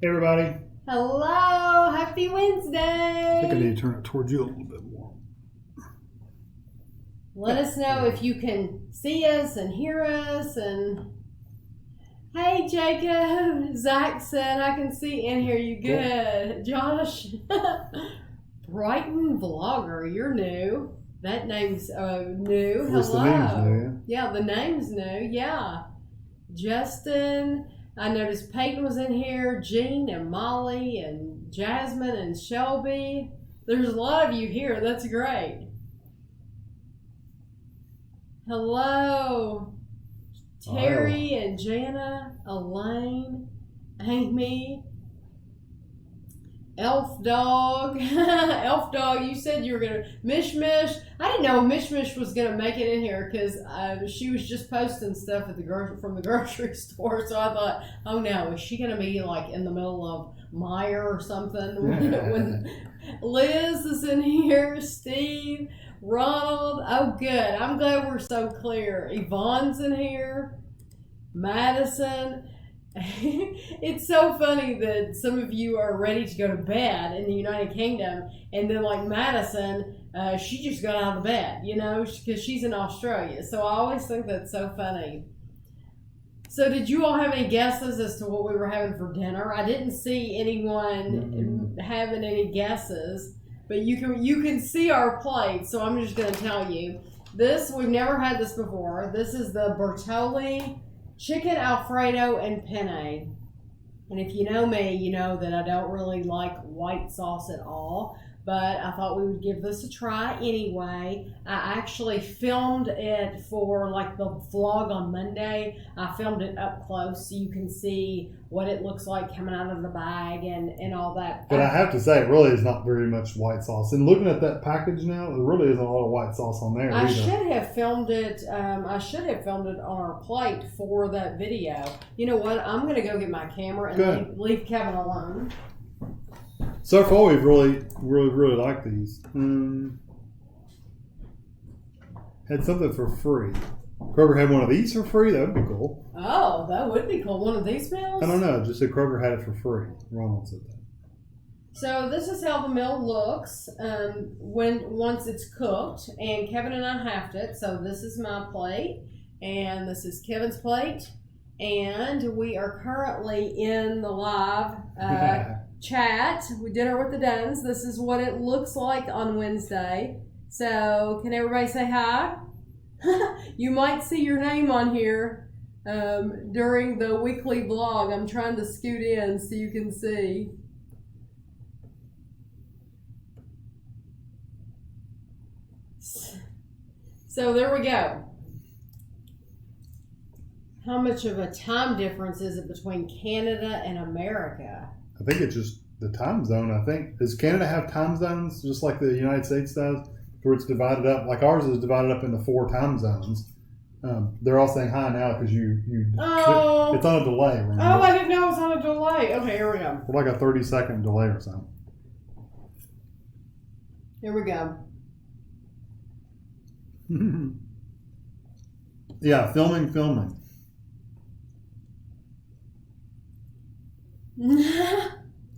Hey everybody. Hello, happy Wednesday. I think I need to turn it towards you a little bit more. Let us know if you can see us and hear us. And hey, Jacob. Zach said I can see and hear you good. Josh, Brighton Vlogger, you're new. That name's new. At least Hello. the name's new, Yeah, the name's new. Yeah. Justin. I noticed Peyton was in here, Jean and Molly and Jasmine and Shelby. There's a lot of you here. That's great. Hello, Terry and Jana, Elaine, Amy, Elf Dog. Elf Dog, you said you were going to... Mish Mish. I didn't know Mish Mish was going to make it in here because she was just posting stuff at from the grocery store. So I thought, oh no, is she going to be like in the middle of Meyer or something? When Liz is in here, Steve, Ronald. Oh good. I'm glad we're so clear. Yvonne's in here. Madison. It's so funny that some of you are ready to go to bed in the United Kingdom, and then like Madison, she just got out of the bed, you know, because she's in Australia. So I always think that's so funny. So did you all have any guesses as to what we were having for dinner? I didn't see anyone having any guesses, but you can see our plate. So I'm just going to tell you this. We've never had this before. This is the Bertolli chicken Alfredo and penne. And if you know me, you know that I don't really like white sauce at all, but I thought we would give this a try anyway. I actually filmed it for like the vlog on Monday. I filmed it up close so you can see what it looks like coming out of the bag and all that. But I have to say, it really is not very much white sauce. And looking at that package now, there really isn't a lot of white sauce on there I either. should have filmed it. I should have filmed it on our plate for that video. You know what? I'm going to go get my camera and leave Kevin alone. So far, we've really liked these. Had something for free. Kroger had one of these for free. That would be cool. Oh, that would be cool. One of these meals? I don't know. Just said Kroger had it for free. Ronald said that. So this is how the meal looks once it's cooked. And Kevin and I halved it. So this is my plate. And this is Kevin's plate. And we are currently in the live chat with Dinner with the Dunns. This is what it looks like on Wednesday. So can everybody say hi? You might see your name on here during the weekly vlog. I'm trying to scoot in so you can see. So there we go. How much of a time difference is it between Canada and America? I think it's just the time zone, I think. Does Canada have time zones just like the United States does? Where it's divided up, like ours is divided up into 4 time zones. They're all saying hi now because it's on a delay. Remember? Oh, I didn't know it was on a delay. Okay, here we go. We're like a 30-second delay or something. Here we go. Yeah, filming.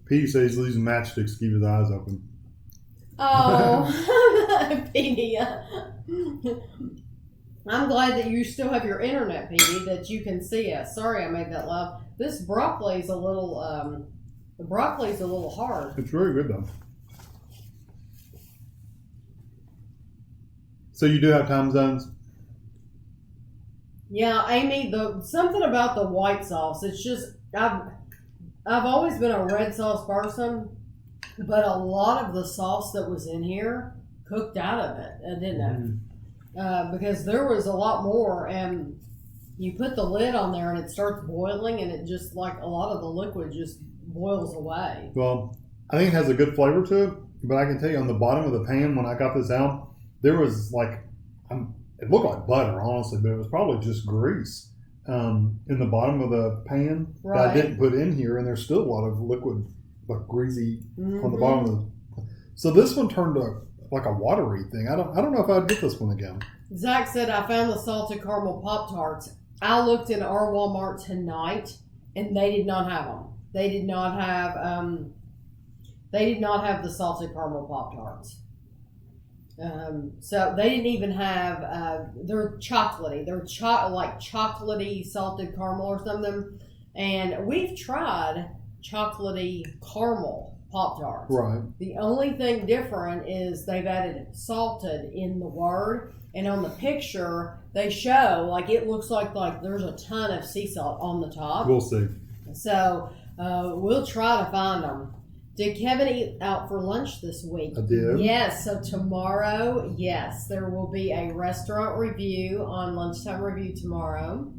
Pete says he's using matchsticks to keep his eyes open. Oh, Petey. I'm glad that you still have your internet, Petey, that you can see us. Sorry I made that loud. This broccoli's a little, hard. It's very good though. So you do have time zones? Yeah, Amy, something about the white sauce. It's just, I've always been a red sauce person. But a lot of the sauce that was in here cooked out of it, didn't it? Because there was a lot more, and you put the lid on there and it starts boiling, and it just like a lot of the liquid just boils away. Well, I think it has a good flavor to it, but I can tell you on the bottom of the pan when I got this out, there was like, it looked like butter, honestly, but it was probably just grease in the bottom of the pan that I didn't put in here, and there's still a lot of liquid. Like greasy on the bottom of the. So this one turned like a watery thing. I don't know if I'd get this one again. Zach said I found the salted caramel Pop-Tarts. I looked in our Walmart tonight and they did not have them. They did not have the salted caramel Pop-Tarts. So they didn't even have they're chocolatey. They're like chocolatey salted caramel or something. And we've tried chocolatey caramel Pop-Tarts. Right. The only thing different is they've added salted in the word, and on the picture they show like it looks like there's a ton of sea salt on the top. We'll see. So we'll try to find them. Did Kevin eat out for lunch this week? I did. Yes. So tomorrow, yes, there will be a restaurant review on Lunchtime Review tomorrow.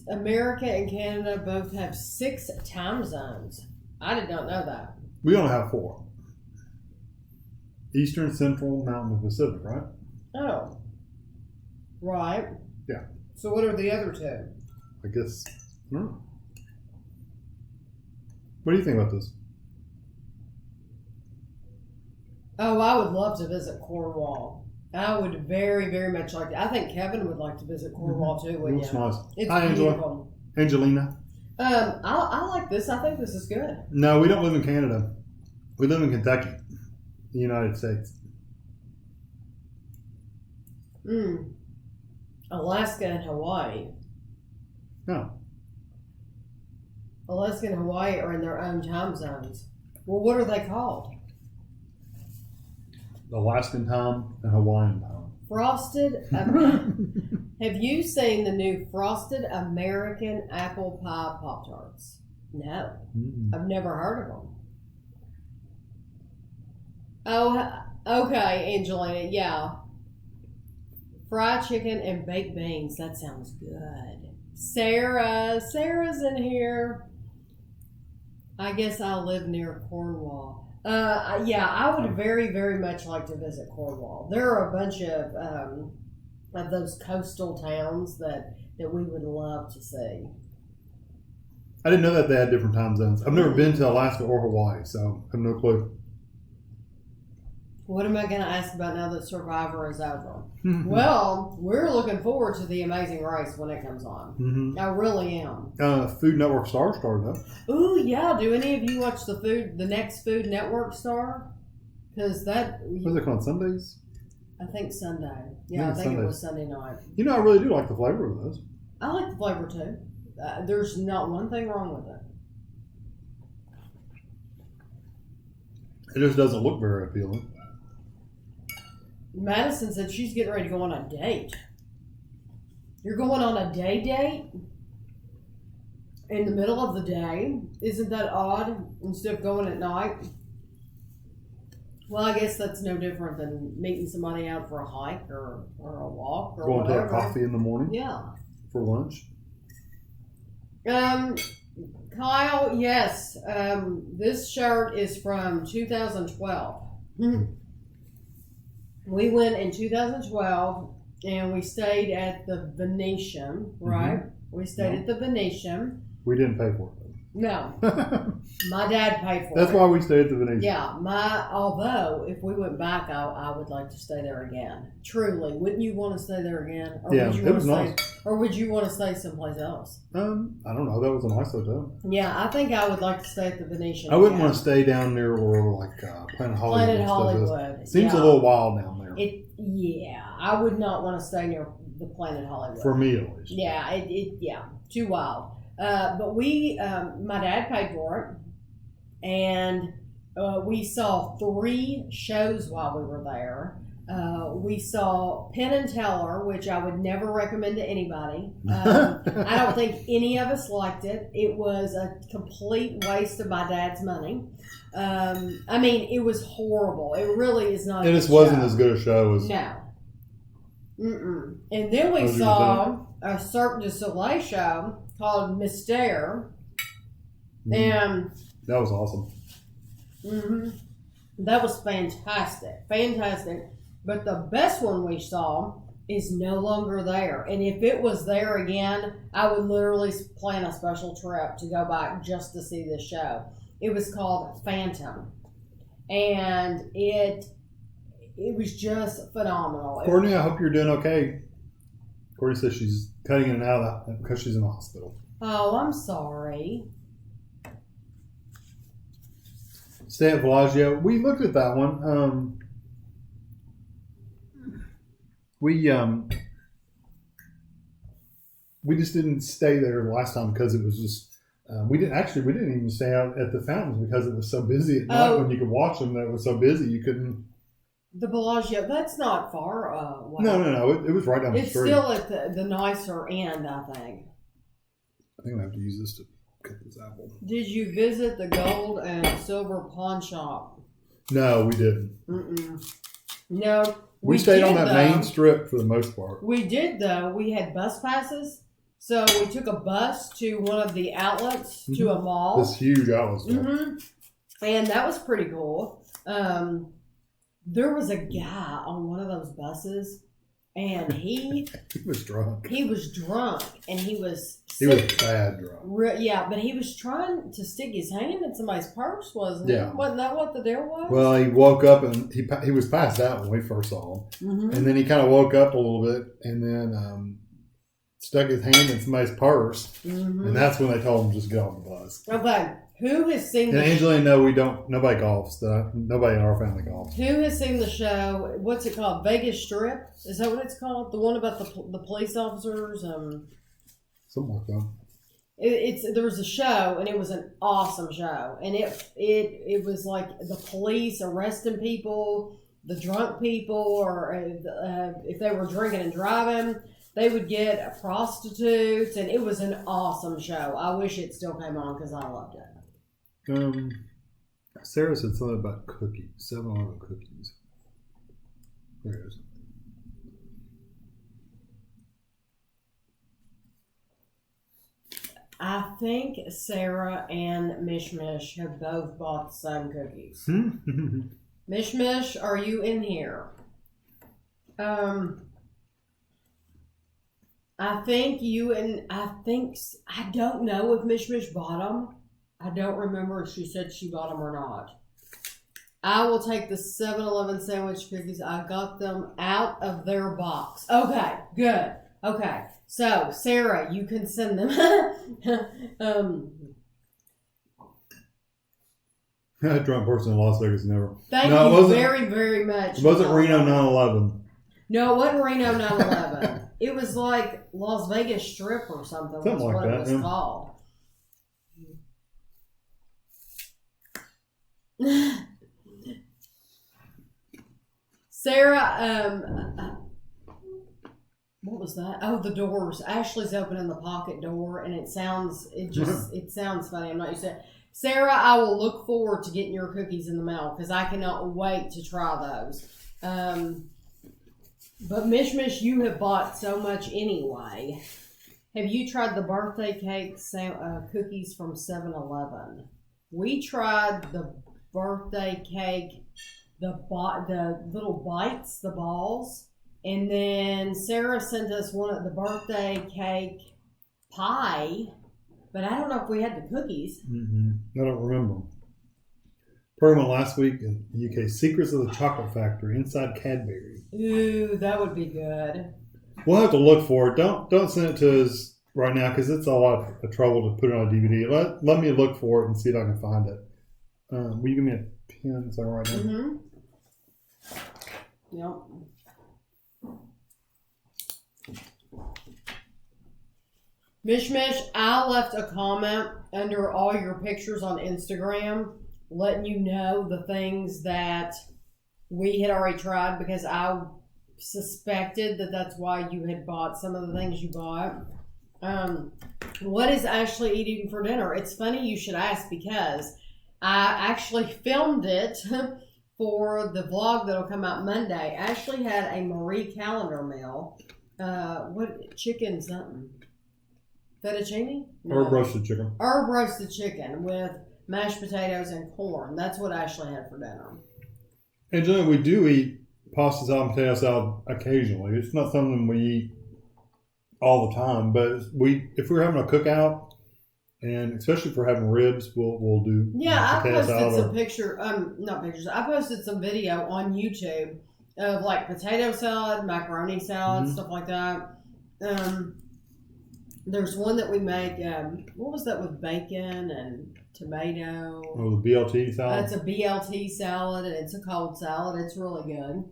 America and Canada both have 6 time zones. I did not know that. We only have 4. Eastern, Central, Mountain, and Pacific, right? Oh. Right. Yeah. So what are the other 2? I guess. What do you think about this? Oh, I would love to visit Cornwall. I would very, very much like to. I think Kevin would like to visit Cornwall too, wouldn't Looks you? nice. It's Hi, Angela. beautiful. Angelina. I like this. I think this is good. No, we don't live in Canada. We live in Kentucky, the United States. Alaska and Hawaii. No. Alaska and Hawaii are in their own time zones. Well, what are they called? Alaskan time and Hawaiian time. Frosted. Have you seen the new Frosted American Apple Pie Pop-Tarts? No. Mm-mm. I've never heard of them. Oh, okay, Angelina. Yeah. Fried chicken and baked beans. That sounds good. Sarah's in here. I guess I live near Cornwall. Yeah, I would very, very much like to visit Cornwall. There are a bunch of those coastal towns that we would love to see. I didn't know that they had different time zones. I've never been to Alaska or Hawaii, so I have no clue. What am I going to ask about now that Survivor is over? Well, we're looking forward to The Amazing Race when it comes on. Mm-hmm. I really am. Food Network Star started up. Ooh, yeah. Do any of you watch the next Food Network Star? Because that... What's it called, Sundays? I think Sunday. Yeah, I think it was Sunday night. You know, I really do like the flavor of those. I like the flavor too. There's not one thing wrong with it. It just doesn't look very appealing. Madison said she's getting ready to go on a date. You're going on a date in the middle of the day? Isn't that odd? Instead of going at night? Well, I guess that's no different than meeting somebody out for a hike or a walk or Going whatever. to a coffee in the morning. Yeah. For lunch. Kyle, yes. This shirt is from 2012. We went in 2012 and we stayed at the Venetian, right? Mm-hmm. We stayed at the Venetian. We didn't pay for it. No. My dad paid for That's it. why we stayed at the Venetian. Yeah. Although, if we went back, I would like to stay there again. Truly. Wouldn't you want to stay there again? Or Yeah, would you it was nice. Or would you want to stay someplace else? I don't know. That was a nice hotel. Yeah, I think I would like to stay at the Venetian. I wouldn't want to stay down there or like Planet Hollywood. Planet and stuff. Hollywood. Seems a little wild down there. Yeah, I would not want to stay near the Planet Hollywood. For me, at least. Yeah, too wild. But we, my dad paid for it, and we saw 3 shows while we were there. We saw Penn and Teller, which I would never recommend to anybody. I don't think any of us liked it. It was a complete waste of my dad's money. I mean, it was horrible. It really is not. It just wasn't as good a show as. No. Mm-mm. And then we saw a Cirque du Soleil show called Mystère. And that was awesome. That was fantastic. Fantastic. But the best one we saw is no longer there. And if it was there again, I would literally plan a special trip to go back just to see this show. It was called Phantom. And it was just phenomenal. Courtney, I hope you're doing okay. Courtney says she's cutting in and out of that because she's in the hospital. Oh, I'm sorry. Stay at Bellagio. We looked at that one. We just didn't stay there last time because it was just we didn't even stay out at the fountains because it was so busy at night when you could watch them. That was so busy you couldn't. The Bellagio, that's not far away. No. It was right down the street. It's still at the nicer end, I think. I think I have to use this to cut this apple. Did you visit the gold and silver pawn shop? No, we didn't. No. We stayed on that main strip for the most part. We did, though. We had bus passes. So we took a bus to one of the outlets, to a mall. This huge outlet store. And that was pretty cool. There was a guy on one of those buses, and he was drunk. He was drunk, and he was bad drunk. Yeah, but he was trying to stick his hand in somebody's purse, wasn't he? Wasn't that what the deal was? Well, he woke up, and he was passed out when we first saw him. And then he kind of woke up a little bit, and then stuck his hand in somebody's purse. And that's when they told him just get off the bus. Okay. Who has seen and Angelina, no, we don't. Nobody golfs. Nobody in our family golfs. Who has seen the show? What's it called? Vegas Strip? Is that what it's called? The one about the police officers? Something like that. There was a show, and it was an awesome show. And it was like the police arresting people, the drunk people, or if they were drinking and driving, they would get prostitutes. And it was an awesome show. I wish it still came on because I loved it. Sarah said something about cookies. 7-Eleven cookies. There it is. I think Sarah and Mishmish have both bought the same cookies. Mishmish, are you in here? I think I don't know if Mishmish bought them. I don't remember if she said she bought them or not. I will take the 7-Eleven sandwich cookies. I got them out of their box. Okay, good. Okay, so Sarah, you can send them. A drunk person in Las Vegas never. Thank you very, very much. It wasn't Reno 9/11. No, it wasn't Reno 9/11. It was like Las Vegas Strip or something. Something like that. It was called. Sarah, what was that? Oh, the doors. Ashley's opening the pocket door, and it sounds funny. I'm not used to it. Sarah, I will look forward to getting your cookies in the mail because I cannot wait to try those. But Mishmish, you have bought so much anyway. Have you tried the birthday cake cookies from 7-Eleven? We tried the birthday cake, the little bites, the balls, and then Sarah sent us one of the birthday cake pie, but I don't know if we had the cookies. I don't remember. Promo last week in the UK, Secrets of the Chocolate Factory inside Cadbury. Ooh, that would be good. We'll have to look for it. Don't send it to us right now because it's a lot of trouble to put it on a DVD. Let me look for it and see if I can find it. Will you give me a pen so right now? Yep. Mishmish, I left a comment under all your pictures on Instagram letting you know the things that we had already tried because I suspected that that's why you had bought some of the things you bought. What is Ashley eating for dinner? It's funny you should ask because I actually filmed it for the vlog that'll come out Monday. Ashley had a Marie Callender meal. What chicken something? Fettuccine? No. Herb roasted chicken. Herb roasted chicken with mashed potatoes and corn. That's what Ashley had for dinner. And generally we do eat pasta salad and potato salad occasionally. It's not something we eat all the time, but if we're having a cookout, and especially if we're having ribs, we'll do. Yeah, I posted some not pictures. I posted some video on YouTube of like potato salad, macaroni salad, stuff like that. There's one that we make. What was that with bacon and tomato? Oh, the BLT salad? It's a BLT salad, and it's a cold salad. It's really good.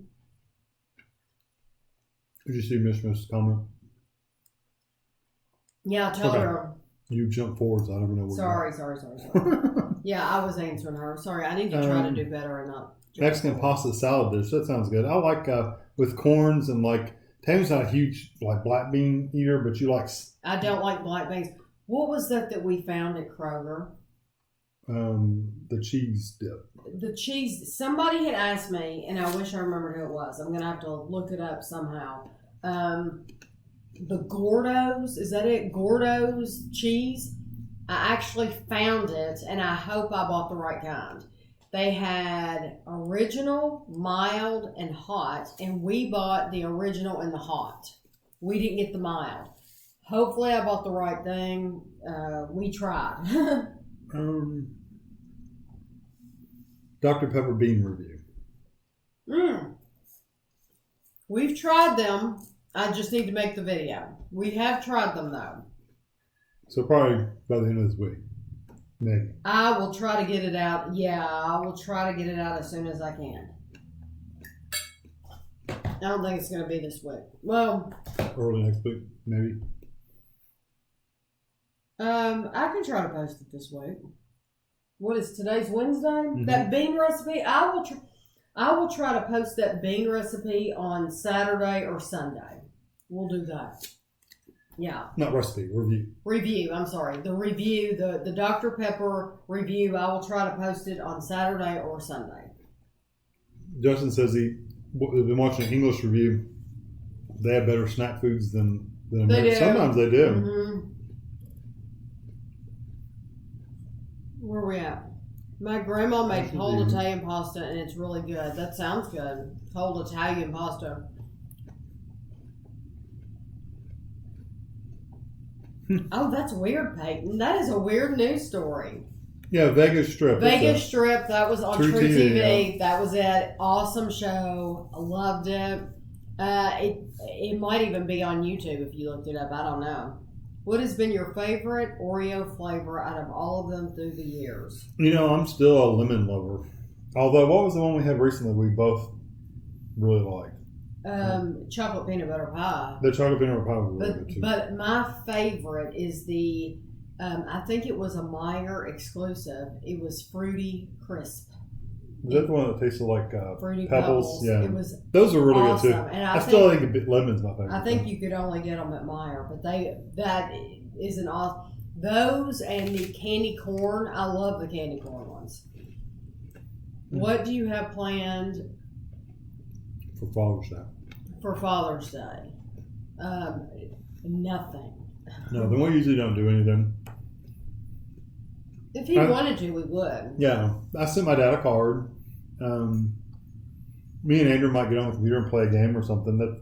Did you see Miss comment? Yeah, tell her. You jump forwards. I never know where. Sorry. Yeah, I was answering her. Sorry, I need to try to do better and not. Mexican pasta salad dish. That sounds good. I like with corns and like. Tami's not a huge like black bean eater, but you like. I don't like black beans. What was that we found at Kroger? The cheese dip. The cheese. Somebody had asked me, and I wish I remembered who it was. I'm gonna have to look it up somehow. The Gordo's, is that it? Gordo's cheese. I actually found it, and I hope I bought the right kind. They had original, mild, and hot, and we bought the original and the hot. We didn't get the mild. Hopefully I bought the right thing. We tried. Dr. Pepper bean review. We've tried them. I just need to make the video. We have tried them though. So probably by the end of this week. Maybe. I will try to get it out. Yeah, I will try to get it out as soon as I can. I don't think it's going to be this week. Well, early next week, maybe. I can try to post it this week. What is today's Wednesday? Mm-hmm. That bean recipe, I will try to post that bean recipe on Saturday or Sunday. We'll do that. Yeah. Not recipe, review. Review, I'm sorry. The review, the Dr. Pepper review, I will try to post it on Saturday or Sunday. Justin says they've been watching an English review. They have better snack foods than American. They do. Sometimes they do. Mm-hmm. Where are we at? My grandma made cold Italian pasta, and it's really good. That sounds good. Cold Italian pasta. Oh, that's weird, Peyton. That is a weird news story. Yeah, Vegas Strip. Strip. That was on True TV. Yeah. That was it. Awesome show. I loved it. It might even be on YouTube if you looked it up. I don't know. What has been your favorite Oreo flavor out of all of them through the years? You know, I'm still a lemon lover. Although, what was the one we had recently we both really liked? Chocolate peanut butter pie. The chocolate peanut butter pie was really good too. But my favorite is the, I think it was a Meyer exclusive. It was Fruity Crisp. Is that the one that tasted like Fruity Pebbles? Yeah. It was Those are really awesome. good too. And I still think lemon's my favorite. I think you could only get them at Meyer, but that is an awesome. Those and the candy corn. I love the candy corn ones. Mm-hmm. What do you have planned for Father's Day? For Father's Day, nothing. No, then we usually don't do anything. If he wanted to, we would. Yeah, I sent my dad a card. Me and Andrew might get on the computer and play a game or something. But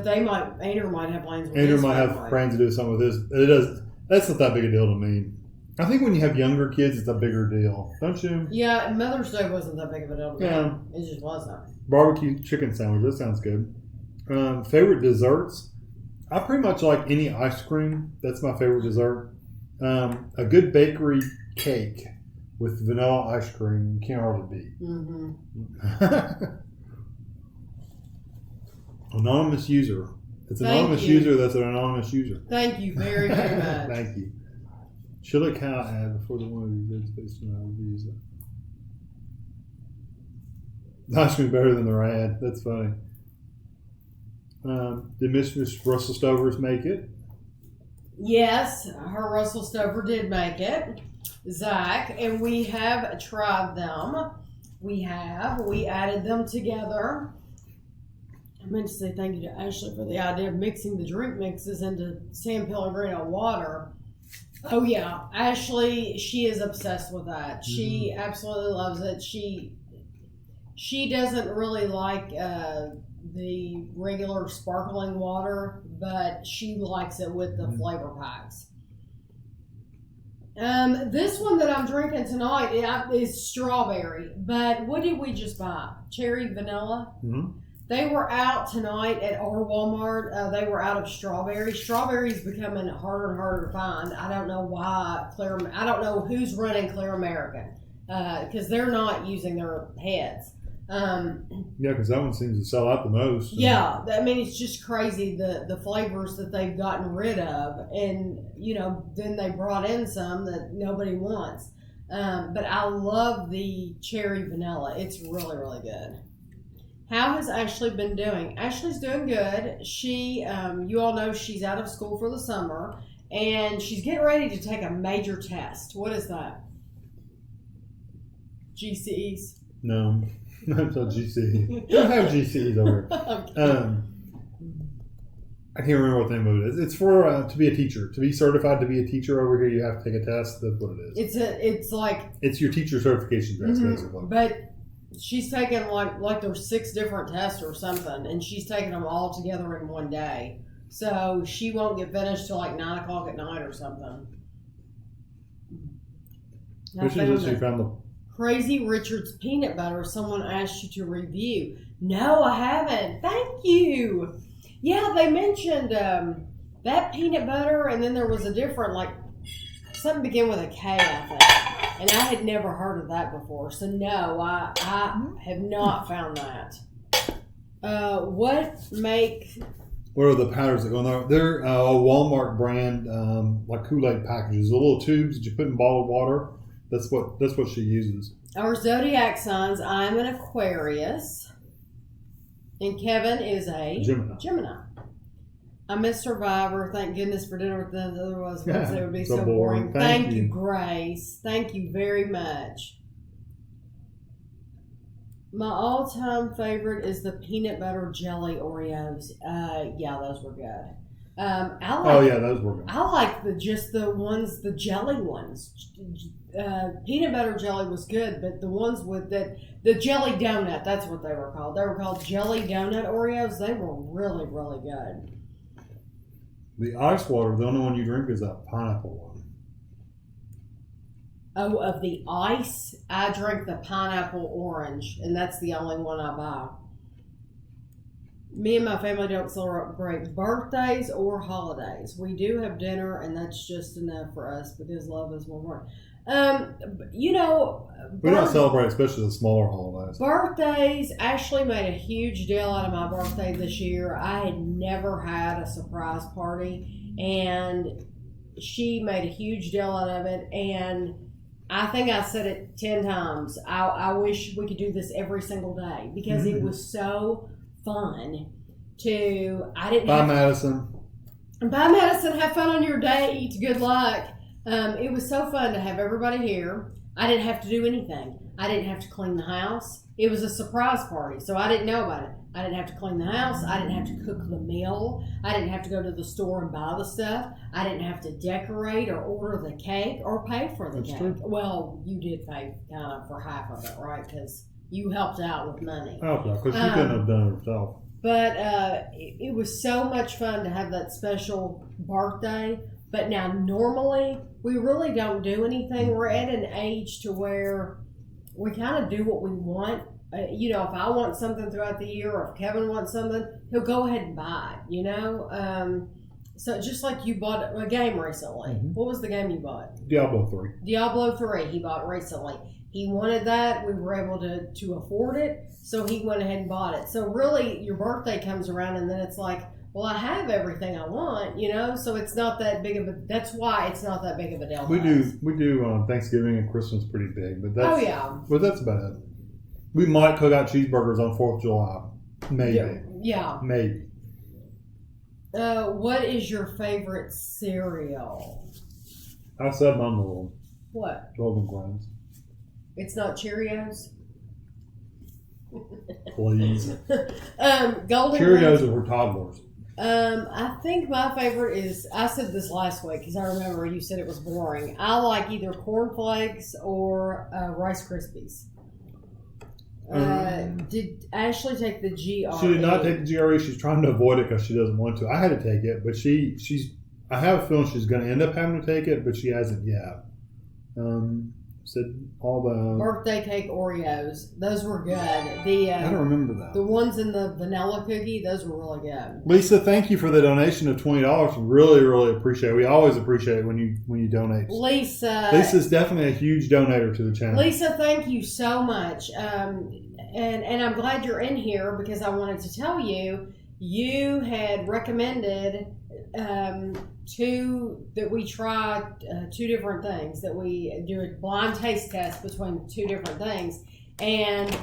they might. Andrew might have plans. With Andrew might have plans to do something with this. It does. That's not that big a deal to me. I think when you have younger kids, it's a bigger deal, don't you? Yeah, Mother's Day wasn't that big of a deal to me. Yeah, it just wasn't. Barbecue chicken sandwich. That sounds good. Favorite desserts? I pretty much like any ice cream. That's my favorite dessert. A good bakery cake with vanilla ice cream, you can't hardly beat. Mm-hmm. Anonymous user. It's an anonymous user that's an anonymous user. Thank you very, very much. Thank you. Chili cow ad before the one of these bids based on our reviews. The ice cream better than their ad. That's funny. Did Miss Russell Stovers make it? Yes, her Russell Stover did make it. Zach, and we have tried them. We added them together. I meant to say thank you to Ashley for the idea of mixing the drink mixes into San Pellegrino water. Oh yeah, Ashley, she is obsessed with that. Mm-hmm. She absolutely loves it. She doesn't really like the regular sparkling water, but she likes it with the flavor packs. This one that I'm drinking tonight is strawberry, but what did we just buy? Cherry vanilla? Mm-hmm. They were out tonight at our Walmart. They were out of strawberries. Strawberries becoming harder and harder to find. I don't know why I don't know who's running Clear American because they're not using their heads. Yeah, because that one seems to sell out the most. Yeah, I mean it's just crazy the flavors that they've gotten rid of, and then they brought in some that nobody wants. But I love the cherry vanilla. It's really really good. How has Ashley been doing? Ashley's doing good. She, you all know she's out of school for the summer, and she's getting ready to take a major test. What is that? GCEs? No, that's not GCE. We don't have GCEs over here. I can't remember what the name of it is. It's for to be a teacher. To be certified to be a teacher over here, you have to take a test. That's what it is. It's your teacher certification test, basically. But she's taken like there's 6 different tests or something, and she's taking them all together in one day. So she won't get finished till like 9 o'clock at night or something. Which is this you found the Crazy Richard's peanut butter. Someone asked you to review. No, I haven't. Thank you. Yeah, they mentioned that peanut butter, and then there was a different something began with a K, I think. And I had never heard of that before. So, no, I have not found that. What are the powders that go in there? They're a Walmart brand, like Kool-Aid packages. The little tubes that you put in bottled water. That's what she uses. Our zodiac signs, I'm an Aquarius. And Kevin is a Gemini. I'm a Survivor. Thank goodness for dinner with them. Otherwise, it would be so boring. Thank you, Grace. Thank you very much. My all-time favorite is the peanut butter jelly Oreos. Yeah, those were good. Those were good. I like the jelly ones. Peanut butter jelly was good, but the ones with the jelly donut, that's what they were called. They were called jelly donut Oreos. They were really, really good. The ice water, the only one you drink is that pineapple one. Oh, of the ice, I drink the pineapple orange, and that's the only one I buy. Me and my family don't celebrate birthdays or holidays. We do have dinner, and that's just enough for us because love is more important. We don't celebrate, especially the smaller holidays. Birthdays, Ashley made a huge deal out of my birthday this year. I had never had a surprise party, and she made a huge deal out of it. And I think I said it 10 times. I wish we could do this every single day because it was so fun Bye, Madison. Bye, Madison. Have fun on your date. Good luck. It was so fun to have everybody here. I didn't have to do anything. I didn't have to clean the house. It was a surprise party, so I didn't know about it. I didn't have to clean the house. I didn't have to cook the meal. I didn't have to go to the store and buy the stuff. I didn't have to decorate or order the cake or pay for the cake. True. Well, you did pay kind of for half of it, right? Because you helped out with money. Oh, because she couldn't have done it herself. But it was so much fun to have that special birthday. But now, normally, we really don't do anything. We're at an age to where we kind of do what we want. If I want something throughout the year or if Kevin wants something, he'll go ahead and buy it, So just like you bought a game recently. Mm-hmm. What was the game you bought? Diablo 3. Diablo 3 he bought recently. He wanted that. We were able to afford it. So he went ahead and bought it. So really, your birthday comes around and then it's like, well, I have everything I want, so it's not that big of a, that's why it's not that big of a deal. We do Thanksgiving and Christmas pretty big, but that's about it. We might cook out cheeseburgers on 4th of July. Maybe. Yeah. Maybe. What is your favorite cereal? I said my little. What? Golden Grams. It's not Cheerios? Please. Golden Cheerios are for toddlers. I think my favorite is, I said this last week because I remember you said it was boring. I like either Corn Flakes or Rice Krispies. Did Ashley take the GRE? She did not take the GRE. She's trying to avoid it because she doesn't want to. I had to take it, but I have a feeling she's going to end up having to take it, but she hasn't yet. said all the birthday cake Oreos. Those were good. I don't remember that. The ones in the vanilla cookie, those were really good. Lisa, thank you for the donation of $20. Really, really appreciate it. We always appreciate it when you donate. Lisa's definitely a huge donator to the channel. Lisa, thank you so much. And I'm glad you're in here because I wanted to tell you had recommended that we try two different things, that we do a blind taste test between two different things. And,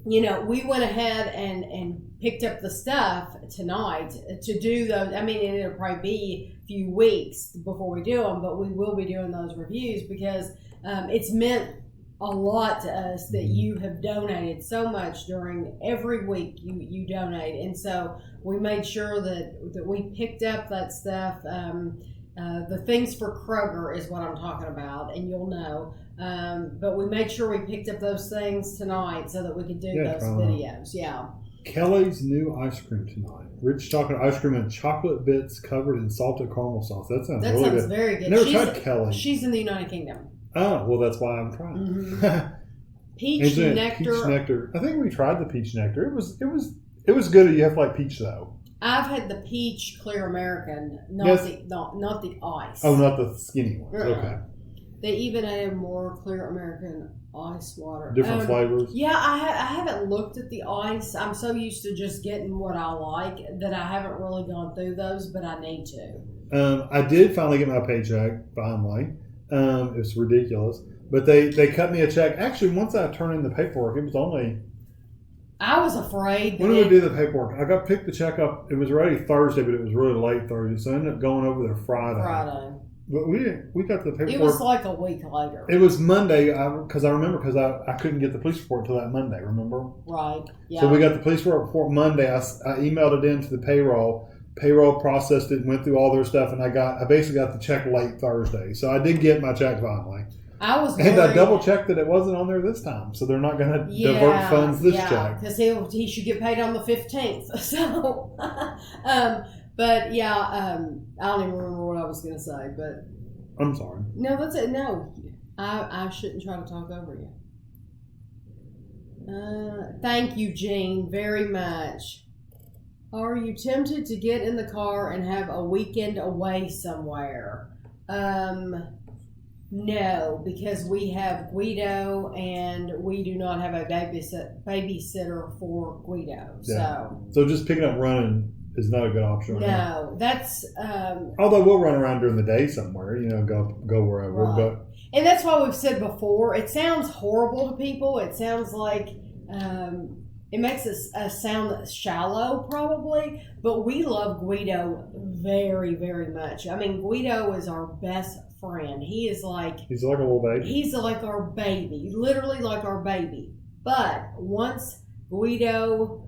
we went ahead and picked up the stuff tonight to do those. I mean, it'll probably be a few weeks before we do them, but we will be doing those reviews because it's meant a lot to us that you have donated so much during every week you donate. And so we made sure that we picked up that stuff. The things for Kroger is what I'm talking about, and you'll know. But we made sure we picked up those things tonight so that we could do those videos. Yeah. Kelly's new ice cream tonight. Rich chocolate ice cream and chocolate bits covered in salted caramel sauce. That sounds really good. Very good. Never tried Kelly. She's in the United Kingdom. Oh, well, that's why I'm trying. Mm-hmm. Peach nectar. I think we tried the peach nectar. It was good. You have to like peach though. I've had the peach clear American, not the ice. Oh, not the skinny one. Okay. They even added more clear American ice water. Different flavors. Yeah, I haven't looked at the ice. I'm so used to just getting what I like that I haven't really gone through those, but I need to. I did finally get my paycheck. Finally. It was ridiculous. But they cut me a check. Actually, once I turned in the paperwork, it was only... I was afraid. When did we do the paperwork? I got picked the check up. It was already Thursday, but it was really late Thursday. So I ended up going over there Friday. But we got the paperwork. It was like a week later. It was Monday because I couldn't get the police report until that Monday, remember? Right, yeah. So we got the police report Monday. I emailed it in to the payroll. Payroll processed it and went through all their stuff, and I basically got the check late Thursday. So I did get my check finally. And I double checked that it wasn't on there this time, so they're not going to divert funds this check. Because he should get paid on the 15th. So, but yeah, I don't even remember what I was going to say. But I'm sorry. No, that's it. No, I shouldn't try to talk over you. Thank you, Jean, very much. Are you tempted to get in the car and have a weekend away somewhere? No, because we have Guido and we do not have a babysitter for Guido. Yeah. So just picking up running is not a good option. No, that's... although we'll run around during the day somewhere, go wherever. Right. But, and that's why we've said before, it sounds horrible to people. It sounds like... it makes us sound shallow, probably, but we love Guido very, very much. I mean, Guido is our best friend. He's like a little baby. He's like our baby, literally like our baby. But once Guido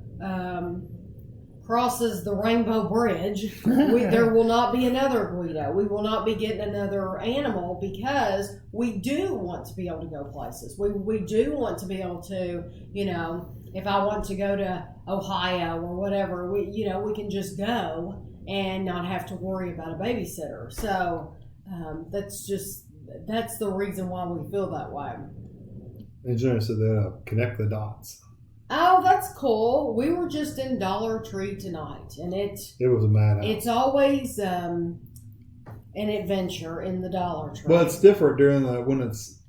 crosses the Rainbow Bridge, there will not be another Guido. We will not be getting another animal because we do want to be able to go places. We do want to be able to, if I want to go to Ohio or whatever, we can just go and not have to worry about a babysitter. So that's the reason why we feel that way. Engineer said that connect the dots. Oh, that's cool. We were just in Dollar Tree tonight, and it was a madhouse. It's always an adventure in the Dollar Tree. Well, it's different during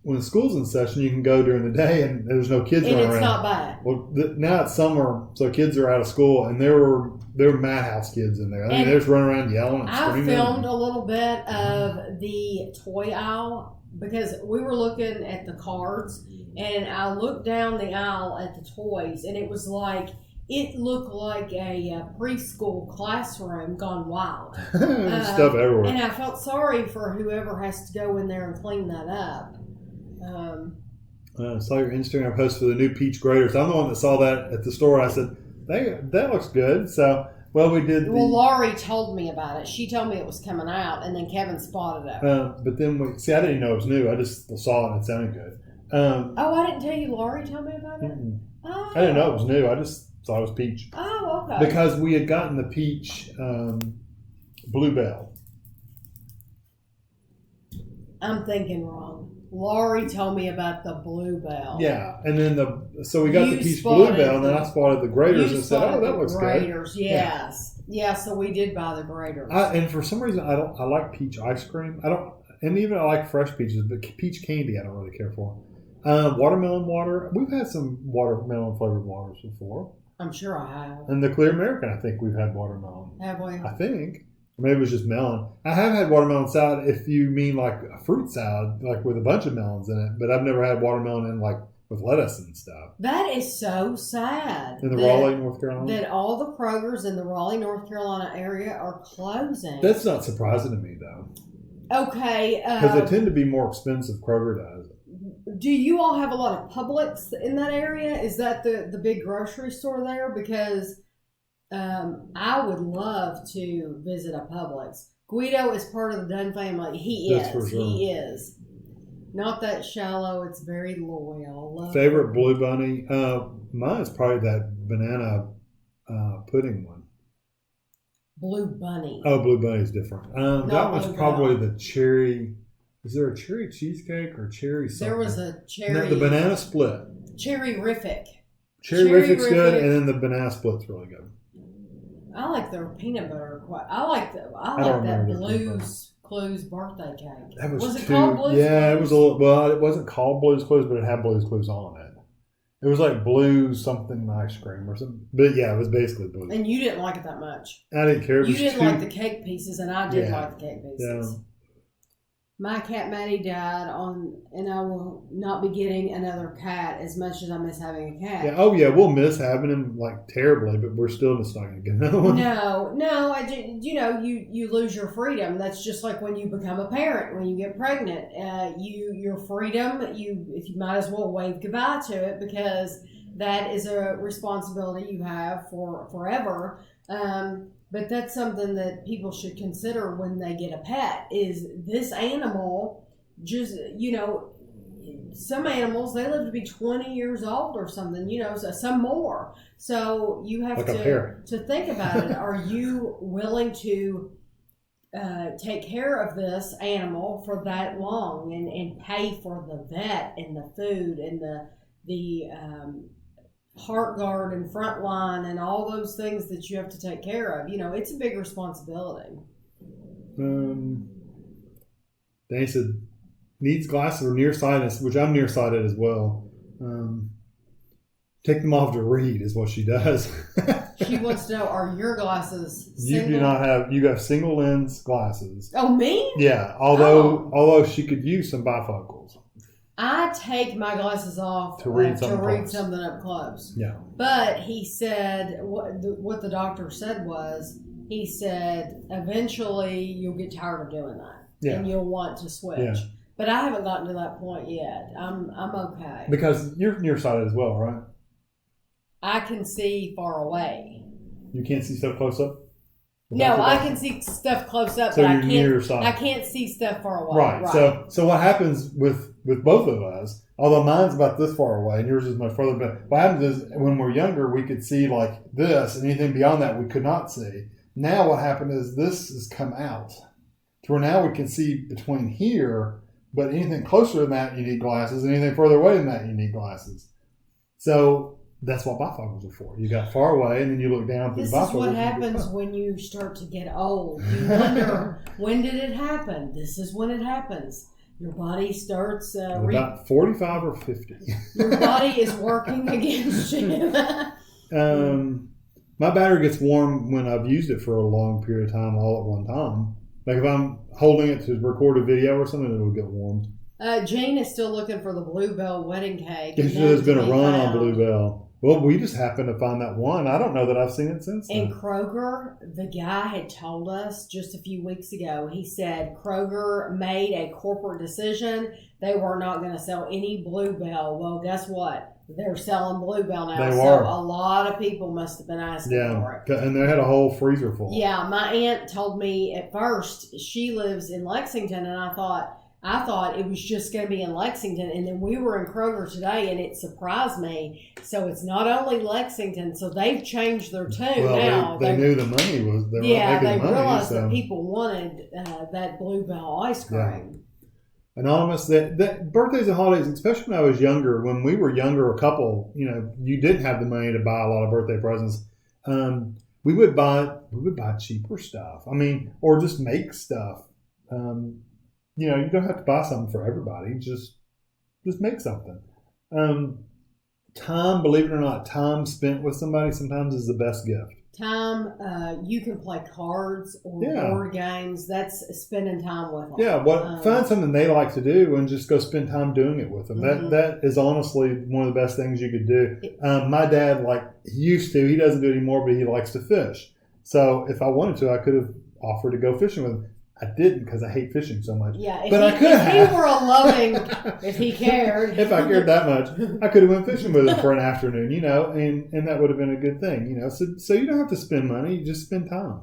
when school's in session. You can go during the day, and there's no kids running around. And it's not bad. Well, now it's summer, so kids are out of school, and there were madhouse kids in there. I mean, they're just running around yelling and screaming. I filmed a little bit of the toy aisle because we were looking at the cards, and I looked down the aisle at the toys, and it looked like a preschool classroom gone wild. Stuff everywhere. And I felt sorry for whoever has to go in there and clean that up. I saw your Instagram post for the new peach graters. I'm the one that saw that at the store. I said, that looks good. So, we did. Laurie told me about it. She told me it was coming out, and then Kevin spotted it. But then I didn't know it was new. I just saw it and it sounded good. I didn't tell you Laurie told me about it? Oh. I didn't know it was new. I just thought it was peach. Oh, okay. Because we had gotten the peach Bluebell. I'm thinking wrong. Laurie told me about the Bluebell. Yeah, and then so we got the peach spotted Bluebell, and then I spotted the graters and said, spotted "Oh, that the looks graters, good." yes. Yeah, so we did buy the graters. And for some reason, I like peach ice cream. I don't, and even I like fresh peaches, but peach candy I don't really care for. Watermelon water. We've had some watermelon flavored waters before. I'm sure I have. And the Clear American, I think we've had watermelon. Have we? I think. Maybe it was just melon. I have had watermelon salad if you mean like a fruit salad, like with a bunch of melons in it, but I've never had watermelon in like with lettuce and stuff. That is so sad. In the Raleigh, North Carolina? That all the Krogers in the Raleigh, North Carolina area are closing. That's not surprising to me though. Okay. Because they tend to be more expensive, Kroger does. Do you all have a lot of Publix in that area? Is that the big grocery store there? Because I would love to visit a Publix. Guido is part of the Dunn family. That's for sure. He is. Not that shallow. It's very loyal. Favorite Blue Bunny? Mine's probably that banana pudding one. Blue Bunny. Oh, Blue Bunny's different. That was probably the cherry. Is there a cherry cheesecake or cherry something? There was a cherry. No, the banana split. Cherry-rific. Cherry-riffic's good, and then the banana split's really good. I like their peanut butter. I like that Blue's Clues birthday cake. That was it called Blue's Yeah, Clues? it was a little. Well, it wasn't called Blue's Clues, but it had Blue's Clues on it. It was like Blue's something ice cream or something. But yeah, it was basically Blue's. And you didn't like it that much. I didn't care. You didn't like the cake pieces, and I did like the cake pieces. Yeah. My cat Maddie died and I will not be getting another cat as much as I miss having a cat. Yeah. Oh yeah, we'll miss having him like terribly, but we're still just not gonna get another one. No. You lose your freedom. That's just like when you become a parent, when you get pregnant. Your freedom. You might as well wave goodbye to it because that is a responsibility you have for forever. But that's something that people should consider when they get a pet is this animal just, some animals, they live to be 20 years old or something, so some more. So you have like to think about it. Are you willing to take care of this animal for that long and pay for the vet and the food and the heart guard and front line and all those things that you have to take care of? It's a big responsibility. They said needs glasses or nearsightedness, which I'm nearsighted as well. Take them off to read is what she does. She wants to know, are your glasses single? You do not have, you have single lens glasses. Oh, me? Yeah, although she could use some bifocals. I take my glasses off to read something up close. Yeah. But he said, what the doctor said was, he said, eventually you'll get tired of doing that. Yeah. And you'll want to switch. Yeah. But I haven't gotten to that point yet. I'm okay. Because you're nearsighted as well, right? I can see far away. You can't see stuff close up? No, I can see stuff close up, so but I can't see stuff far away. Right. So what happens with both of us, although mine's about this far away and yours is much further, but what happens is when we're younger, we could see like this, and anything beyond that we could not see. Now what happened is this has come out to where now we can see between here, but anything closer than that, you need glasses. Anything further away than that, you need glasses. So that's what bifocals are for. You got far away, and then you look down through the bifocals. This is what happens when you start to get old. You wonder, when did it happen? This is when it happens. Your body starts... about 45 or 50. Your body is working against you. My battery gets warm when I've used it for a long period of time, all at one time. Like if I'm holding it to record a video or something, it'll get warm. Jane is still looking for the Bluebell wedding cake. There's been a run on Bluebell. Well, we just happened to find that one. I don't know that I've seen it since then. And Kroger, the guy had told us just a few weeks ago, he said Kroger made a corporate decision. They were not going to sell any Bluebell. Well, guess what? They're selling Bluebell now. So a lot of people must have been asking for it. And they had a whole freezer full. Yeah, my aunt told me at first, she lives in Lexington, and I thought it was just going to be in Lexington. And then we were in Kroger today, and it surprised me. So it's not only Lexington. So they've changed their tune now. They knew the money was, they were making the money. Realized that people wanted that Bluebell ice cream. Anonymous, that birthdays and holidays, especially when I was younger, when we were younger, a couple, you didn't have the money to buy a lot of birthday presents. We would buy cheaper stuff. I mean, or just make stuff. You don't have to buy something for everybody. Just make something. Time, believe it or not, time spent with somebody sometimes is the best gift. Time, you can play cards or board games. That's spending time with them. Yeah, find something they like to do and just go spend time doing it with them. That is honestly one of the best things you could do. My dad, he used to. He doesn't do it anymore, but he likes to fish. So if I wanted to, I could have offered to go fishing with him. I didn't because I hate fishing so much. Yeah, I could have. If he were a loving, if he cared. If I cared that much, I could have went fishing with him for an afternoon, and that would have been a good thing, So you don't have to spend money, you just spend time.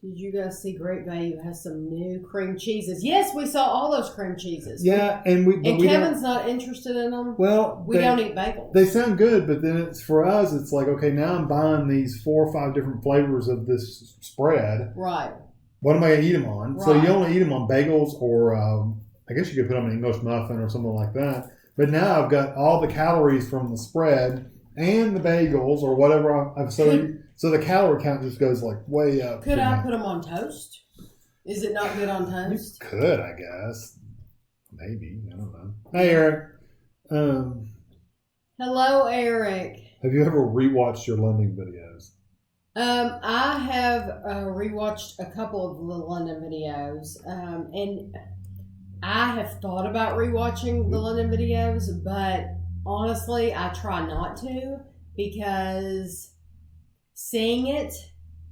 Did you guys see Great Value has some new cream cheeses? Yes, we saw all those cream cheeses. Yeah, and Kevin's not interested in them. Well, we don't eat bagels. They sound good, but then for us, it's like, okay, now I'm buying these 4 or 5 different flavors of this spread. Right. What am I going to eat them on? Right. So you only eat them on bagels or I guess you could put them in an English muffin or something like that. But now I've got all the calories from the spread and the bagels or whatever. So the calorie count just goes way up. Could I put them on toast? Is it not good on toast? You could, I guess. Maybe. I don't know. Hey, Eric. Hello, Eric. Have you ever rewatched your London videos? I have rewatched a couple of the London videos, and I have thought about rewatching the London videos, but honestly, I try not to because seeing it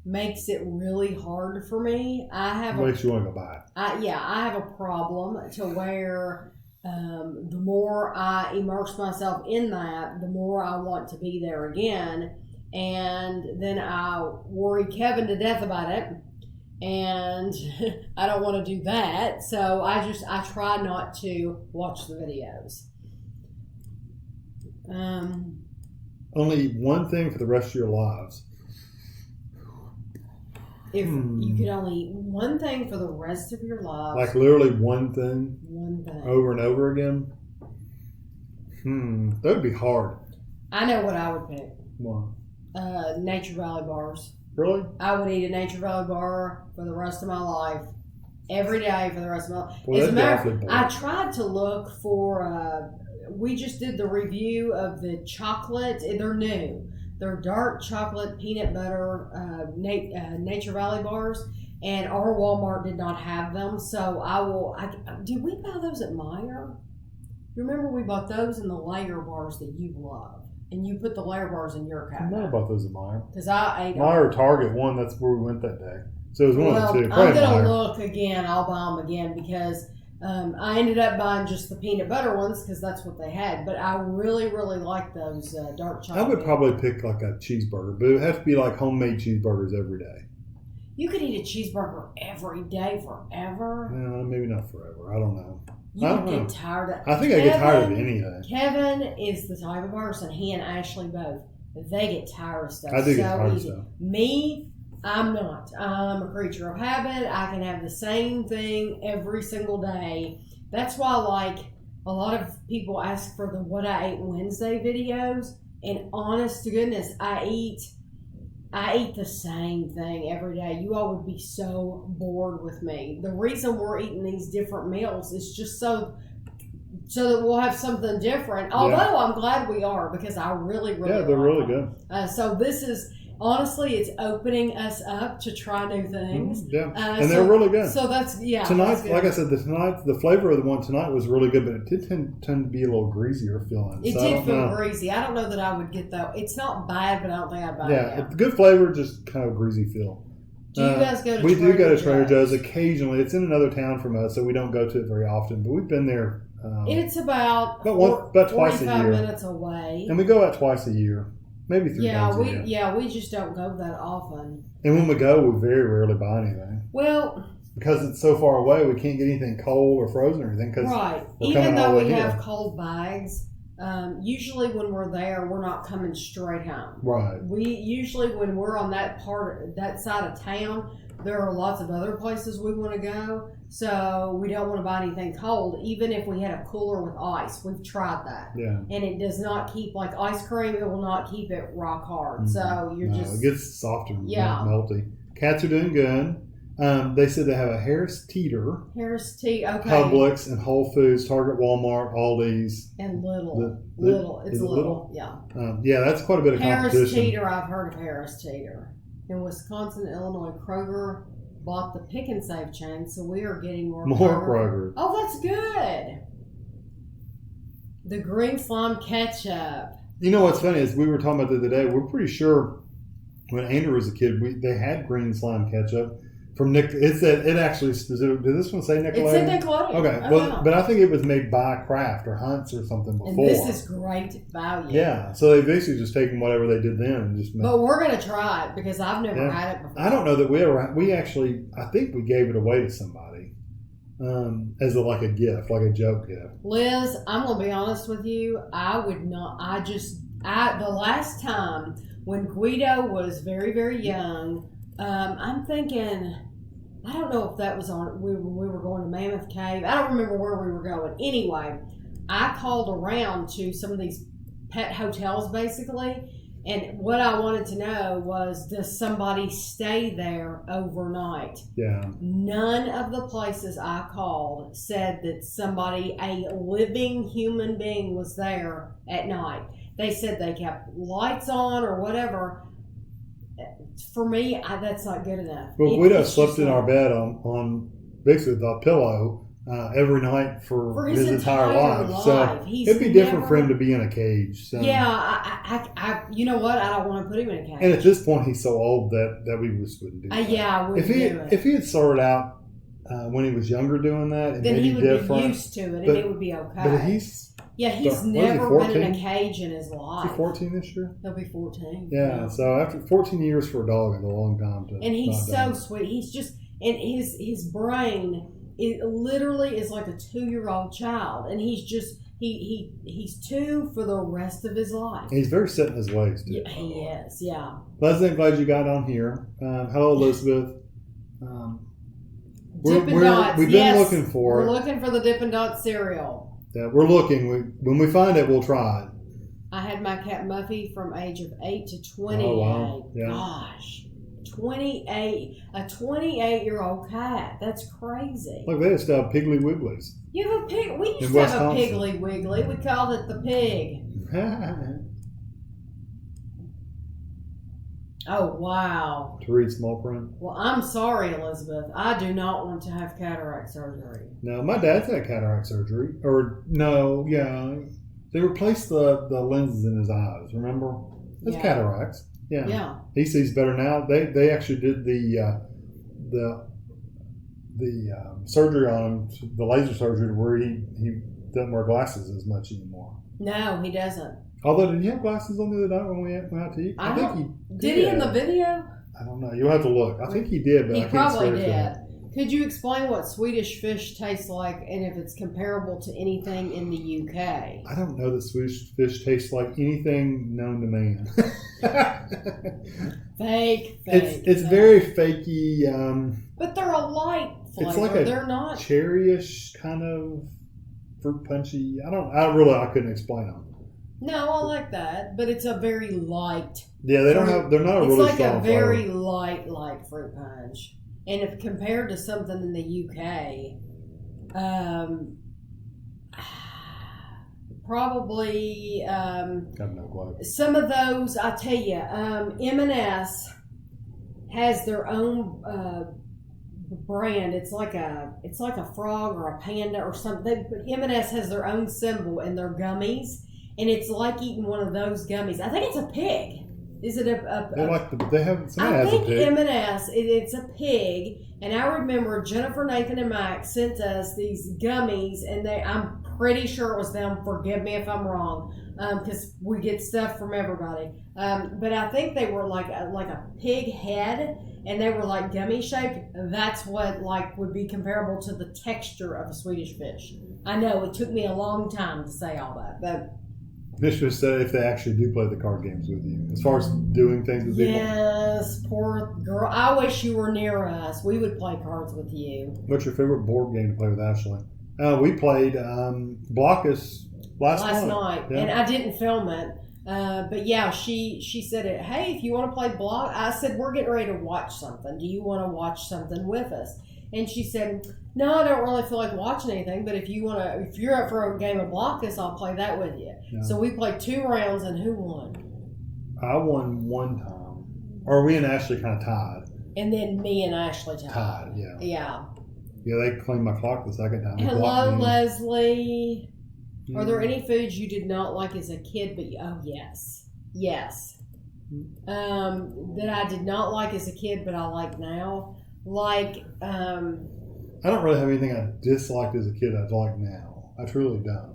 makes it really hard for me. Makes you want to go buy it. I have a problem to where the more I immerse myself in that, the more I want to be there again. And then I worry Kevin to death about it, and I don't want to do that. So I try not to watch the videos. Only one thing for the rest of your lives. If you could only eat one thing for the rest of your lives. Like literally one thing? One thing. Over and over again? That would be hard. I know what I would pick. What? Nature Valley bars. Really? I would eat a Nature Valley bar for the rest of my life. Every day for the rest of my life. Well, As a matter of fact, I tried to look for, we just did the review of the chocolate. They're new. They're dark chocolate peanut butter Nature Valley bars. And our Walmart did not have them. So did we buy those at Meijer? You remember we bought those in the layer bars that you love. And you put the layer bars in your cabinet. I know about those at Meijer. Because I ate them. Meijer or Target, that's where we went that day. So it was one of the two. I'm going to look again. I'll buy them again because I ended up buying just the peanut butter ones because that's what they had. But I really, really like those dark chocolate. I would probably pick a cheeseburger, but it would have to be homemade cheeseburgers every day. You could eat a cheeseburger every day forever. Maybe not forever. I don't know. You would get tired of it. I think I get tired of anything. Kevin is the type of person, he and Ashley both, they get tired of stuff. I do get tired of stuff. Me, I'm not. I'm a creature of habit. I can have the same thing every single day. That's why, a lot of people ask for the What I Ate Wednesday videos. And honest to goodness, I eat the same thing every day. You all would be so bored with me. The reason we're eating these different meals is just so that we'll have something different. Although I'm glad we are because I really, really like they're really them. good. So this is, honestly, it's opening us up to try new things. And they're really good. So that's, Tonight, like I said, the flavor of the one tonight was really good, but it did tend to be a little greasier feeling. It did feel greasy. I don't know that I would get that. It's not bad, but I don't think I'd buy it. Yeah, it's good flavor, just kind of greasy feel. Do you guys go to We do go to Trader Joe's occasionally. It's in another town from us, so we don't go to it very often, but we've been there. It's about twice a year. 45 minutes away. And we go out twice a year. Maybe 3 times a year. Yeah, we just don't go that often. And when we go, we very rarely buy anything. Well, because it's so far away, we can't get anything cold or frozen or anything. Right. Even though we have cold bags, Usually when we're there, we're not coming straight home. Right. We usually, when we're on that side of town, there are lots of other places we want to go. So we don't want to buy anything cold, even if we had a cooler with ice. We've tried that. Yeah. And it does not keep, like ice cream, it will not keep it rock hard. Mm-hmm. So you're just. It gets softer and melty. Cats are doing good. They said they have a Harris Teeter. Okay. Publix and Whole Foods, Target, Walmart, Aldi's. And Little. It's Little. Yeah. Yeah, that's quite a bit of competition. Harris Teeter, I've heard of Harris Teeter. In Wisconsin, Illinois, Kroger bought the Pick and Save chain, so we are getting more Kroger. Oh, that's good. The green slime ketchup. You know what's funny is we were talking about the other day. We're pretty sure when Andrew was a kid, they had green slime ketchup from Nick. It actually specific. Did this one say Nickelodeon? It said Nickelodeon. Okay, but I think it was made by Kraft or Hunt's or something before. And this is great value. Yeah, so they basically just taken whatever they did then and just. But we're gonna try it because I've never had it before. I don't know that we actually. I think we gave it away to somebody as a gift, like a joke gift. Liz, I'm gonna be honest with you. I would not. The last time when Guido was very, very young, I'm thinking. I don't know if that was when we were going to Mammoth Cave. I don't remember where we were going. Anyway, I called around to some of these pet hotels, basically, and what I wanted to know was, does somebody stay there overnight? Yeah. None of the places I called said that a living human being was there at night. They said they kept lights on or whatever. For me, that's not good enough. Well, Guido slept in our bed on basically the pillow every night for his entire life. So it'd be different for him to be in a cage. So. Yeah, I you know what? I don't want to put him in a cage. And at this point, he's so old that we just wouldn't do that. Yeah, if he had started out when he was younger doing that, then he would be used to it, and it would be okay. But he's never been in a cage in his life. Is he 14 this year? He'll be 14. Yeah, so after 14 years for a dog is a long time to. And he's so sweet. He's just, and his brain, it literally is like a 2-year-old child, and he's just he's 2 for the rest of his life. He's very set in his ways too. Yeah, he is. Yeah. Leslie, I'm glad you got on here. Hello, Elizabeth. Dippin' Dots. We've been looking for it. We're looking for the Dippin' Dots cereal. Yeah, we're looking. When we find it, we'll try it. I had my cat Muffy from age of 8 to 28. Oh, wow. Yeah. Gosh, 28. A 28-year-old cat. That's crazy. Look, they used to have Piggly Wigglies. You have a pig. We used to have a Piggly Wiggly. We called it the pig. Oh, wow. To read small print. Well, I'm sorry, Elizabeth. I do not want to have cataract surgery. No, my dad's had cataract surgery. They replaced the lenses in his eyes, remember? That's cataracts. Yeah. Yeah. He sees better now. They actually did the surgery on him, the laser surgery, where he doesn't wear glasses as much anymore. No, he doesn't. Although, did he have glasses on the other night when we went out to eat? I think he did. He in the video? I don't know. You'll have to look. I think he did, but I can't probably did. Could you explain what Swedish fish tastes like and if it's comparable to anything in the UK? I don't know that Swedish fish tastes like anything known to man. Fake. It's very fakey. But they're a light flavor. It's like they're not cherryish kind of fruit punchy. I couldn't explain them. No, I like that, but it's a very light. Yeah, they're not a really strong It's like a very flavor. light fruit punch. And if compared to something in the UK, probably I have no clue. Some of those, I tell you, M&S has their own brand. It's like a frog or a panda or something. M&S has their own symbol in their gummies. And it's like eating one of those gummies. I think it's a pig. Is it they have somebody has a pig. M&S. It's a pig. And I remember Jennifer, Nathan, and Mike sent us these gummies, and I'm pretty sure it was them. Forgive me if I'm wrong, because we get stuff from everybody. But I think they were like a pig head, and they were like gummy shaped. That's what would be comparable to the texture of a Swedish fish. I know it took me a long time to say all that, but Mishra said if they actually do play the card games with you, as far as doing things with people. Yes, poor girl. I wish you were near us. We would play cards with you. What's your favorite board game to play with Ashley? We played Blockus last night. Yeah. And I didn't film it. But yeah, she said it. Hey, if you want to play Block, I said we're getting ready to watch something. Do you want to watch something with us? And she said, no, I don't really feel like watching anything. But if you're up for a game of Blockus, I'll play that with you. Yeah. So we played 2 rounds, and who won? I won one time, or we and Ashley kind of tied. And then me and Ashley tied. Yeah. Yeah. Yeah, they claimed my clock the second time. Hello, Leslie. Yeah. Are there any foods you did not like as a kid? But yes. That I did not like as a kid, but I like now. Like, I don't really have anything I disliked as a kid I like now. I truly don't.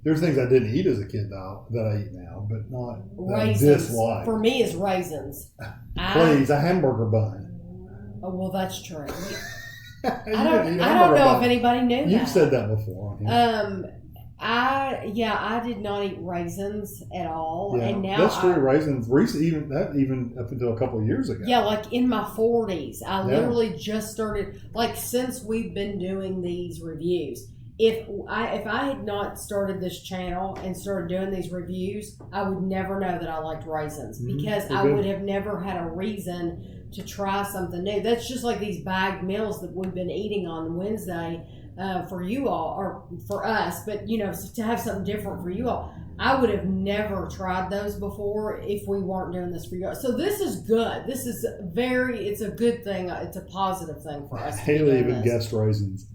There's things I didn't eat as a kid though that I eat now, but not raisins. Dislike. For me, it's raisins. Please, a hamburger bun. Oh well, that's true. I don't know if anybody knew that. You've said that before. I did not eat raisins at all, yeah, and now that's true. Raisins, even up until a couple of years ago. Yeah, like in my 40s, I literally just started. Like since we've been doing these reviews, if I had not started this channel and started doing these reviews, I would never know that I liked raisins because I would have never had a reason to try something new. That's just like these bagged meals that we've been eating on Wednesday. For you all or for us, but to have something different for you all, I would have never tried those before if we weren't doing this for you all. So this is good. This is it's a good thing. It's a positive thing for us. Haley even guessed raisins.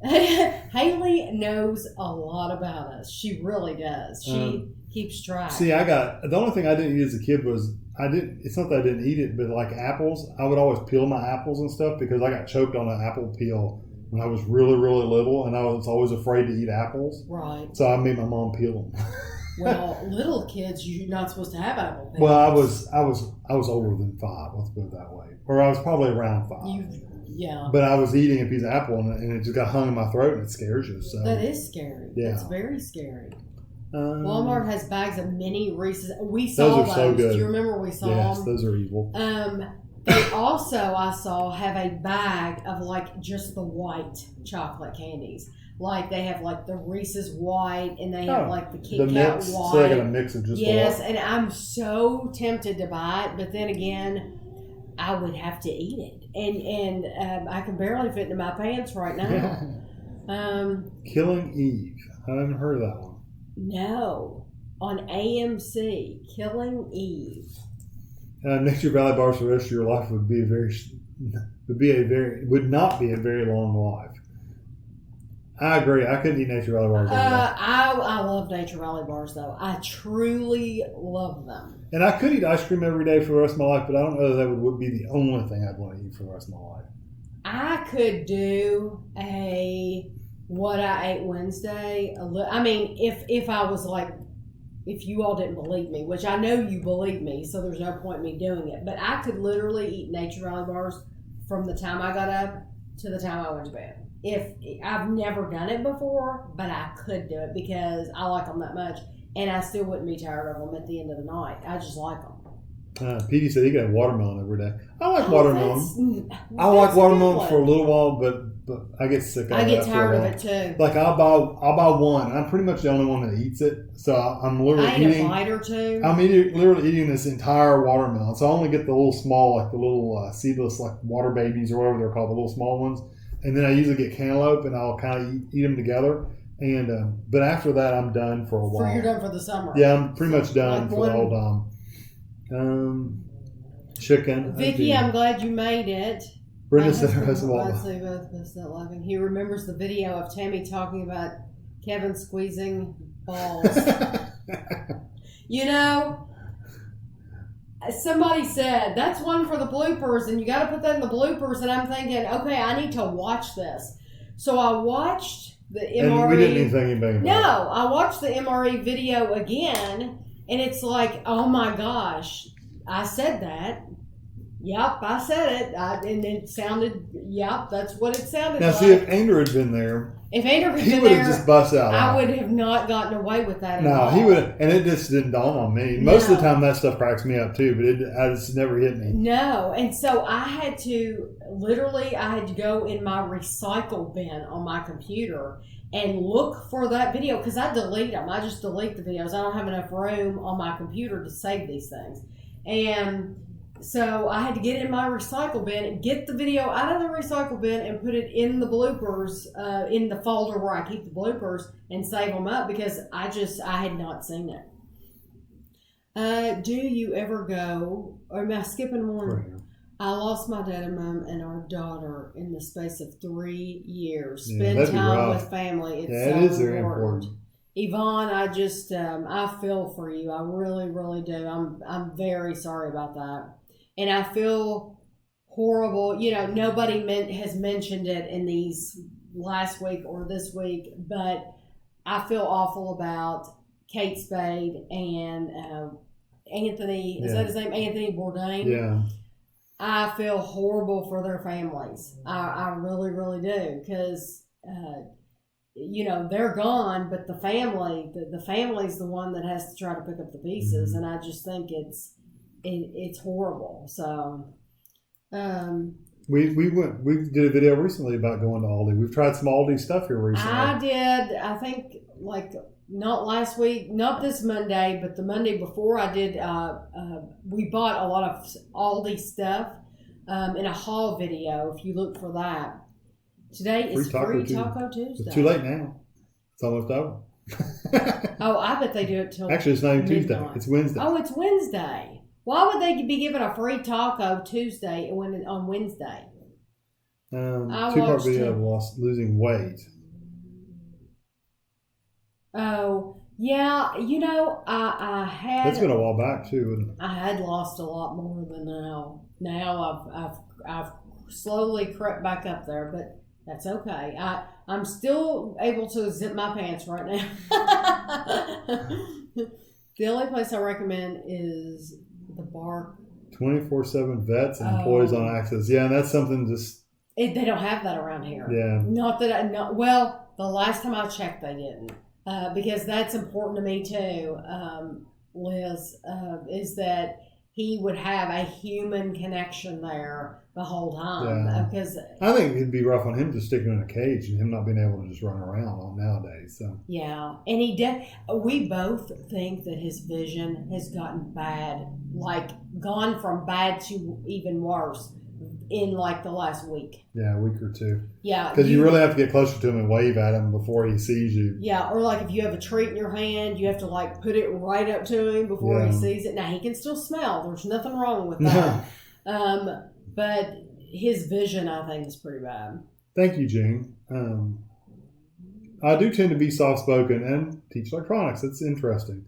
Haley knows a lot about us. She really does. She keeps track. See, the only thing I didn't eat as a kid was it's not that I didn't eat it, but like apples, I would always peel my apples and stuff because I got choked on an apple peel when I was really, really little, and I was always afraid to eat apples. Right. So I made my mom peel them. Well, little kids, you're not supposed to have apple peels. Well, I was older than 5. Let's put it that way, or I was probably around 5. Yeah. But I was eating a piece of apple, and it just got hung in my throat, and it scares you. So that is scary. Yeah. It's very scary. Walmart has bags of mini Reese's. We saw those. So good. Do you remember we saw them? Yes, those are evil. They also, I saw, have a bag of like just the white chocolate candies. Like they have like the Reese's white, and they have like the Kit Kat white. So they got a mix of just the white. And I'm so tempted to buy it, but then again, I would have to eat it, and I can barely fit into my pants right now. Killing Eve. I haven't heard of that one. No, on AMC, Killing Eve. Nature Valley bars for the rest of your life would not be a very long life. I agree. I couldn't eat Nature Valley bars. I love Nature Valley bars though. I truly love them. And I could eat ice cream every day for the rest of my life, but I don't know that would be the only thing I'd want to eat for the rest of my life. I could do what I ate Wednesday. I mean, if I was like. If you all didn't believe me, which I know you believe me, so there's no point in me doing it. But I could literally eat Nature Valley bars from the time I got up to the time I went to bed. I've never done it before, but I could do it because I like them that much, and I still wouldn't be tired of them at the end of the night. I just like them. Petey said he got watermelon every day. I like watermelon. I like watermelon for a little while, but I get sick of it. I get tired of it too. Like I'll buy one. I'm pretty much the only one that eats it. So I'm literally eating a bite or two. I'm literally eating this entire watermelon. So I only get the little small, like the little seedless, like water babies or whatever they're called, the little small ones. And then I usually get cantaloupe, and I'll kind of eat them together. And but after that, I'm done for a while. You're done for the summer. Yeah, I'm pretty much done for the whole time. Chicken. Vicky, I'm glad you made it. Brenda said her husband laughing. He remembers the video of Tami talking about Kevin squeezing balls. Somebody said that's one for the bloopers, and you got to put that in the bloopers. And I'm thinking, okay, I need to watch this. So I watched the MRE. And we didn't even think anything about it. No, I watched the MRE video again, and it's like, oh my gosh, I said that. Yep, I said it. And it sounded, yep, that's what it sounded Now, like. see, if Andrew had been there, if Andrew had he been would there, have just bust out. I would have not gotten away with that at No, all. he would have, and it just didn't dawn on me. Most of the time, that stuff cracks me up too, but it just never hit me. No, and so I had to go in my recycle bin on my computer and look for that video because I delete them. I just delete the videos. I don't have enough room on my computer to save these things, and so I had to get in my recycle bin and get the video out of the recycle bin and put it in the bloopers, in the folder where I keep the bloopers and save them up because I had not seen it. Do you ever go, or am I skipping one? Right. I lost my dad and mom and our daughter in the space of 3 years. Yeah, Spend that'd be time rough. with family. It's Yeah, so it is very important. important. Yvonne, I just, I feel for you. I really, really do. I'm very sorry about that. And I feel horrible. You know, nobody has mentioned it in these last week or this week, but I feel awful about Kate Spade and Anthony. Is that his name? Anthony Bourdain. Yeah. I feel horrible for their families. I really, really do. Because, you know, they're gone, but the family's the one that has to try to pick up the pieces. Mm-hmm. And I just think it's horrible. So, We did a video recently about going to Aldi. We've tried some Aldi stuff here recently. I did. I think not last week, not this Monday, but the Monday before. I did. We bought a lot of Aldi stuff in a haul video. If you look for that, today is Free Taco Tuesday. It's too late now. It's almost over. Oh, I bet they do it till actually, it's not even midnight. Tuesday. It's Wednesday. Oh, it's Wednesday. Why would they be giving a free taco Tuesday when on Wednesday? Two-part video of losing weight. Oh, yeah. You know, I had. That's been a while back too, isn't it? I had lost a lot more than now. Now I've slowly crept back up there, but that's okay. I'm still able to zip my pants right now. The only place I recommend is the bar. 24/7 vets and employees on access. Yeah, and that's something they don't have that around here. Yeah. Not that I know. Well, the last time I checked, they didn't. Because that's important to me too, Liz, is that he would have a human connection there the whole time. Yeah. Because I think it'd be rough on him just sticking in a cage and him not being able to just run around on nowadays. So yeah, and we both think that his vision has gotten bad, like gone from bad to even worse in like the last week. Yeah, a week or two. Yeah. Because you really have to get closer to him and wave at him before he sees you. Yeah, or like if you have a treat in your hand, you have to like put it right up to him before he sees it. Now, he can still smell. There's nothing wrong with that. But his vision, I think, is pretty bad. Thank you, June. I do tend to be soft-spoken and teach electronics. It's interesting.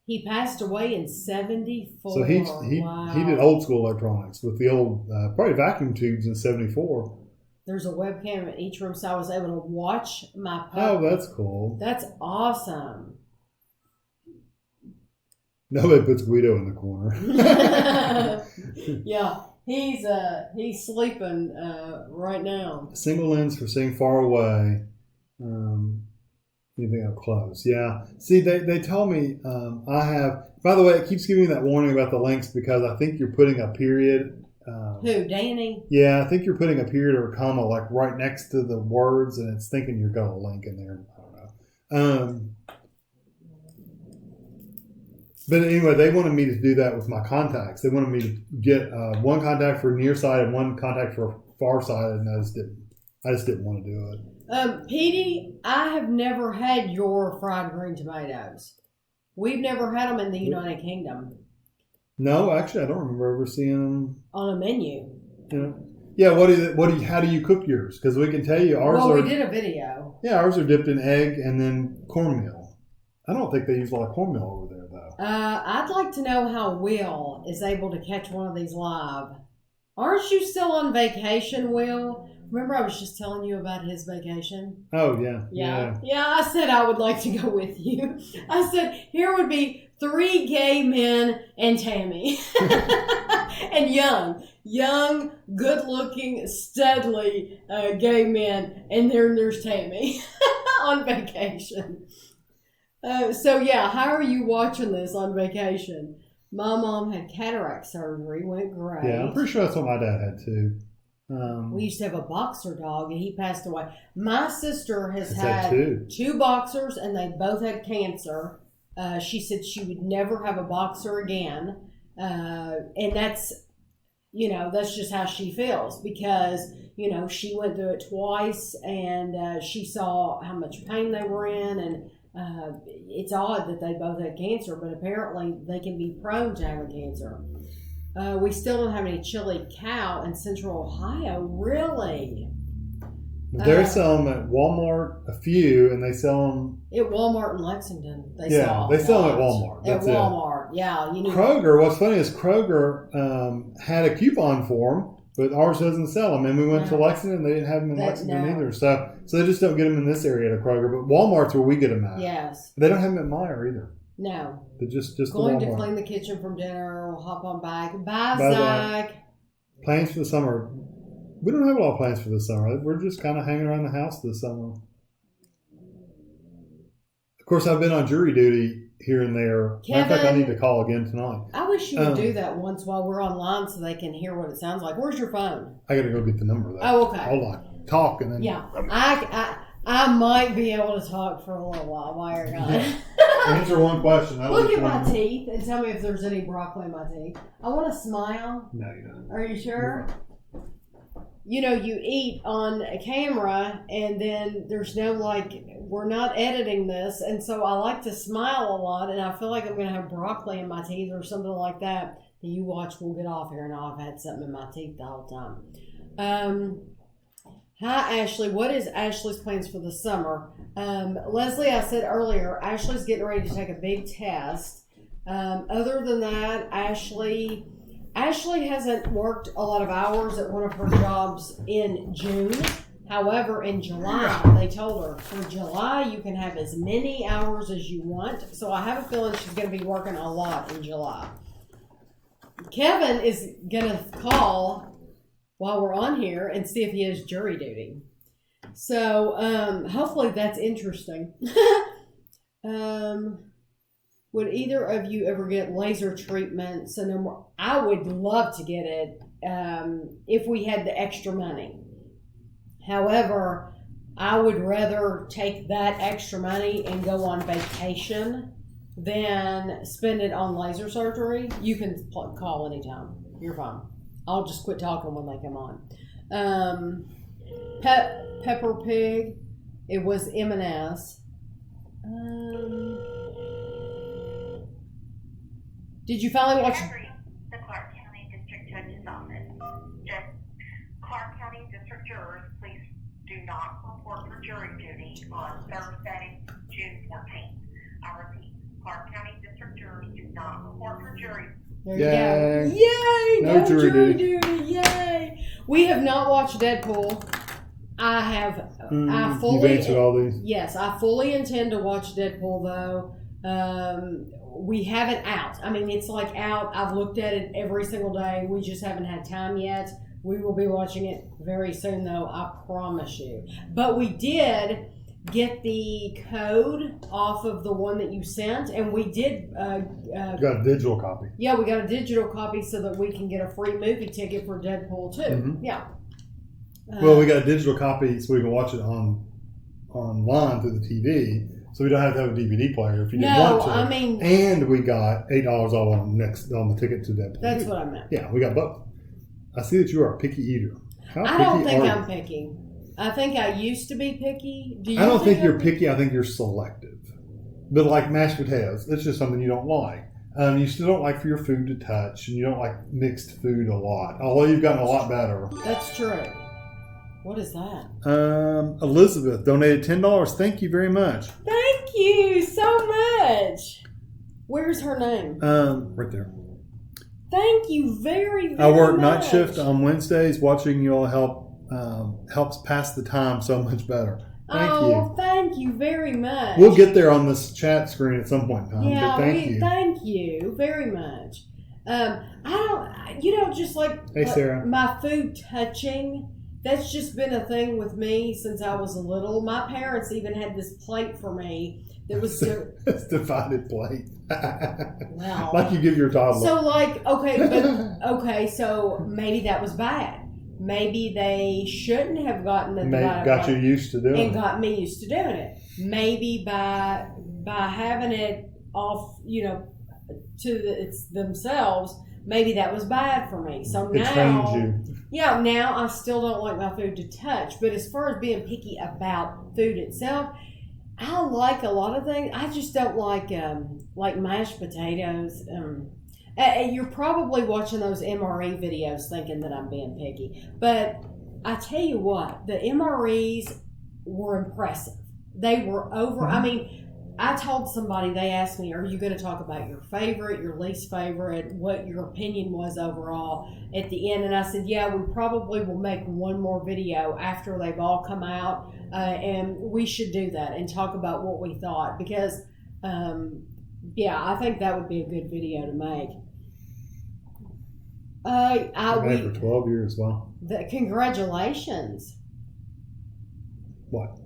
He passed away in 74. So he did old school electronics with the old, probably vacuum tubes in 74. There's a webcam in each room, so I was able to watch my puppy. Oh, that's cool. That's awesome. Nobody puts Guido in the corner. Yeah, he's sleeping right now. Single lens for seeing far away. Anything up close? Yeah. See, they told me I have. By the way, it keeps giving me that warning about the links because I think you're putting a period. Who, Danny? Yeah, I think you're putting a period or a comma like right next to the words, and it's thinking you're got a link in there. I don't know. But anyway, they wanted me to do that with my contacts. They wanted me to get one contact for nearsighted and one contact for farsighted, and I just didn't want to do it. Petey, I have never had your fried green tomatoes. We've never had them in the United Kingdom. No, actually, I don't remember ever seeing them on a menu. Yeah. How do you cook yours? Because we can tell you ours. Well, we did a video. Yeah, ours are dipped in egg and then cornmeal. I don't think they use a lot of cornmeal over there, though. I'd like to know how Will is able to catch one of these live. Aren't you still on vacation, Will? Remember I was just telling you about his vacation? Oh, yeah. Yeah, I said I would like to go with you. I said, here would be 3 gay men and Tami. And young. young, good-looking, studly gay men, and then there's Tami on vacation. So yeah, how are you watching this on vacation? My mom had cataract surgery, went great. Yeah, I'm pretty sure that's what my dad had too. We used to have a boxer dog, and he passed away. My sister has had two boxers, and they both had cancer. She said she would never have a boxer again, and that's just how she feels because she went through it twice, and she saw how much pain they were in, and it's odd that they both had cancer, but apparently they can be prone to having cancer. We still don't have any chili cow in Central Ohio. Really? They sell them at Walmart, a few, and they sell them at Walmart in Lexington. They sell them at Walmart. That's at Walmart, yeah. Kroger. What's funny is Kroger had a coupon for them, but ours doesn't sell them. And we went to Lexington, and they didn't have them in Lexington either. So they just don't get them in this area at Kroger. But Walmart's where we get them at. Yes. They don't have them at Meyer either. No. They're just going the to clean the kitchen from dinner. We'll hop on back. Bye, Zach. Plans for the summer. We don't have a lot of plans for this summer. We're just kind of hanging around the house this summer. Of course, I've been on jury duty here and there. Matter of fact, I need to call again tonight. I wish you would do that once while we're online so they can hear what it sounds like. Where's your phone? I got to go get the number, though. Oh, okay. Hold on. Talk and then... Yeah. I might be able to talk for a little while you're gone. Answer one question. Look at my teeth and tell me if there's any broccoli in my teeth. I want to smile. No, you don't. Are you sure? You eat on a camera and then there's no we're not editing this, and so I like to smile a lot, and I feel like I'm going to have broccoli in my teeth or something like that. You watch, we'll get off here, and I've had something in my teeth the whole time. Hi, Ashley. What is Ashley's plans for the summer? Leslie, I said earlier, Ashley's getting ready to take a big test. Other than that, Ashley hasn't worked a lot of hours at one of her jobs in June. However, in July, they told her, for July, you can have as many hours as you want. So I have a feeling she's going to be working a lot in July. Kevin is going to call while we're on here and see if he has jury duty. So hopefully that's interesting. Would either of you ever get laser treatment? So no more. I would love to get it if we had the extra money. However, I would rather take that extra money and go on vacation than spend it on laser surgery. You can call anytime. You're fine. I'll just quit talking when they come on. Pepper Pig. It was M&S. Did you finally watch? The Clark County District Judge's Office. Just Clark County District jurors, please do not report for jury duty on Thursday, June 14th. I repeat, Clark County District jurors do not report for jury. There you go. Yay! No jury duty. Yay! We have not watched Deadpool. I have. I fully. You've answered all these. Yes, I fully intend to watch Deadpool though. We have it out. I mean, it's out. I've looked at it every single day. We just haven't had time yet. We will be watching it very soon, though. I promise you. But we did get the code off of the one that you sent, and we did. You got a digital copy. Yeah, we got a digital copy so that we can get a free movie ticket for Deadpool too. Mm-hmm. Yeah. Well, we got a digital copy so we can watch it online through the TV. So we don't have to have a DVD player if you didn't want to. I mean, and we got $8 off on the ticket to Deadpool. That's what I meant. Yeah, we got both. I see that you are a picky eater. I don't think I'm picky. I think I used to be picky. Do you? I don't think you're picky. I think you're selective. But like mashed potatoes, it's just something you don't like. You still don't like for your food to touch, and you don't like mixed food a lot. Although you've gotten a lot better. That's true. What is that? Elizabeth donated $10. Thank you very much. Thank you so much. Where's her name? Right there. Thank you very, very much. I work night shift on Wednesdays. Watching you all helps pass the time so much better. Thank you. Thank you very much. We'll get there on this chat screen at some point in time. Yeah, but thank you. Thank you very much. You know, just like Hey, Sarah. my food touching. That's just been a thing with me since I was little. My parents even had this plate for me that was It's divided plate. Wow. Like you give your toddler. So like, so maybe that was bad. Maybe they shouldn't have gotten the divided got plate you used to doing and it. got me used to doing it. Maybe by having it off, you know, it's themselves, maybe that was bad for me. So It now, trains you. yeah, now I still don't like my food to touch. But as far as being picky about food itself, I like a lot of things. I just don't like mashed potatoes. You're probably watching those MRE videos thinking that I'm being picky. But I tell you what, the MREs were impressive. They were over. I mean, I told somebody, they asked me, are you going to talk about your favorite, your least favorite, what your opinion was overall at the end? And I said, yeah, we probably will make one more video after they've all come out. And we should do that and talk about what we thought. Because, I think that would be a good video to make. I've been for 12 years. Wow. Congratulations. What?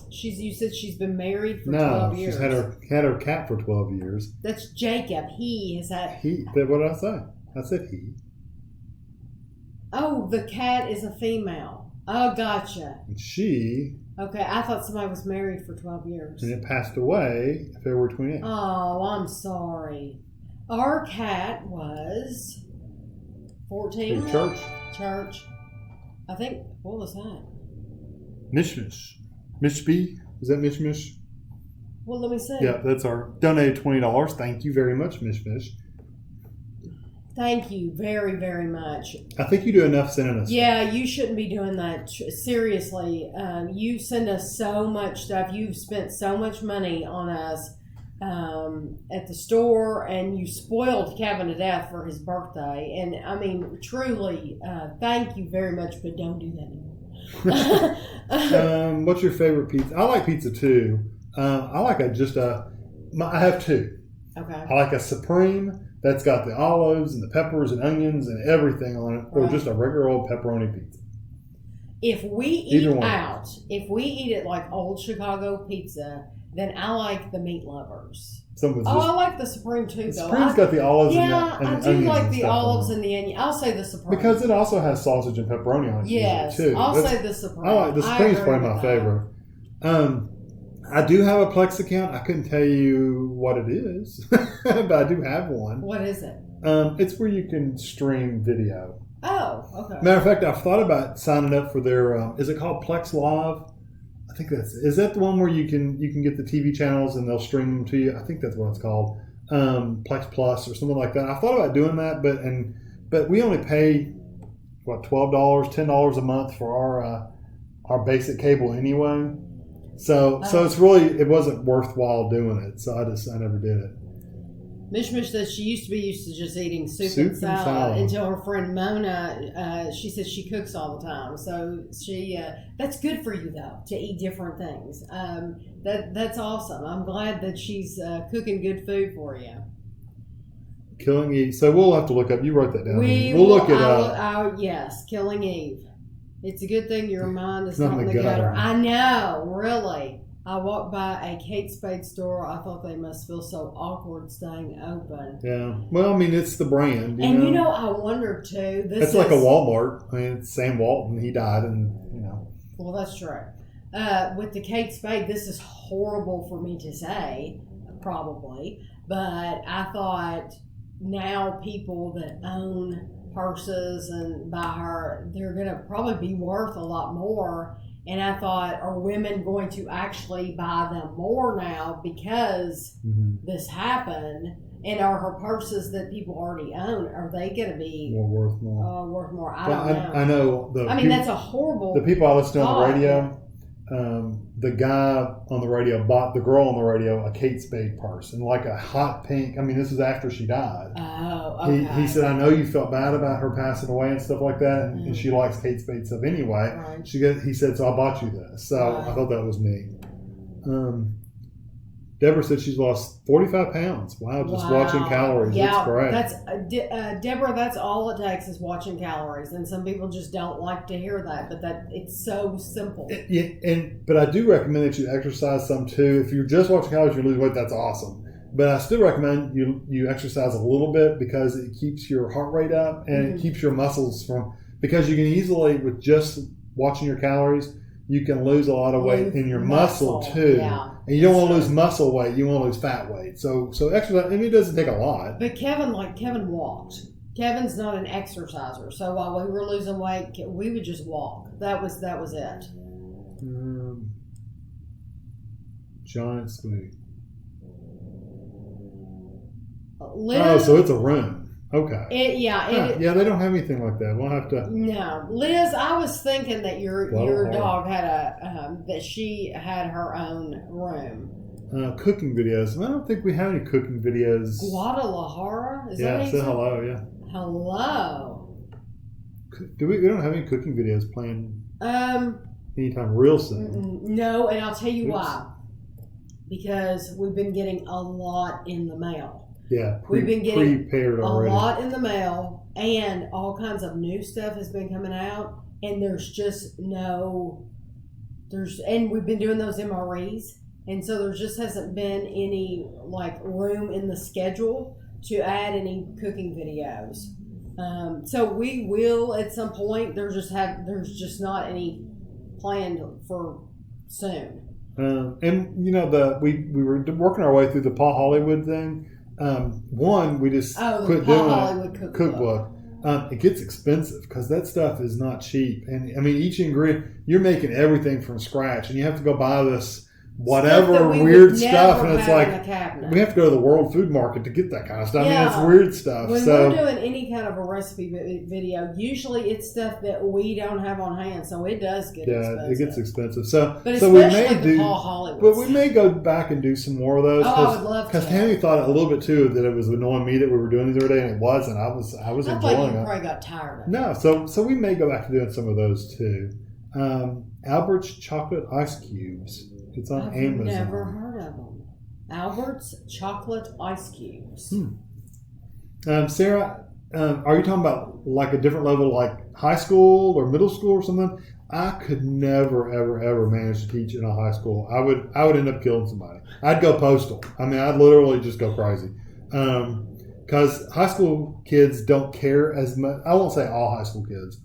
You said she's been married for 12 years. No, she's had her cat for 12 years. That's Jacob. He has had. What did I say? I said he. Oh, the cat is a female. Oh, gotcha. And she. Okay, I thought somebody was married for 12 years. And it passed away February 28th. Oh, I'm sorry. Our cat was 14. Church. I think, what was that? Mishmish. Mishby? Is that Mishmish? Well, let me see. Yeah, that's our donated $20. Thank you very much, Mishmish. Thank you very, very much. I think you do enough sending us. Yeah, you shouldn't be doing that. Seriously, you send us so much stuff. You've spent so much money on us at the store, and you spoiled Kevin to death for his birthday. And I mean, truly, thank you very much, but don't do that anymore. What's your favorite pizza? I like pizza too. I like I have two. Okay. I like a Supreme that's got the olives and the peppers and onions and everything on it, or just a regular old pepperoni pizza. If we eat out, if we eat it like old Chicago pizza, then I like the Meat Lovers. I like the Supreme too, though. Supreme's got the olives and the onions. I do like the olives and the onion. I'll say the Supreme. Because it also has sausage and pepperoni on it. Yes, too. I'll say the Supreme. I like the Supreme's probably my favorite. I do have a Plex account. I couldn't tell you what it is, but I do have one. What is it? It's where you can stream video. Oh, okay. Matter of fact, I've thought about signing up for their. Is it called Plex Live? I think is that the one where you can get the TV channels and they'll stream them to you? I think that's what it's called, Plex Plus or something like that. I thought about doing that, but we only pay $12, $10 a month for our basic cable anyway. So it wasn't worthwhile doing it. So I never did it. Mishmish says she used to just eating soup and salad until her friend Mona, she says she cooks all the time. So that's good for you though, to eat different things. That's awesome. I'm glad that she's cooking good food for you. Killing Eve. So we'll have to look up. You wrote that down. We'll look it up. Yes, Killing Eve. It's a good thing your mind is not in the gutter. I know, really. I walked by a Kate Spade store. I thought they must feel so awkward staying open. Yeah. Well, I mean, it's the brand. You know, I wonder too. It's like a Walmart. I mean, it's Sam Walton. He died, and Well, that's true. With the Kate Spade, this is horrible for me to say, probably, but I thought now people that own purses and buy her, they're going to probably be worth a lot more. And I thought, are women going to actually buy them more now because this happened? And are her purses that people already own, are they going to be worth more? Worth more? I don't know. I know. That's a horrible. The people I listen to on the radio, the guy on the radio bought the girl on the radio a Kate Spade purse and like a hot pink. I mean, this is after she died. Oh, okay. He said, I know you felt bad about her passing away and stuff like that, and she likes Kate Spade stuff anyway. Right. He said, so I bought you this. So I thought that was neat. Deborah said she's lost 45 pounds. Wow, just watching calories. Yeah, That's great. That's Deborah. That's all it takes is watching calories, and some people just don't like to hear that. But it's so simple. But I do recommend that you exercise some too. If you're just watching calories, you lose weight. That's awesome. But I still recommend you exercise a little bit because it keeps your heart rate up and it keeps your muscles from. Because you can easily, with just watching your calories, you can lose a lot of weight in your muscle too. Yeah. And you don't want to lose muscle weight, you want to lose fat weight. So exercise, I mean, it doesn't take a lot. But Kevin walked. Kevin's not an exerciser. So while we were losing weight, we would just walk. That was it. Giant squeak. Liz, so it's a room. Okay. Yeah, they don't have anything like that. We'll have to. No, Liz, I was thinking that your dog had that she had her own room. Cooking videos. I don't think we have any cooking videos. Guadalajara? Is that say hello. Yeah. Hello. We don't have any cooking videos planned. Anytime real soon. No, and I'll tell you why. Because we've been getting a lot in the mail. Yeah, we've been getting prepared already. A lot in the mail, and all kinds of new stuff has been coming out, and there's just and we've been doing those MREs, and so there just hasn't been any room in the schedule to add any cooking videos. So we will at some point. There's just not any planned for soon. And we were working our way through the Paul Hollywood thing. We just quit doing it. Cookbook. It gets expensive because that stuff is not cheap. And I mean, each ingredient, you're making everything from scratch, and you have to go buy this whatever weird stuff, and it's like we have to go to the World Food Market to get that kind of stuff. Yeah. I mean, it's weird stuff. When we're doing any kind of a recipe video, usually it's stuff that we don't have on hand, so it does get expensive. It gets expensive. So we may Paul Hollywood but we may go back and do some more of those. I would love to. Because Tami thought a little bit too that it was annoying me that we were doing these every day, and it wasn't. I was enjoying it. Probably got tired of it. No, so we may go back to doing some of those too. Albert's chocolate ice cubes. It's on Amazon. I've never heard of them. Albert's chocolate ice cubes. Sarah, are you talking about like a different level, like high school or middle school or something? I could never, ever, ever manage to teach in a high school. I would end up killing somebody. I'd go postal. I mean, I'd literally just go crazy. Because high school kids don't care as much. I won't say all high school kids.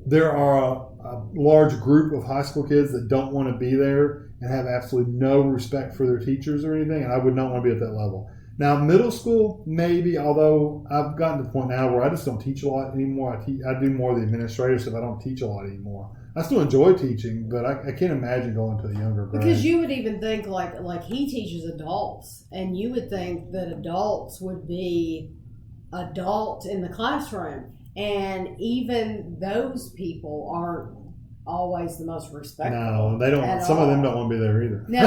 There are a large group of high school kids that don't want to be there and have absolutely no respect for their teachers or anything, and I would not want to be at that level. Now, middle school, maybe, although I've gotten to the point now where I just don't teach a lot anymore. I do more of the administrative stuff. I don't teach a lot anymore. I still enjoy teaching, but I can't imagine going to a younger grade. Because you would even think, like he teaches adults, and you would think that adults would be adult in the classroom. And even those people aren't always the most respectful. No, they don't. Some of them don't want to be there either. No,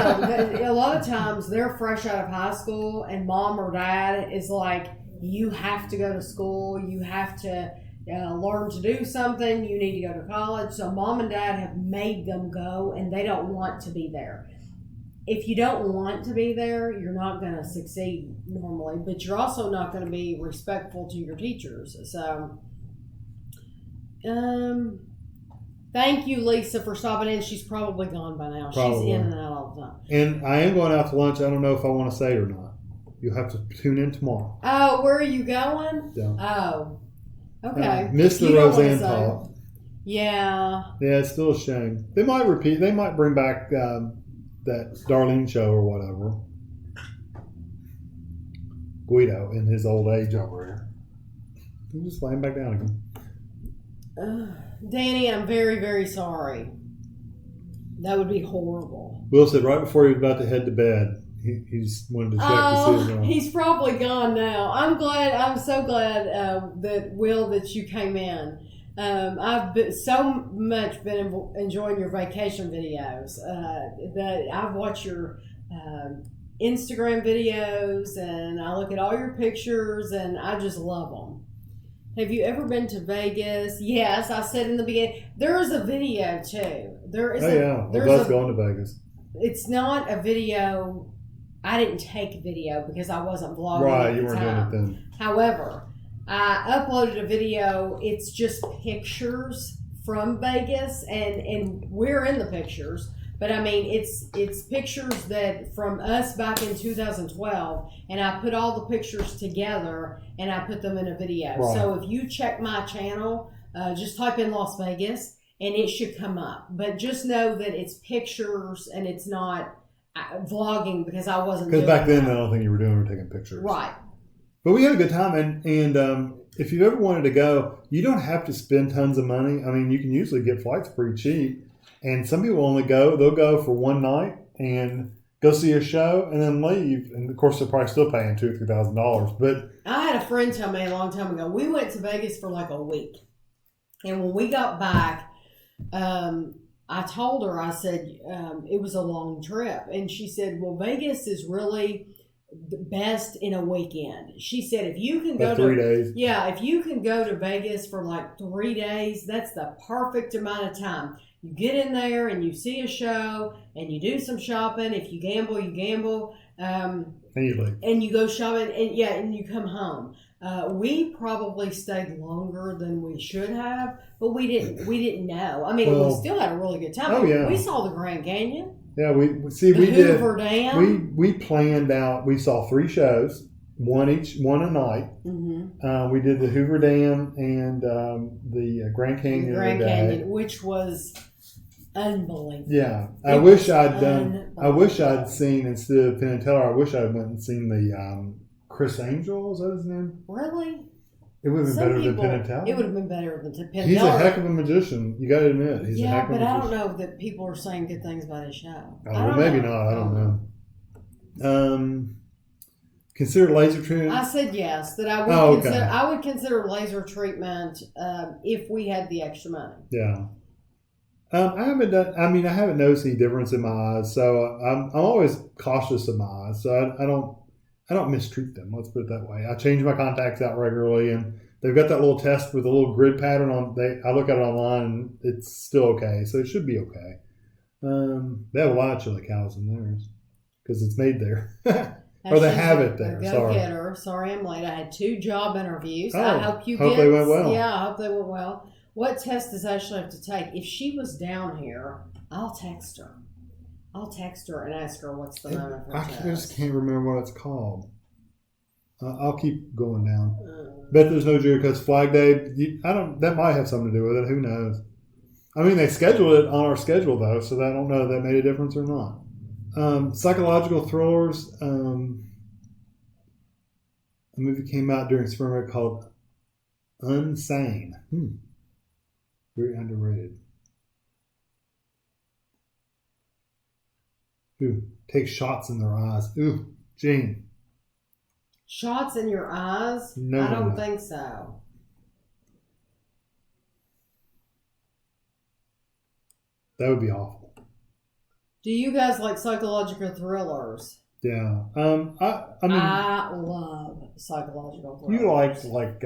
a lot of times they're fresh out of high school, and mom or dad is like, "You have to go to school. You have to learn to do something. You need to go to college." So mom and dad have made them go, and they don't want to be there. If you don't want to be there, you're not going to succeed normally, but you're also not going to be respectful to your teachers. So. Thank you, Lisa, for stopping in. She's probably gone by now. Probably. She's in and out all the time. And I am going out to lunch. I don't know if I want to say it or not. You'll have to tune in tomorrow. Oh, where are you going? Yeah. Oh, okay. Missed the Roseanne talk. Yeah. Yeah, it's still a shame. They might repeat. They might bring back that Darlene show or whatever. Guido in his old age over here. He's just laying back down again. Danny, I'm very, very sorry. That would be horrible. Will said right before he was about to head to bed, he just wanted to check to see his own. He's probably gone now. I'm so glad that you came in. I've been enjoying your vacation videos. That I've watched your Instagram videos, and I look at all your pictures, and I just love them. Have you ever been to Vegas? Yes, I said in the beginning. There is a video too. There's us going to Vegas. It's not a video I didn't take video because I wasn't vlogging Right, at you the weren't doing it time. then. However, I uploaded a video. It's just pictures from Vegas, and we're in the pictures. But I mean, it's pictures that from us back in 2012, and I put all the pictures together and I put them in a video. Right. So if you check my channel, just type in Las Vegas and it should come up. But just know that it's pictures and it's not vlogging because I wasn't. Because back then, that. I don't think you were taking pictures. Right. But we had a good time, and if you ever wanted to go, you don't have to spend tons of money. I mean, you can usually get flights pretty cheap. And some people they'll go for one night and go see a show and then leave. And of course, they're probably still paying $2,000 or $3,000. But I had a friend tell me a long time ago, we went to Vegas for like a week. And when we got back, I told her, I said, it was a long trip. And she said, well, Vegas is really the best in a weekend. She said, if you can go 3 days. Yeah, if you can go to Vegas for like 3 days, that's the perfect amount of time. You get in there and you see a show and you do some shopping. If you gamble, you gamble. And you leave. And you go shopping and you come home. We probably stayed longer than we should have, but we didn't know. I mean, we still had a really good time. Oh, yeah. We saw the Grand Canyon. Yeah, we Hoover Dam. We planned out. We saw 3 shows, one a night. Mm-hmm. We did the Hoover Dam and the Grand Canyon. The Grand Canyon, which was unbelievable. Yeah, I wish I'd seen, instead of Penn and Teller, I wish I went and seen the Chris Angel. Is that his name? Really? It would have been better than Penn and Teller. It would have been better than Penn and Teller. He's a heck of a magician. You got to admit, he's a heck of a magician. Yeah, but I don't know that people are saying good things about his show. Well, maybe not. I don't know. Consider laser treatment. I said yes. That I would consider. I would consider laser treatment if we had the extra money. Yeah. I haven't noticed any difference in my eyes, so I'm always cautious of my eyes. So I don't mistreat them. Let's put it that way. I change my contacts out regularly, and they've got that little test with a little grid pattern on. I look at it online, and it's still okay, so it should be okay. They have a lot of chili cows in theirs because it's made there, or they have it there. Sorry, I'm late. I had 2 job interviews. Oh, I hope they went well. Yeah, I hope they went well. What test does Ashley have to take? If she was down here, I'll text her. I'll text her and ask her what's the name of her test. I just can't remember what it's called. I'll keep going down. Bet there's no jury because Flag Day. That might have something to do with it. Who knows? I mean, they scheduled it on our schedule though, so I don't know if that made a difference or not. Psychological thrillers. A movie came out during spring break called Unsane. Very underrated. Ooh, take shots in their eyes. Ooh, Gene. Shots in your eyes? No, I don't think so. That would be awful. Do you guys like psychological thrillers? Yeah. I love psychological thrillers. You like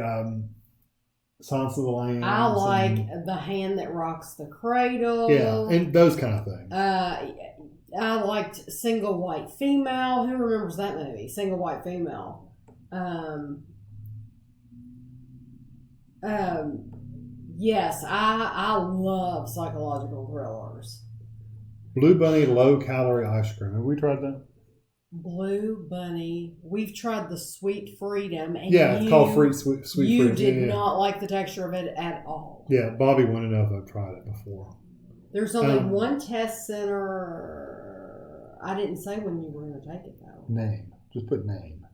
Silence of the Lambs. I like The Hand That Rocks the Cradle. Yeah, and those kind of things. I liked Single White Female. Who remembers that movie? Single White Female. Yes, I love psychological thrillers. Blue Bunny low calorie ice cream. Have we tried that? Blue Bunny. We've tried the Sweet Freedom. And it's called Sweet Freedom. You did not like the texture of it at all. Yeah, Bobby wanted to know if I've tried it before. There's only one test center. I didn't say when you were going to take it, though. Name. Just put name.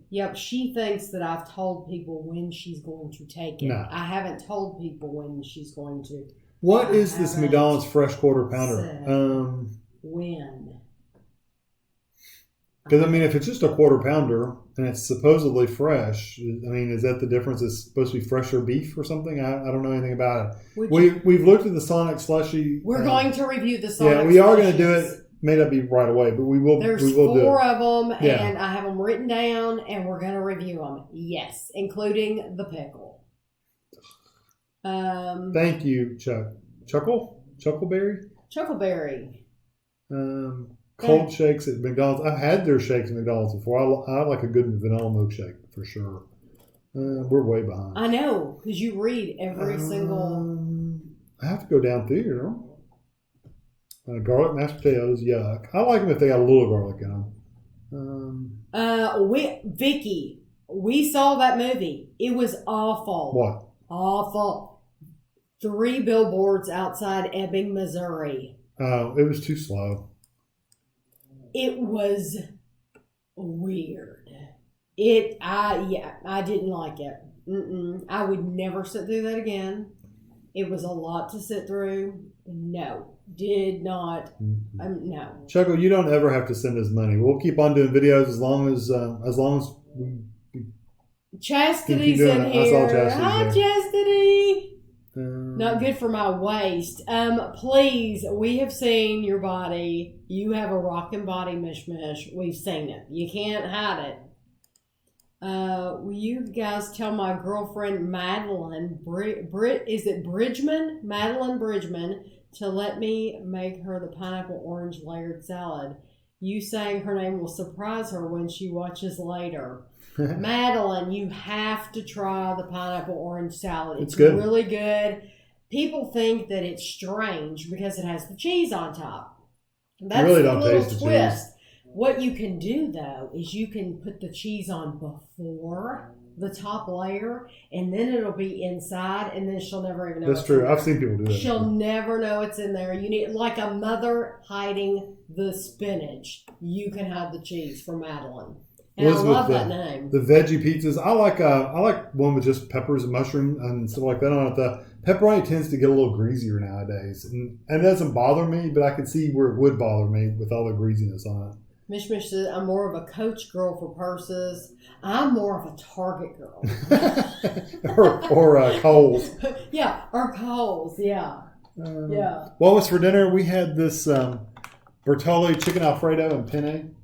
Yep, she thinks that I've told people when she's going to take it. No. I haven't told people when she's going to. What is this McDonald's fresh quarter pounder? When? Because, I mean, if it's just a quarter pounder and it's supposedly fresh, I mean, is that the difference? It's supposed to be fresher beef or something? I don't know anything about it. We've looked at the Sonic Slushie. We're going to review the Sonic Yeah, we are going to do it. May not be right away, but we will. There's we will 4 of them, and I have them written down, and we're going to review them. Yes, including the pickle. Thank you, Chuck. Chuckleberry? Chuckleberry. Cold shakes at McDonald's. I've had their shakes at McDonald's before. I like a good vanilla milkshake for sure. We're way behind. I know, because you read every single. I have to go down through here. Garlic mashed potatoes, yuck. I like them if they got a little garlic in them. Vicky, we saw that movie. It was awful. What? Awful. 3 billboards outside Ebbing, Missouri. It was too slow. It was weird. I didn't like it. I would never sit through that again. It was a lot to sit through. No, did not. No. Chuckle, you don't ever have to send us money. We'll keep on doing videos as long as we Chastity's in here. I saw Chastity. Hi, Chastity. Not good for my waist. Please, we have seen your body. You have a rockin' body, Mishmish. We've seen it. You can't hide it. Will you guys tell my girlfriend Madeline is it Bridgman? Madeline Bridgman to let me make her the pineapple orange layered salad. You saying her name will surprise her when she watches later. Madeline, you have to try the pineapple orange salad. It's good. Really good. People think that it's strange because it has the cheese on top. That's really the little twist. What you can do, though, is you can put the cheese on before the top layer, and then it'll be inside, and then she'll never even know. That's true. I've seen people do that. She'll never know it's in there. You need, like a mother hiding the spinach. You can hide the cheese for Madeline. And Elizabeth, I love that name. The veggie pizzas. I like one with just peppers and mushroom and stuff like that on it. The pepperoni tends to get a little greasier nowadays, and it doesn't bother me, but I can see where it would bother me with all the greasiness on it. Mish says, I'm more of a Coach girl for purses. I'm more of a Target girl. or Kohl's. Yeah, or Kohl's, yeah. Yeah. What was for dinner? We had this Bertolli chicken Alfredo and penne.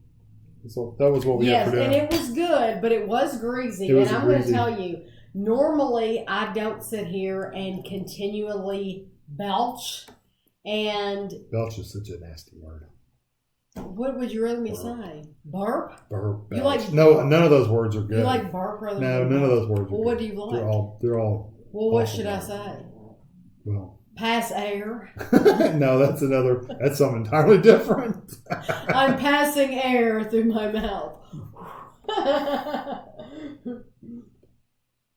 So that was what we had for dinner. Yes, and it was good, but it was greasy. And I'm going to tell you, normally I don't sit here and continually belch. And belch is such a nasty word. What would you rather me say? Burp? Burp. You like no, none of those words are good. You like burp rather than none of those words are good. What do you like? They're all well, what should I say? Well, pass air. No, that's something entirely different. I'm passing air through my mouth.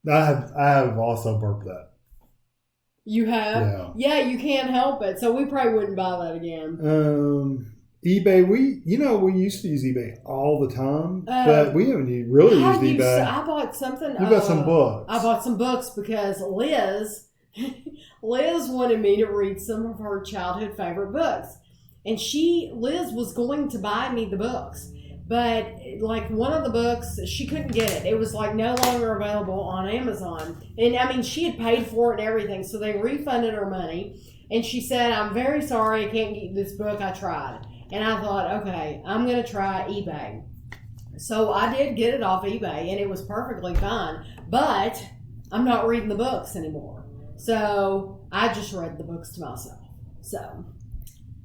I have also burped that. You have? Yeah, you can't help it. So we probably wouldn't buy that again. eBay, we used to use eBay all the time, but we haven't really used eBay. I bought something. You bought some books. I bought some books because Liz wanted me to read some of her childhood favorite books. And Liz was going to buy me the books. But like one of the books, she couldn't get it. It was like no longer available on Amazon. And I mean, she had paid for it and everything. So they refunded her money. And she said, I'm very sorry I can't get this book. I tried. And I thought, okay, I'm going to try eBay. So I did get it off eBay, and it was perfectly fine. But I'm not reading the books anymore. So I just read the books to myself. So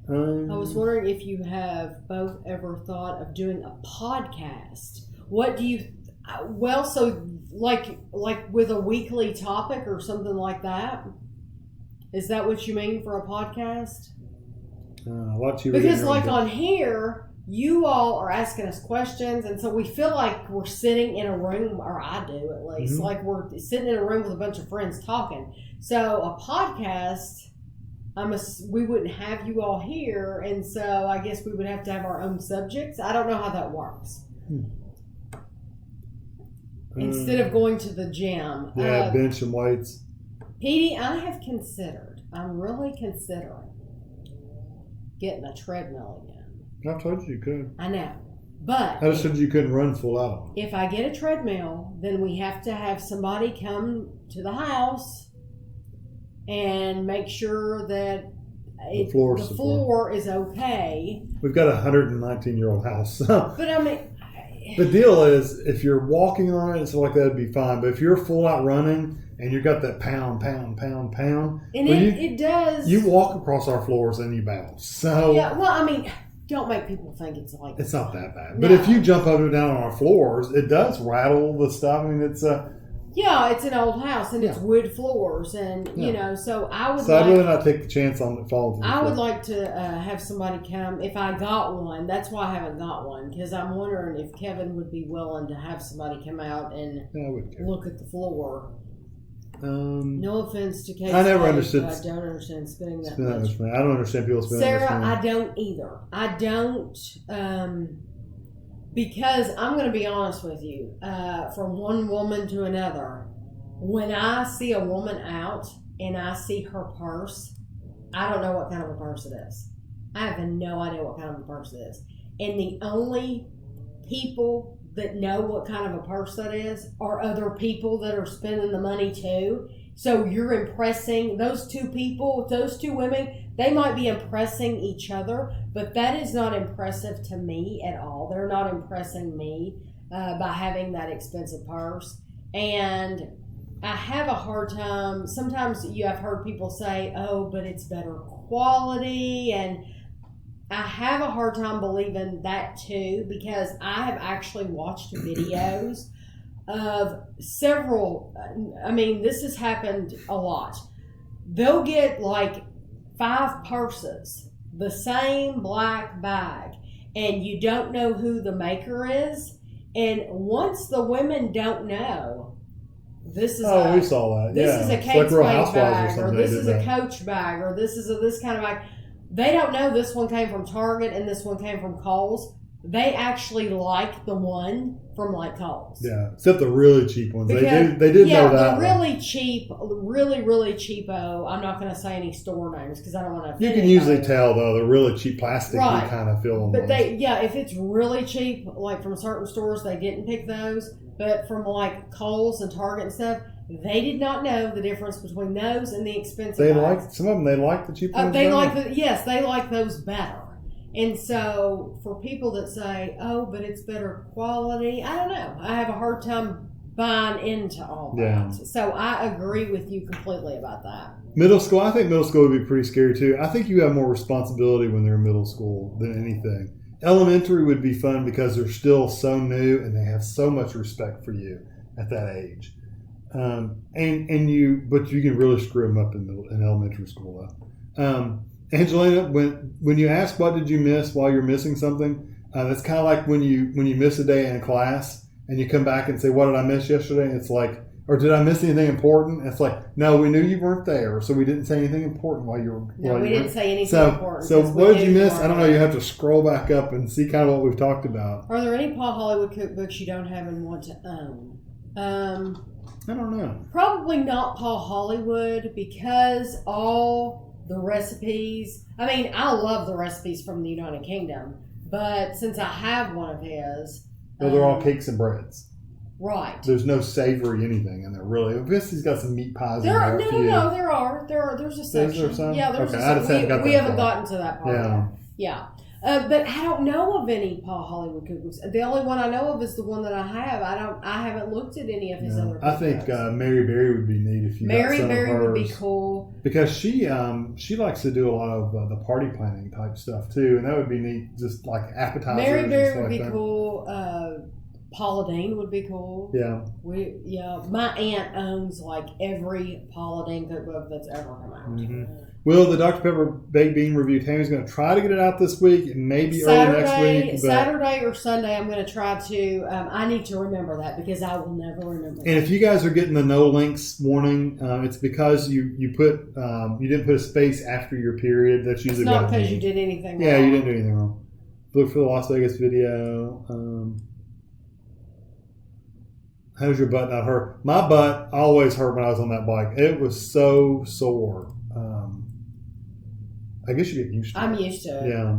I was wondering if you have both ever thought of doing a podcast. What do you... Well, so like with a weekly topic or something like that? Is that what you mean for a podcast? Because like on here, you all are asking us questions, and so we feel like we're sitting in a room, or I do at least, like we're sitting in a room with a bunch of friends talking. So a podcast, we wouldn't have you all here, and so I guess we would have to have our own subjects. I don't know how that works. Instead of going to the gym. Yeah, bench and weights. Petey, I'm really considering getting a treadmill again. I told you could. I know. But I just said you couldn't run full out on it. If I get a treadmill, then we have to have somebody come to the house and make sure that the floor is okay. We've got a 119-year-old house. But I mean... The deal is, if you're walking on it and stuff like that, it'd be fine. But if you're full out running... And you got that pound. And it does. You walk across our floors and you bounce. So yeah, well, I mean, don't make people think it's like It's not that bad. No. But if you jump up and down on our floors, it does rattle the stuff. I mean, it's yeah, it's an old house and it's Yeah. wood floors, and you Yeah. know, so I would. so I'd like, really not take the chance on it falling. I would like to have somebody come if I got one. That's why I haven't got one, because I'm wondering if Kevin would be willing to have somebody come out and Yeah, I wouldn't care. look at the floor. Um, No offense to Kate. I never Spade, understood but I don't understand spending that spend that much. much money. I don't understand people spending that Sarah, much money. I don't either. I don't, because I'm going to be honest with you. From one woman to another, when I see a woman out and I see her purse, I don't know what kind of a purse it is. I have no idea what kind of a purse it is. And the only people that know what kind of a purse that is are other people that are spending the money too. So you're impressing those two people, those two women, they might be impressing each other, but that is not impressive to me at all. They're not impressing me by having that expensive purse. And I have a hard time. Sometimes I've heard people say, oh, but it's better quality. And I have a hard time believing that too, because I have actually watched videos of several. I mean, this has happened a lot. They'll get like 5 purses, the same black bag, and you don't know who the maker is. And once the women don't know, this is we saw that. this Yeah. is a It's Kate like Real Spade Housewives bag, or something, this they is did a that. Coach bag, or this is this kind of bag. They don't know this one came from Target and this one came from Kohl's. They actually like the one from like Kohl's. Yeah, except the really cheap ones. Because, they did yeah, know that. the really cheap, really cheapo. I'm not going to say any store names because I don't want to. You can usually tell though the really cheap plastic. Right. You kind of feel them. But if it's really cheap, like from certain stores, they didn't pick those. But from like Kohl's and Target and stuff, they did not know the difference between those and the expensive. They bags. like some of them. They like the cheap ones. They better. like they like those better. And so for people that say, "Oh, but it's better quality," I don't know. I have a hard time buying into all that. Yeah. So I agree with you completely about that. Middle school. I think middle school would be pretty scary too. I think you have more responsibility when they're in middle school than anything. Elementary would be fun because they're still so new and they have so much respect for you at that age. But you can really screw them up in elementary school though. Angelina, when you ask what did you miss while you're missing something, that's kind of like when you miss a day in class and you come back and say, what did I miss yesterday? It's like, or did I miss anything important? It's like, no, we knew you weren't there, so we didn't say anything important while you were. No, we didn't say anything important. So 'cause what we did you knew miss? weren't I don't know. there. You have to scroll back up and see kind of what we've talked about. Are there any Paul Hollywood cookbooks you don't have and want to own? I don't know. Probably not Paul Hollywood, because all the recipes. I mean, I love the recipes from the United Kingdom, but since I have one of his, No, they're all cakes and breads. right. There's no savory anything in there, really. I guess he's got some meat pies in There there. are, a no, few. no, there are. There's a section. there some? Yeah, there's Okay, a I just section. haven't got We that haven't far. gotten to that part Yeah. yet. Yeah. But I don't know of any Paul Hollywood cookbooks. The only one I know of is the one that I have. I haven't looked at any of his No. other I think cookbooks. Mary Berry would be neat if you Mary got some Berry of would be hers. cool. Because she likes to do a lot of the party planning type stuff too, and that would be neat. Just like appetizers. Mary and Berry stuff would like be that. cool. Paula Deen would be cool. Yeah. My aunt owns like every Paula Deen cookbook that's ever come out. Mm-hmm. Well, the Dr. Pepper Baked Bean review, Tammy's going to try to get it out this week and maybe early next week. But, Saturday or Sunday, I'm going to try to. I need to remember that because I will never remember. and if you guys are getting the no links warning, it's because you didn't put a space after your period. That's usually It's not what it because you means. did anything Yeah, wrong. you didn't do anything wrong. Look for the Las Vegas video. How's your butt not hurt? My butt always hurt when I was on that bike. It was so sore. I guess you get used to it. I'm used to it. Yeah.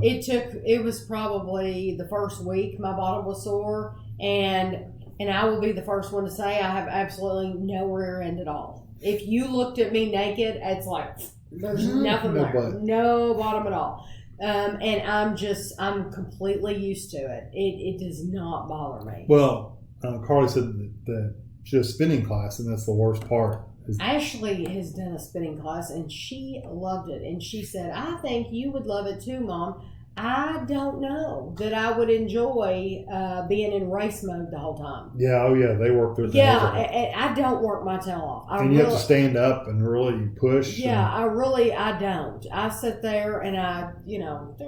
It was probably the first week my bottom was sore, and I will be the first one to say I have absolutely no rear end at all. If you looked at me naked, it's like there's nothing No there, butt. no bottom at all. And I'm completely used to it. It does not bother me. Well, Carly said that she does spinning class, and that's the worst part. Ashley has done a spinning class, and she loved it. And she said, I think you would love it too, Mom. I don't know that I would enjoy being in race mode the whole time. Yeah, oh yeah, they work their tails Yeah, off. I don't work my tail off. And you have to stand up and really push. Yeah, I don't. I sit there and I, the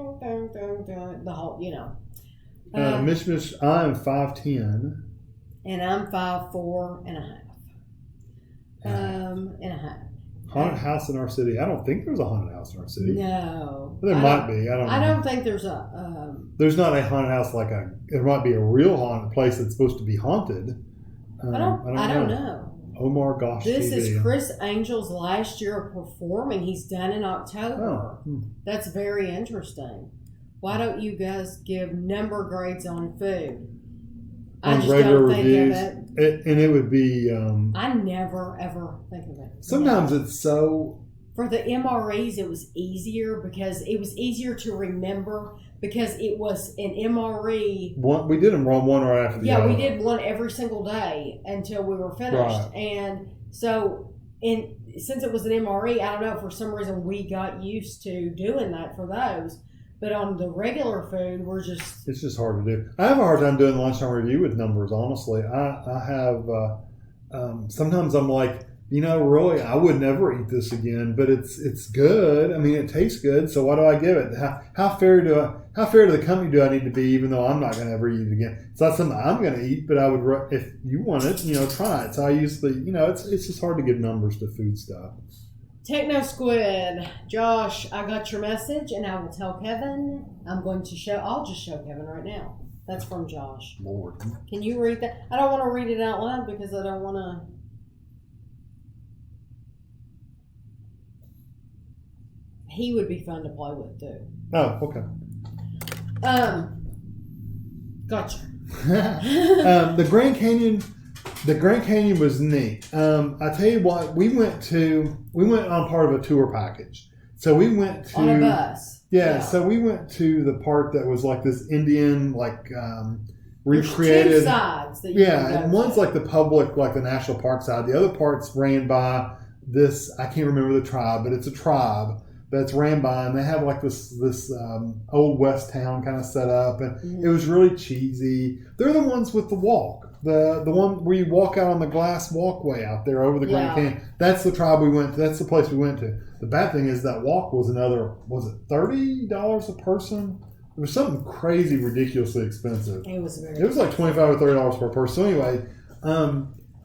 whole, Mish, I am 5'10". And I'm 5'4" and a half. Haunted house in our city. I don't think there's a haunted house in our city. No. There might be. I don't know. I don't think there's a... there's not a haunted house there might be a real haunted place that's supposed to be haunted. I don't know. Omar Gosh This TV. is Chris Angel's last year of performing. He's done in October. Oh. That's very interesting. Why don't you guys give number grades on food? I just regular don't think reviews. of it. And it would be... I never, ever think of it. sometimes it's so... For the MREs, it was easier because it was easier to remember because it was an MRE. We did them one right after the other. Yeah, we did one every single day until we were finished. Right. And so, since it was an MRE, I don't know, for some reason we got used to doing that for those. But on the regular food, it's just hard to do. I have a hard time doing the lunchtime review with numbers, honestly. I have, sometimes I'm like, really, I would never eat this again, but it's good. I mean, it tastes good. So why do I give it? How fair to the company do I need to be, even though I'm not going to ever eat it again? It's not something I'm going to eat, but I would, if you want it, try it. So I usually, it's just hard to give numbers to food stuff. Techno Squid. Josh, I got your message and I will tell Kevin. I'll just show Kevin right now. That's from Josh. Lord. Can you read that? I don't want to read it out loud because I don't want to. He would be fun to play with too. Oh, okay. Gotcha. The Grand Canyon was neat. I tell you what, we went on part of a tour package. So we went to on a bus. Yeah, so we went to the part that was like this Indian, recreated. There's two sides that you can go and one's to. like the public, like the national park side. The other part's ran by this. I can't remember the tribe, but it's a tribe that's ran by, and they have like this old West town kind of set up, and it was really cheesy. They're the ones with the walk, the one where you walk out on the glass walkway out there over the Grand Canyon. That's the tribe we went to. That's the place we went to. The bad thing is that walk was $30 a person? It was something crazy, ridiculously expensive. It was like $25 or $30 per person. So anyway,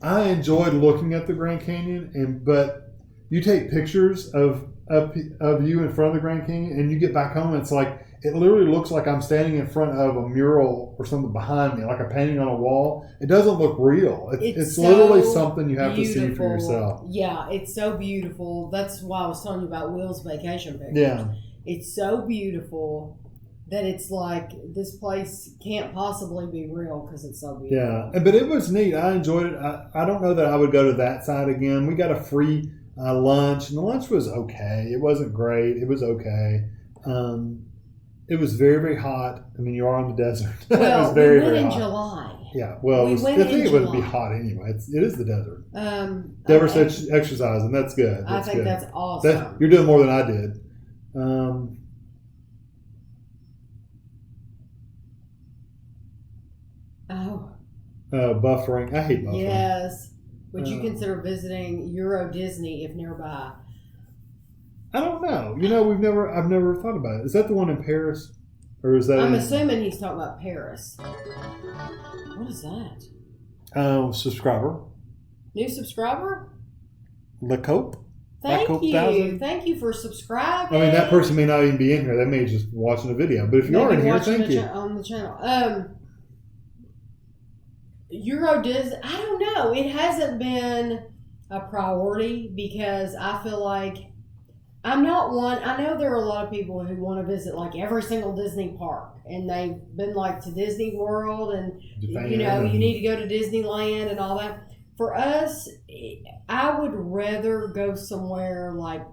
I enjoyed looking at the Grand Canyon, but you take pictures of you in front of the Grand Canyon, and you get back home, and it's like it literally looks like I'm standing in front of a mural or something behind me, like a painting on a wall. It doesn't look real. It's so literally something you have beautiful to see for yourself. Yeah, it's so beautiful. That's why I was telling you about Will's vacation pictures. Yeah, it's so beautiful that it's like this place can't possibly be real because it's so beautiful. Yeah, but it was neat. I enjoyed it. I don't know that I would go to that side again. We got a free lunch, and the lunch was okay. It wasn't great. It was okay. It was very, very hot. I mean, you are on the desert. Well, it was very, we went very in hot. July. Yeah, well, I think it wouldn't be hot anyway. It is the desert. Deborah said exercise, and that's good. I think that's awesome. You're doing more than I did. Buffering. I hate buffering. Yes. Would you consider visiting Euro Disney if nearby? I don't know. I've never thought about it. Is that the one in Paris? Or is that I'm assuming he's talking about Paris. What is that? Subscriber. New subscriber? LaCope? Thank you. Thank you for subscribing. I mean, that person may not even be in here. They may be just watching a video. But if you are in here, thank you. On the channel. Euro Disney, I don't know. It hasn't been a priority because I feel like I'm not one. I know there are a lot of people who want to visit like every single Disney park, and they've been like to Disney World, and Japan, you need to go to Disneyland and all that. For us, I would rather go somewhere like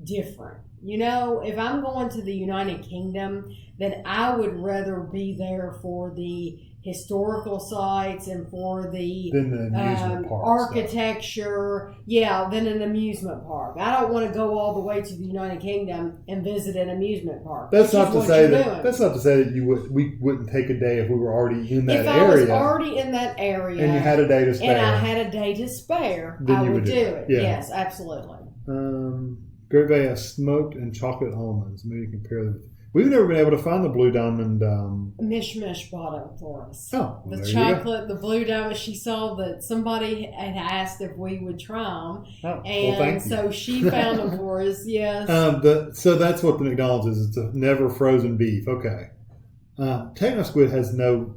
different. if I'm going to the United Kingdom, then I would rather be there for the historical sites and for the Then the amusement park architecture, than an amusement park. I don't want to go all the way to the United Kingdom and visit an amusement park. That's not to say that we wouldn't take a day if we were already in that area. If I was already in that area and you had a day to spare, and I had a day to spare, then I you would do it. Yeah. Yes, absolutely. Great Bay has smoked and chocolate almonds. Maybe compare them. We've never been able to find the Blue Diamond. Mish bought them for us. Oh, well, the chocolate, the Blue Diamond. She saw that somebody had asked if we would try them, and so she found them for us. Yes. So that's what the McDonald's is. It's a never frozen beef. Okay. Techno Squid has no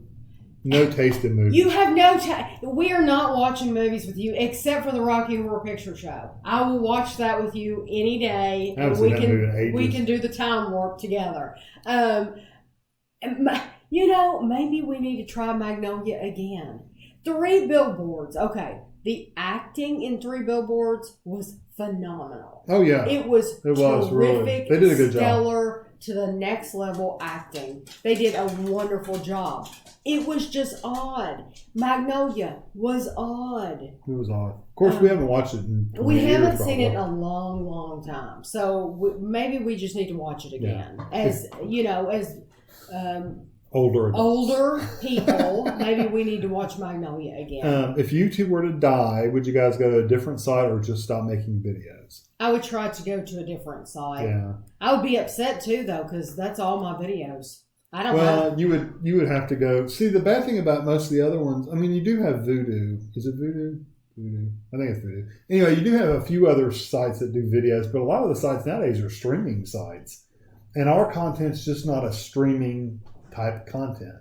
taste in movies. You have no taste. We are not watching movies with you except for the Rocky Horror Picture Show. I will watch that with you any day, and we can do the time warp together. Maybe we need to try Magnolia again. 3 Billboards. Okay, the acting in 3 Billboards was phenomenal. Oh yeah, it was terrific. Really. They did a good stellar job. To the next level acting. They did a wonderful job. It was just odd. Magnolia was odd. It was odd. Of course, we haven't watched it in 20 We years, haven't seen it in a long, long time. So maybe we just need to watch it again. Yeah. As older people, maybe we need to watch Magnolia again. If YouTube were to die, would you guys go to a different site or just stop making videos? I would try to go to a different site. Yeah. I would be upset too, though, because that's all my videos. I don't know. Well, you would have to go. See, the bad thing about most of the other ones, I mean, you do have Voodoo. Is it Voodoo? Voodoo. I think it's Voodoo. Anyway, you do have a few other sites that do videos, but a lot of the sites nowadays are streaming sites. And our content's just not a streaming type content.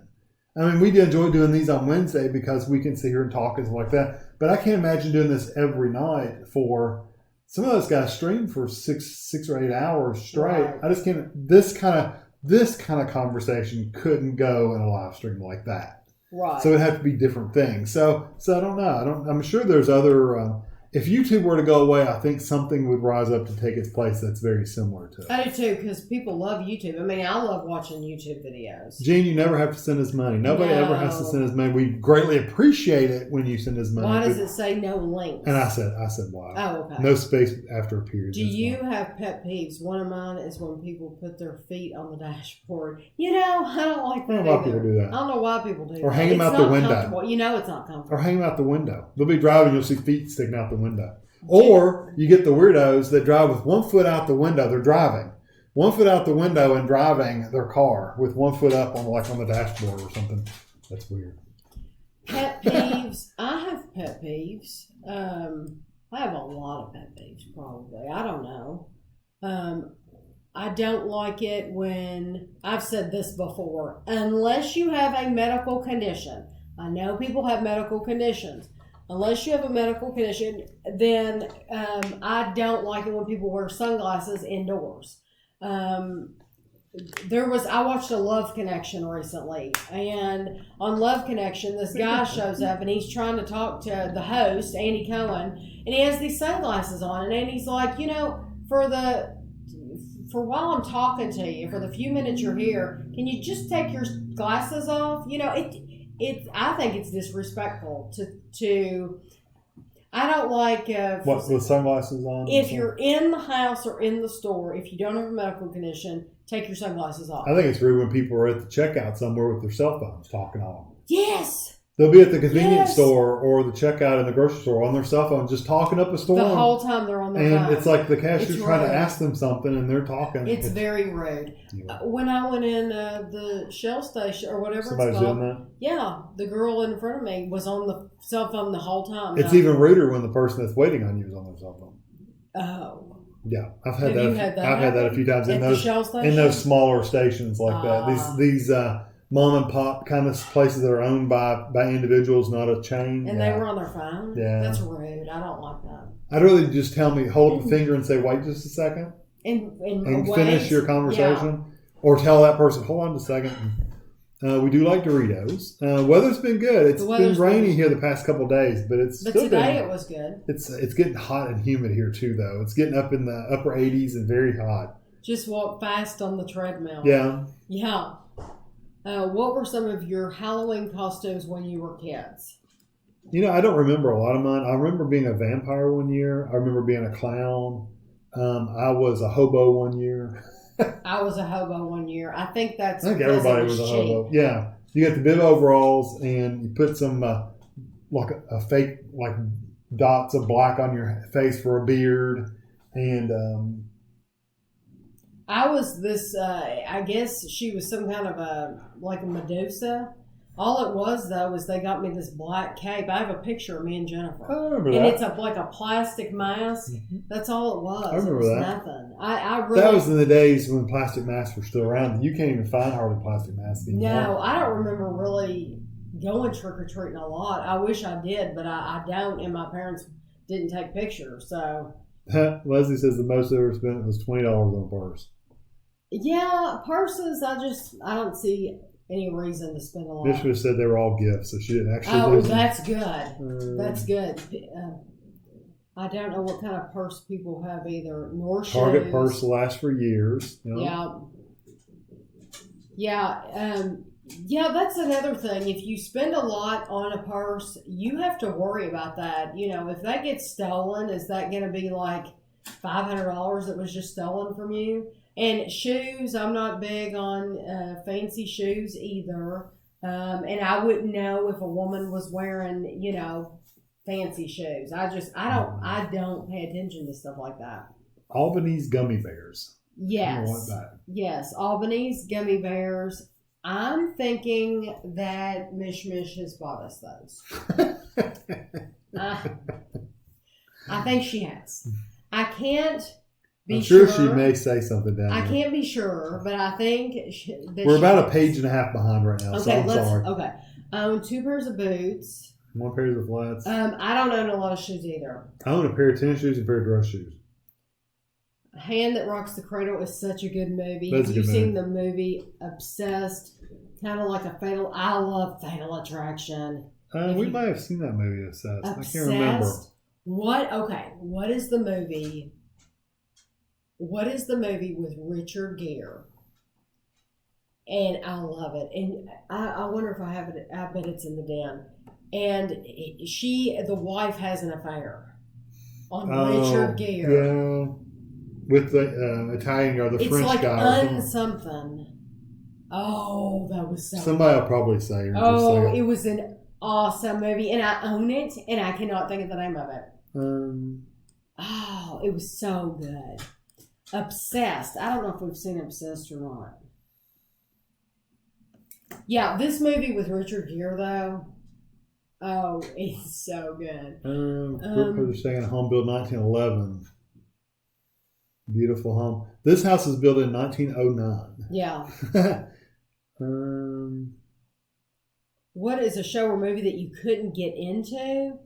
I mean, we enjoy doing these on Wednesday because we can sit here and talk and stuff like that. But I can't imagine doing this every night for some of us guys stream for six or 8 hours straight. Right. I just can't. This kind of conversation couldn't go in a live stream like that. Right. So it'd have to be different things. So I don't know. I'm sure there's other. If YouTube were to go away, I think something would rise up to take its place that's very similar to it. I do too, because people love YouTube. I mean, I love watching YouTube videos. Gene, you never have to send us money. Nobody ever has to send us money. We greatly appreciate it when you send us money. Why does it say no links? And I said why. Oh, okay. No space after a period. Do you have pet peeves? One of mine is when people put their feet on the dashboard. I don't like that. I don't know why people do that. I don't know why people do that. Or hang them out the window. It's not comfortable. Or hang them out the window. They'll be driving, you'll see feet sticking out the window. Or you get the weirdos that drive with 1 foot out the window. They're driving 1 foot out the window and driving their car with 1 foot up on the dashboard or something. That's weird. Pet peeves. I have pet peeves. I have a lot of pet peeves, probably. I don't know. I don't like it when, I've said this before, unless you have a medical condition. I know people have medical conditions. Unless you have a medical condition, then I don't like it when people wear sunglasses indoors. I watched a Love Connection recently, and on Love Connection, this guy shows up and he's trying to talk to the host, Andy Cohen, and he has these sunglasses on, and he's like, for while I'm talking to you, for the few minutes you're here, can you just take your glasses off? I think it's disrespectful to. I don't like. What, with sunglasses on? If you're in the house or in the store, if you don't have a medical condition, take your sunglasses off. I think it's rude when people are at the checkout somewhere with their cell phones talking on them. Yes. They'll be at the convenience store or the checkout in the grocery store on their cell phone, just talking up a storm. The whole time they're on their phone. And it's like the cashier's trying to ask them something and they're talking. It's very rude. Yeah. When I went in the Shell station or whatever Somebody's it's called. doing that? Yeah. The girl in front of me was on the cell phone the whole time. It's even ruder when the person that's waiting on you is on their cell phone. Oh. Yeah. I've had that a few times in those smaller stations like that. These mom and pop kind of places that are owned by individuals, not a chain. And they were on their phone? Yeah. That's rude. I don't like that. I'd really just hold the finger and say, wait just a second. And finish your conversation. Yeah. Or tell that person, hold on just a second. We do like Doritos. Weather's been good. It's been rainy here the past couple of days, but today it was good. It's getting hot and humid here too, though. It's getting up in the upper 80s and very hot. Just walk fast on the treadmill. Yeah. Yeah. What were some of your Halloween costumes when you were kids? I don't remember a lot of mine. I remember being a vampire one year. I remember being a clown. I was a hobo one year. I was a hobo one year. I think that's I think because everybody it was was a cheap. hobo. Yeah. You got the bib overalls and you put some like a fake like dots of black on your face for a beard. And I was this, I guess she was some kind of a Medusa. All it was, though, is they got me this black cape. I have a picture of me and Jennifer. I remember and that. it's like a plastic mask. Mhm. That's all it was. I remember it was that. nothing. I really... That was in the days when plastic masks were still around. You can't even find hardly plastic masks anymore. No, I don't remember really going trick-or-treating a lot. I wish I did, but I don't, and my parents didn't take pictures, so... Leslie says the most I ever spent was $20 on a purse. Yeah, purses, I don't see any reason to spend a lot. Michelle said they were all gifts, so she didn't actually Oh, lose them. that's good. That's good. I don't know what kind of purse people have either. Nor Target shoes. purse lasts for years. Yeah. Yeah, that's another thing. If you spend a lot on a purse, you have to worry about that. If that gets stolen, is that going to be like $500 that was just stolen from you? And shoes, I'm not big on fancy shoes either. And I wouldn't know if a woman was wearing, fancy shoes. I don't pay attention to stuff like that. Albany's gummy bears. Yes. I don't want that. Yes. Albany's gummy bears. I'm thinking that Mish has bought us those. I think she has. I can't be I'm sure sure. she may say something down I there. can't be sure, but I think that We're about a page and a half behind right now, so I'm sorry. Okay. I own 2 pairs of boots. 1 pair of flats. I don't own a lot of shoes either. I own a pair of tennis shoes and a pair of dress shoes. Hand That Rocks the Cradle is such a good movie. That's a Have you good seen the movie Obsessed? Kind of like I love Fatal Attraction. We might have seen that movie, Obsessed. I can't remember. What is the movie? What is the movie with Richard Gere? And I love it. And I wonder if I have it. I bet it's in the den. And the wife has an affair on Richard Gere. Yeah. With the Italian or the It's French like guy. something. Oh, that was so Somebody will probably say. Oh, it was an awesome movie. And I own it, and I cannot think of the name of it. Oh, it was so good. Obsessed. I don't know if we've seen Obsessed or not. Yeah, this movie with Richard Gere, though. Oh, it's so good. We're staying in a home built 1911. Beautiful home. This house was built in 1909. Yeah. What is a show or movie that you couldn't get into?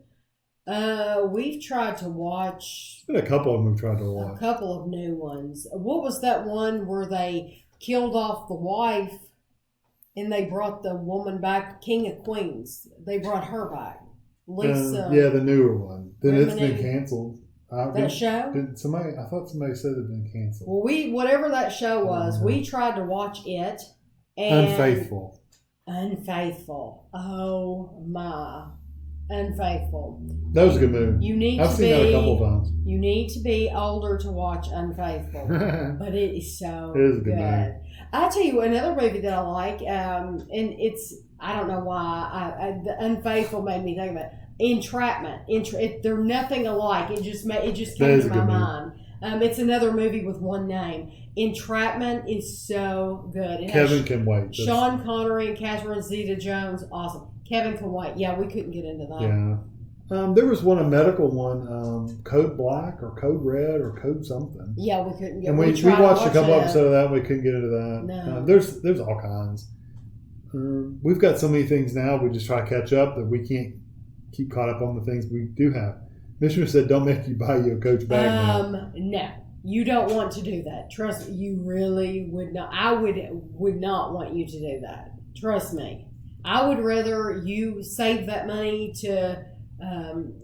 We've tried to watch. There's been a couple of them we've tried to watch. A couple of new ones. What was that one where they killed off the wife and they brought the woman back? King of Queens. They brought her back. Lisa. Yeah, the newer one. Then it's been Remini. canceled. That show? I thought somebody said it had been canceled. Well, whatever that show was, we tried to watch it. And Unfaithful. Oh my. Unfaithful. That was a good movie. I've seen that a couple of times. You need to be older to watch Unfaithful. But it is so It is a good movie. I'll tell you another movie that I like, and it's, I don't know why, the Unfaithful made me think of it. Entrapment. They're nothing alike. It just came to my mind. It's another movie with one name. Entrapment is so good. Kevin Can Wait. Sean Connery and Catherine Zeta-Jones. Awesome. Kevin Can Wait. Yeah, we couldn't get into that. Yeah. There was a medical one, Code Black or Code Red or Code something. Yeah, we couldn't get. And we watched a couple episodes of that. We couldn't get into that. No. There's all kinds. We've got so many things now. We just try to catch up that we can't keep caught up on the things we do have. Michigan said, "Don't make you buy you a Coach bag now." No, you don't want to do that. Trust me, you really would not. I would not want you to do that. Trust me. I would rather you save that money to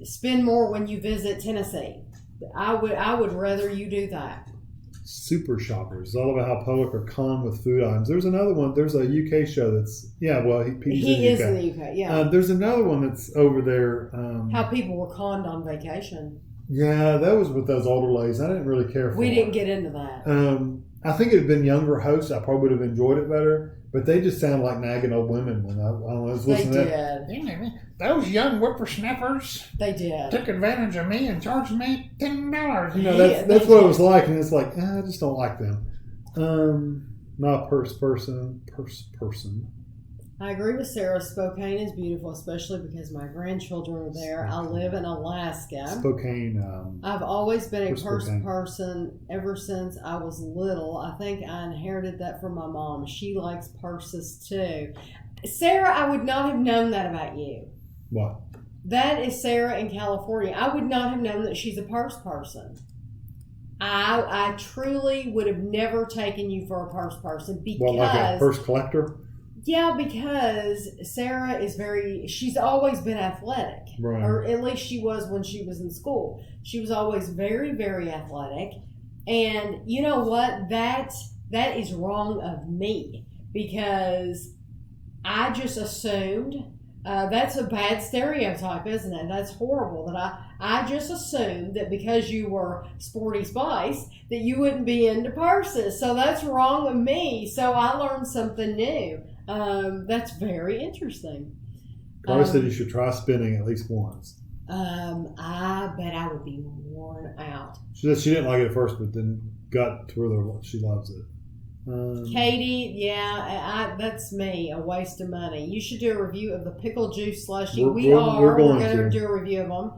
spend more when you visit Tennessee. I would rather you do that. Super Shoppers. It's all about how public are con with food items. There's another one. There's a UK show that's he's He is in the UK. Yeah. There's another one that's over there. How people were conned on vacation. Yeah, that was with those older ladies. I didn't really care for. We didn't get into that. I think it had been younger hosts. I probably would have enjoyed it better. But they just sound like nagging old women when I was listening to that. They did. Those young whippersnappers They did. took advantage of me and charged me $10. You know, that's what it was like, and it's like, I just don't like them. Not a purse person. I agree with Sarah. Spokane is beautiful, especially because my grandchildren are there. I live in Alaska. Spokane. I've always been a purse Spokane? person ever since I was little. I think I inherited that from my mom. She likes purses too. Sarah, I would not have known that about you. What? That is Sarah in California. I would not have known that she's a purse person. I truly would have never taken you for a purse person because... What, like a purse collector? Yeah, because Sarah is she's always been athletic. Right. Or at least she was when she was in school. She was always very, very athletic. And you know what? That is wrong of me because I just assumed... that's a bad stereotype, isn't it? That's horrible. That I just assumed that because you were Sporty Spice that you wouldn't be into purses. So that's wrong of me. So I learned something new. That's very interesting. Carly said you should try spinning at least once. I bet I would be worn out. She said she didn't like it at first, but then got to where she loves it. Katie, yeah, that's me. A waste of money. You should do a review of the pickle juice slushy. We're going to do a review of them.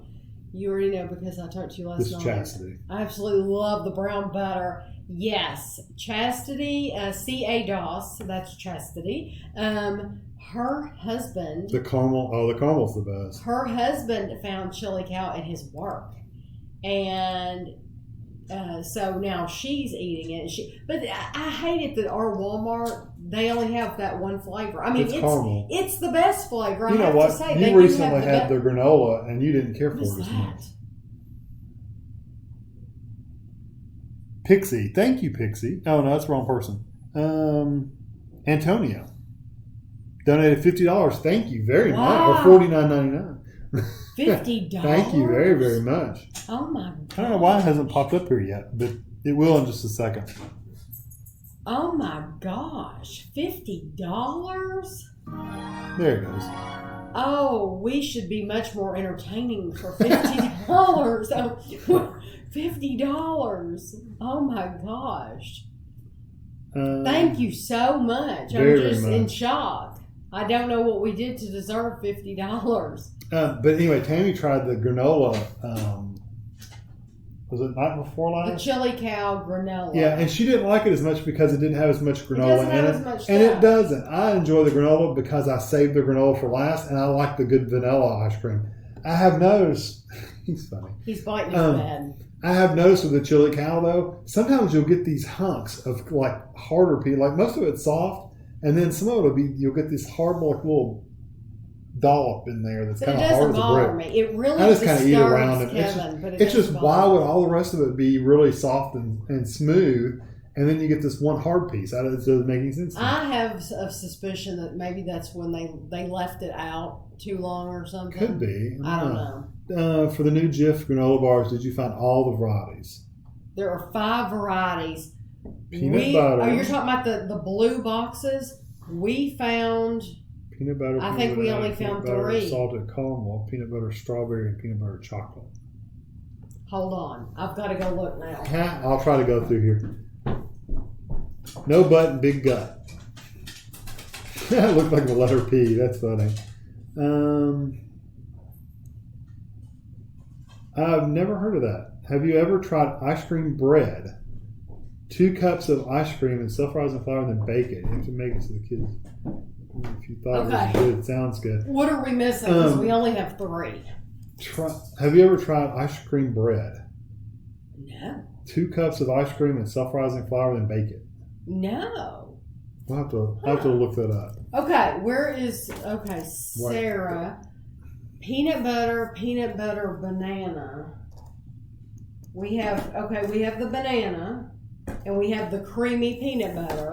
You already know because I talked to you last night. Chastity. I absolutely love the brown butter. Yes, Chastity, C.A. Doss. That's Chastity. Her husband. The caramel. Oh, the caramel's the best. Her husband found chili cow at his work, and. So now she's eating it. But I hate it that our Walmart, they only have that one flavor. I mean, it's caramel. It's the best flavor. You know what? You recently had the granola, and you didn't care for it as much. Pixie. Thank you, Pixie. Oh, no, that's the wrong person. Antonio. Donated $50. Thank you very much. Or $49.99. $50. Thank you very, very much. Oh my God. I don't know why it hasn't popped up here yet, but it will in just a second. Oh my gosh. $50? There it goes. Oh, we should be much more entertaining for $50. $50. Oh my gosh. Thank you so much. I'm just in shock. I don't know what we did to deserve $50. But anyway, Tami tried the granola. Was it night before last? The chili cow granola. Yeah, and she didn't like it as much because it didn't have as much granola in it. And it doesn't. I enjoy the granola because I saved the granola for last, and I like the good vanilla ice cream. I have noticed. He's funny. He's biting his head. I have noticed with the chili cow though, sometimes you'll get these hunks of like harder pea. Like most of it's soft, and then some of it you'll get this hard like little dollop in there that's kind of hard as a brick. Me. It really I just kind of eat around it. It's just why would all the rest of it be really soft and smooth, and then you get this one hard piece? It doesn't make any sense. I have a suspicion that maybe that's when they left it out too long or something. Could be. I don't know. For the new Jif granola bars, did you find all the varieties? There are 5 varieties. Peanut butter. Oh, you're talking about the blue boxes? We found. Peanut butter. I think we only found 3. Salted caramel, peanut butter strawberry, and peanut butter chocolate. Hold on. I've got to go look now. I'll try to go through here. No butt and big gut. It looked like the letter P. That's funny. I've never heard of that. Have you ever tried ice cream bread? 2 cups of ice cream and self-rising flour and then bake it. You have to make it so the kids... If you thought it was good, it sounds good. What are we missing? Because we only have 3. Have you ever tried ice cream bread? No. 2 cups of ice cream and self-rising flour and then bake it. No. We'll have to look that up. Okay, Sarah. Peanut butter, banana. We have the banana, and we have the creamy peanut butter,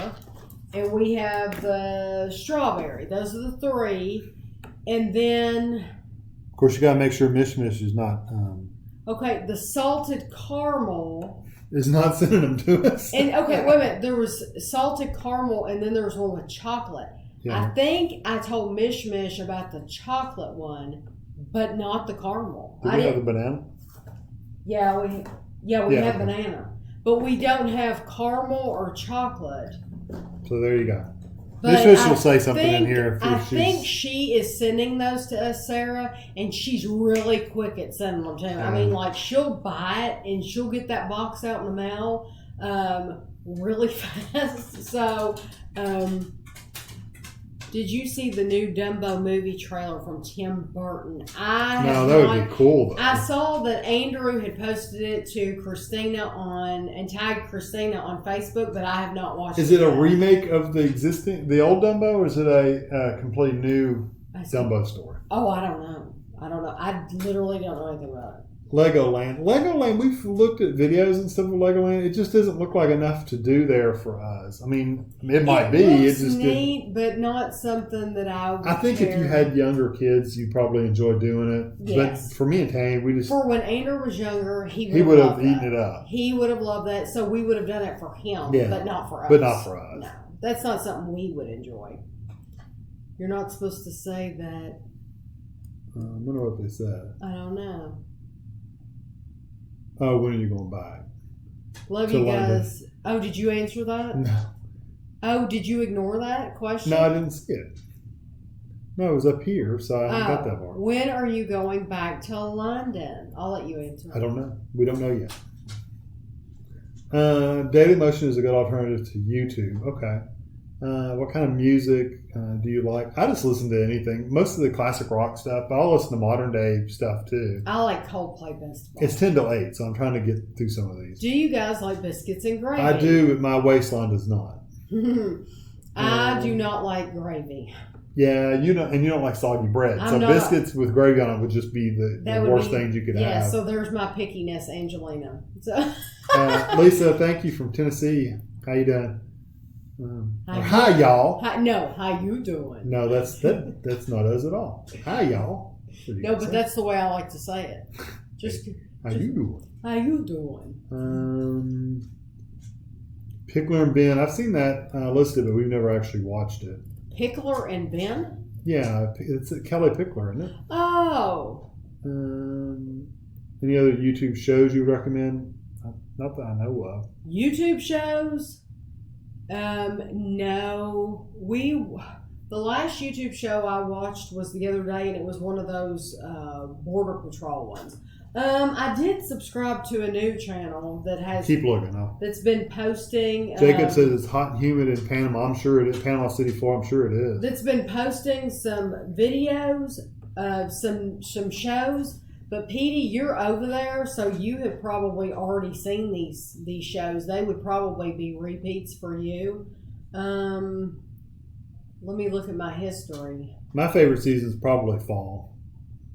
and we have the strawberry. Those are the three. And then, Of course, you got to make sure Mish Mish is not the salted caramel. is not sending them to us. And wait a minute. There was salted caramel, and then there was one with chocolate. Yeah. I think I told Mish Mish about the chocolate one, but not the caramel. Do we have a banana? Yeah, we have banana, but we don't have caramel or chocolate. So there you go. But Mish Mish will say something in here. I think she is sending those to us, Sarah, and she's really quick at sending them to me. I mean, like, she'll buy it and she'll get that box out in the mail really fast. So, did you see the new Dumbo movie trailer from Tim Burton? No, that would be cool, though. I saw that Andrew had posted it to Christina and tagged Christina on Facebook, but I have not watched it. Is it a remake of the old Dumbo, or is it a completely new Dumbo story? Oh, I don't know. I literally don't know anything about it. Legoland, we've looked at videos and stuff of Legoland. It just doesn't look like enough to do there for us. I mean, it might be. Looks It just neat, but not something that I would I think if you had younger kids, you'd probably enjoy doing it. Yes. But for me and Tami, we just For when Andrew was younger, he would have loved eaten that. it up. He would have loved that, so we would have done it for him, Yeah. but not for us. But not for us. No, that's not something we would enjoy. You're not supposed to say that. I wonder what they said. I don't know. Oh, when are you going back? Love To you London. guys. Oh, did you answer that? No. Oh, did you ignore that question? No, I didn't see it. No, it was up here, so I haven't got that far. When are you going back to London? I'll let you answer. I don't know. We don't know yet. Daily Motion is a good alternative to YouTube. Okay. What kind of music do you like? I just listen to anything. Most of the classic rock stuff, but I'll listen to modern day stuff too. I like Coldplay best of all. It's 10 to 8, so I'm trying to get through some of these. Do you guys like biscuits and gravy? I do, but my waistline does not. I do not like gravy. Yeah, you don't like soggy bread. I'm So not- biscuits with gravy on it would just be the worst things you could Yeah, have. so there's my pickiness, Angelina. So Lisa, thank you from Tennessee. How you doing? Hi. Hi, y'all. how you doing? No, that's not us at all. Hi, y'all. What do you No, guys but say? that's the way I like to say it. How you doing? How you doing? Pickler and Ben. I've seen that listed, but we've never actually watched it. Pickler and Ben? Yeah, it's Kelly Pickler, isn't it? Oh. Any other YouTube shows you would recommend? Not that I know of. YouTube shows? No. The last YouTube show I watched was the other day, and it was one of those Border Patrol ones. I did subscribe to a new channel that has Keep looking. that's been posting. Jacob says it's hot and humid in Panama. I'm sure it is. Panama City, Florida. I'm sure it is. That's been posting some videos of some shows. But Petey, you're over there, so you have probably already seen these shows. They would probably be repeats for you. Let me look at my history. My favorite season is probably fall.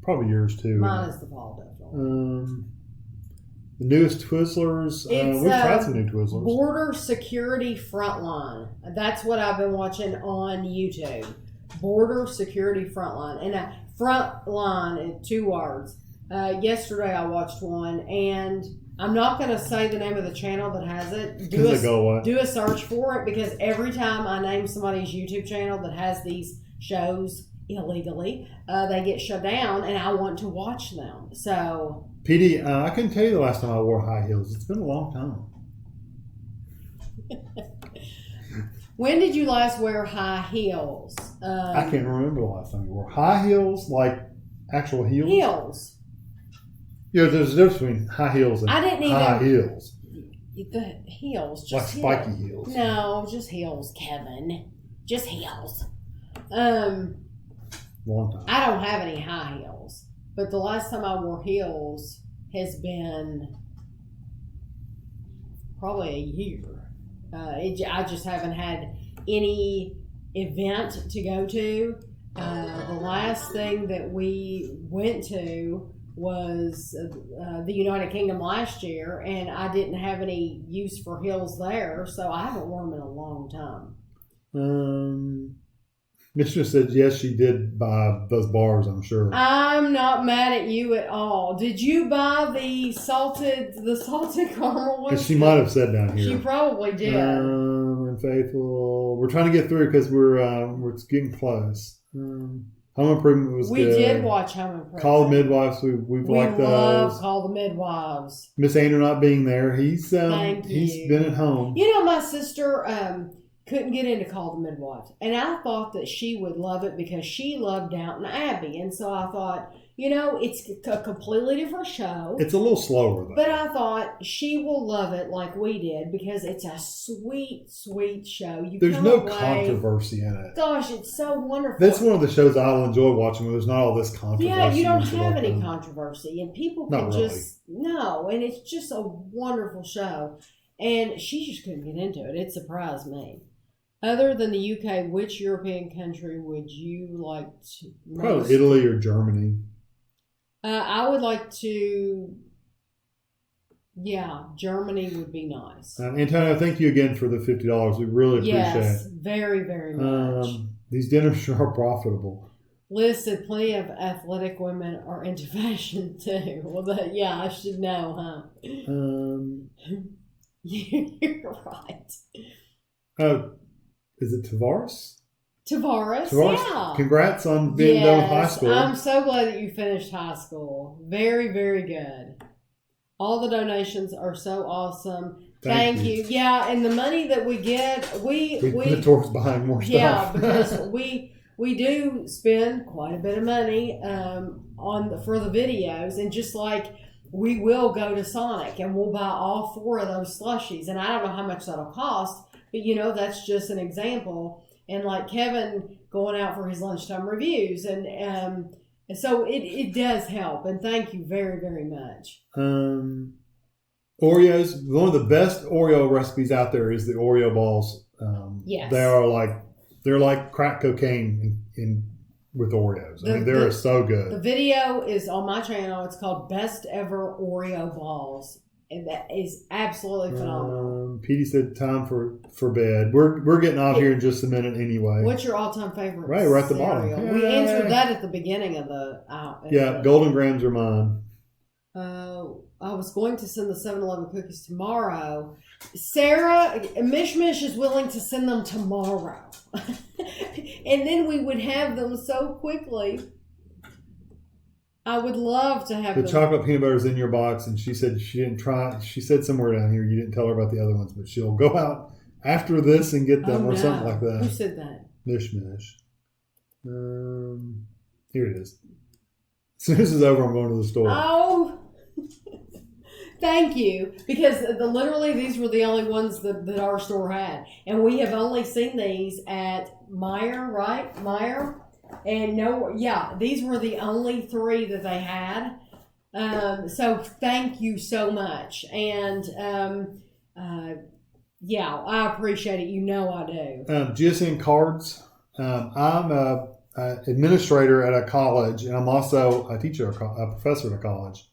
Probably yours too. Mine is the fall, definitely. The newest Twizzlers. It's, We've tried some new Twizzlers. Border Security Frontline. That's what I've been watching on YouTube. Border Security Frontline. And Frontline in 2 words. Yesterday I watched one, and I'm not going to say the name of the channel that has it. Do a search for it, because every time I name somebody's YouTube channel that has these shows illegally, they get shut down, and I want to watch them. So, PD, I couldn't tell you the last time I wore high heels. It's been a long time. when did you last wear high heels? I can't remember the last time you wore high heels, like actual heels. Heels. Yeah, there's a difference between high heels and high heels. The heels, Like just spiky heels. No, just heels, Kevin. Just heels. Long time. I don't have any high heels, but the last time I wore heels has been probably a year. I just haven't had any event to go to. The last thing that we went to was the United Kingdom last year, and I didn't have any use for heels there, so I haven't worn them in a long time. Mistress said yes, she did buy those bars, I'm sure. I'm not mad at you at all. Did you buy the salted caramel ones? She might have said down here. She probably did. Unfaithful. We're trying to get through because we're getting close. Home Improvement was we good. We did watch Home Improvement. Call the Midwives. We liked those. Love Call the Midwives. Miss Andrew not being there. He's Thank you. He's been at home. You know, my sister couldn't get into Call the Midwives, and I thought that she would love it because she loved Downton Abbey, and so I thought, you know, it's a completely different show. It's a little slower, though. But I thought she will love it like we did because it's a sweet, sweet show. There's no controversy in it. Gosh, it's so wonderful. That's one of the shows I'll enjoy watching where there's not all this controversy. Yeah, you don't have any controversy, and people can not really. and it's just a wonderful show. And she just couldn't get into it. It surprised me. Other than the UK, which European country would you like to most? Probably Italy or Germany. I would like to, Germany would be nice. Antonio, thank you again for the $50. We really appreciate it. Yes, very, very much. These dinners are profitable. Liz said plenty of athletic women are into fashion too. Well, I should know, huh? You're right. Oh, is it Tavares? Tavares, yeah. Congrats on being done with high school. I'm so glad that you finished high school. Very, very good. All the donations are so awesome. Thank you. Yeah, and the money that we get, we put it towards buying more stuff. Yeah, because we do spend quite a bit of money for the videos, and just like we will go to Sonic and we'll buy all 4 of those slushies, and I don't know how much that'll cost, but that's just an example. And like Kevin going out for his lunchtime reviews, and so it does help. And thank you very, very much. Oreos, one of the best Oreo recipes out there is the Oreo balls. Yes, they're like crack cocaine with Oreos. They're so good. The video is on my channel. It's called Best Ever Oreo Balls. And that is absolutely phenomenal. Petey said time for bed. We're getting off here in just a minute anyway. What's your all-time favorite? Right, we're at the bottom. Yeah. We answered that at the beginning of the... Golden Grams are mine. I was going to send the 7-Eleven cookies tomorrow. Sarah, Mishmish is willing to send them tomorrow. And then we would have them so quickly. I would love to have the chocolate peanut butter is in your box, and she said she didn't try. She said somewhere down here you didn't tell her about the other ones, but she'll go out after this and get them something like that. Who said that? Mishmish. Here it is. As soon as this is over, I'm going to the store. Oh, thank you, because literally these were the only ones that our store had, and we have only seen these at Meijer, right? Meijer. And these were the only 3 that they had. So thank you so much. And I appreciate it. I do. GSN cards. I'm a administrator at a college, and I'm also a teacher, a professor at a college.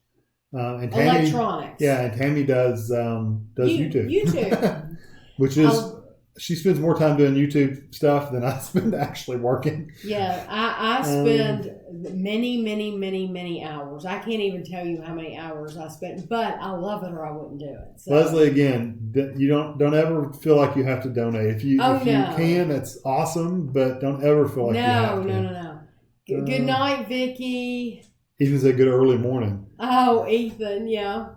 And Tami, electronics. Yeah, and Tami does YouTube. YouTube. Which is... She spends more time doing YouTube stuff than I spend actually working. Yeah, I spend many, many, many, many hours. I can't even tell you how many hours I spent, but I love it or I wouldn't do it. So. Leslie, again, you don't ever feel like you have to donate. If you can, that's awesome, but don't ever feel like you have to. No. Good night, Vicky. Ethan said good early morning. Oh, Ethan, yeah.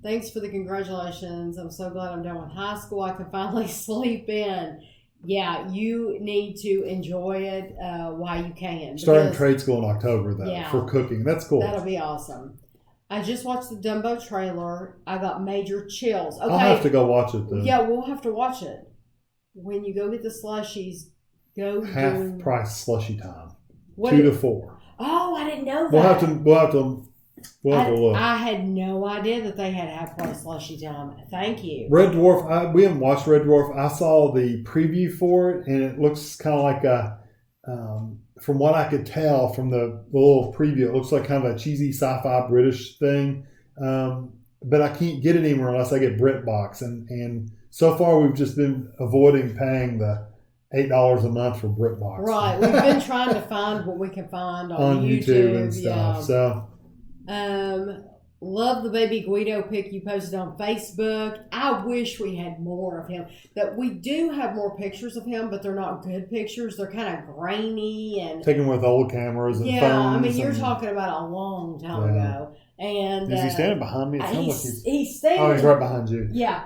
Thanks for the congratulations. I'm so glad I'm done with high school. I can finally sleep in. Yeah, you need to enjoy it while you can. Starting trade school in October, though, for cooking. That's cool. That'll be awesome. I just watched the Dumbo trailer. I got major chills. Okay. I'll have to go watch it, then. Yeah, we'll have to watch it. When you go get the slushies, go half price slushy time. 2 to 4. Oh, I didn't know that. We'll have to look. I had no idea that they had half-price slushy time. Thank you. Red Dwarf, we haven't watched Red Dwarf. I saw the preview for it, and it looks kind of like a from what I could tell from the little preview, it looks like kind of a cheesy sci-fi British thing. But I can't get it anywhere unless I get BritBox. And so far, we've just been avoiding paying the $8 a month for BritBox. Right. We've been trying to find what we can find on YouTube and stuff. Yeah. So, love the baby Guido pic you posted on Facebook. I wish we had more of him. That we do have more pictures of him, but they're not good pictures. They're kind of grainy and taken with old cameras and phones. I mean, you're talking about a long time ago. And is he standing behind me? It sounds like he's standing. Oh, he's right behind you. Yeah.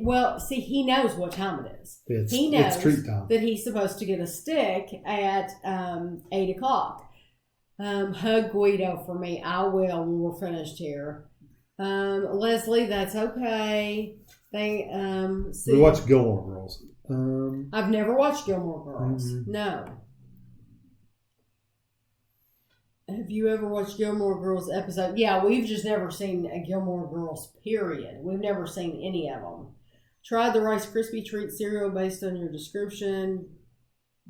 Well, see, he knows what time it is. He knows it's treat time. that he's supposed to get a stick at 8 o'clock. Hug Guido for me. I will when we're finished here. Leslie, that's okay. See, We watch Gilmore Girls. I've never watched Gilmore Girls. Mm-hmm. No. Have you ever watched Gilmore Girls episode? Yeah, we've just never seen a Gilmore Girls, period. We've never seen any of them. Tried the Rice Krispie treat cereal based on your description.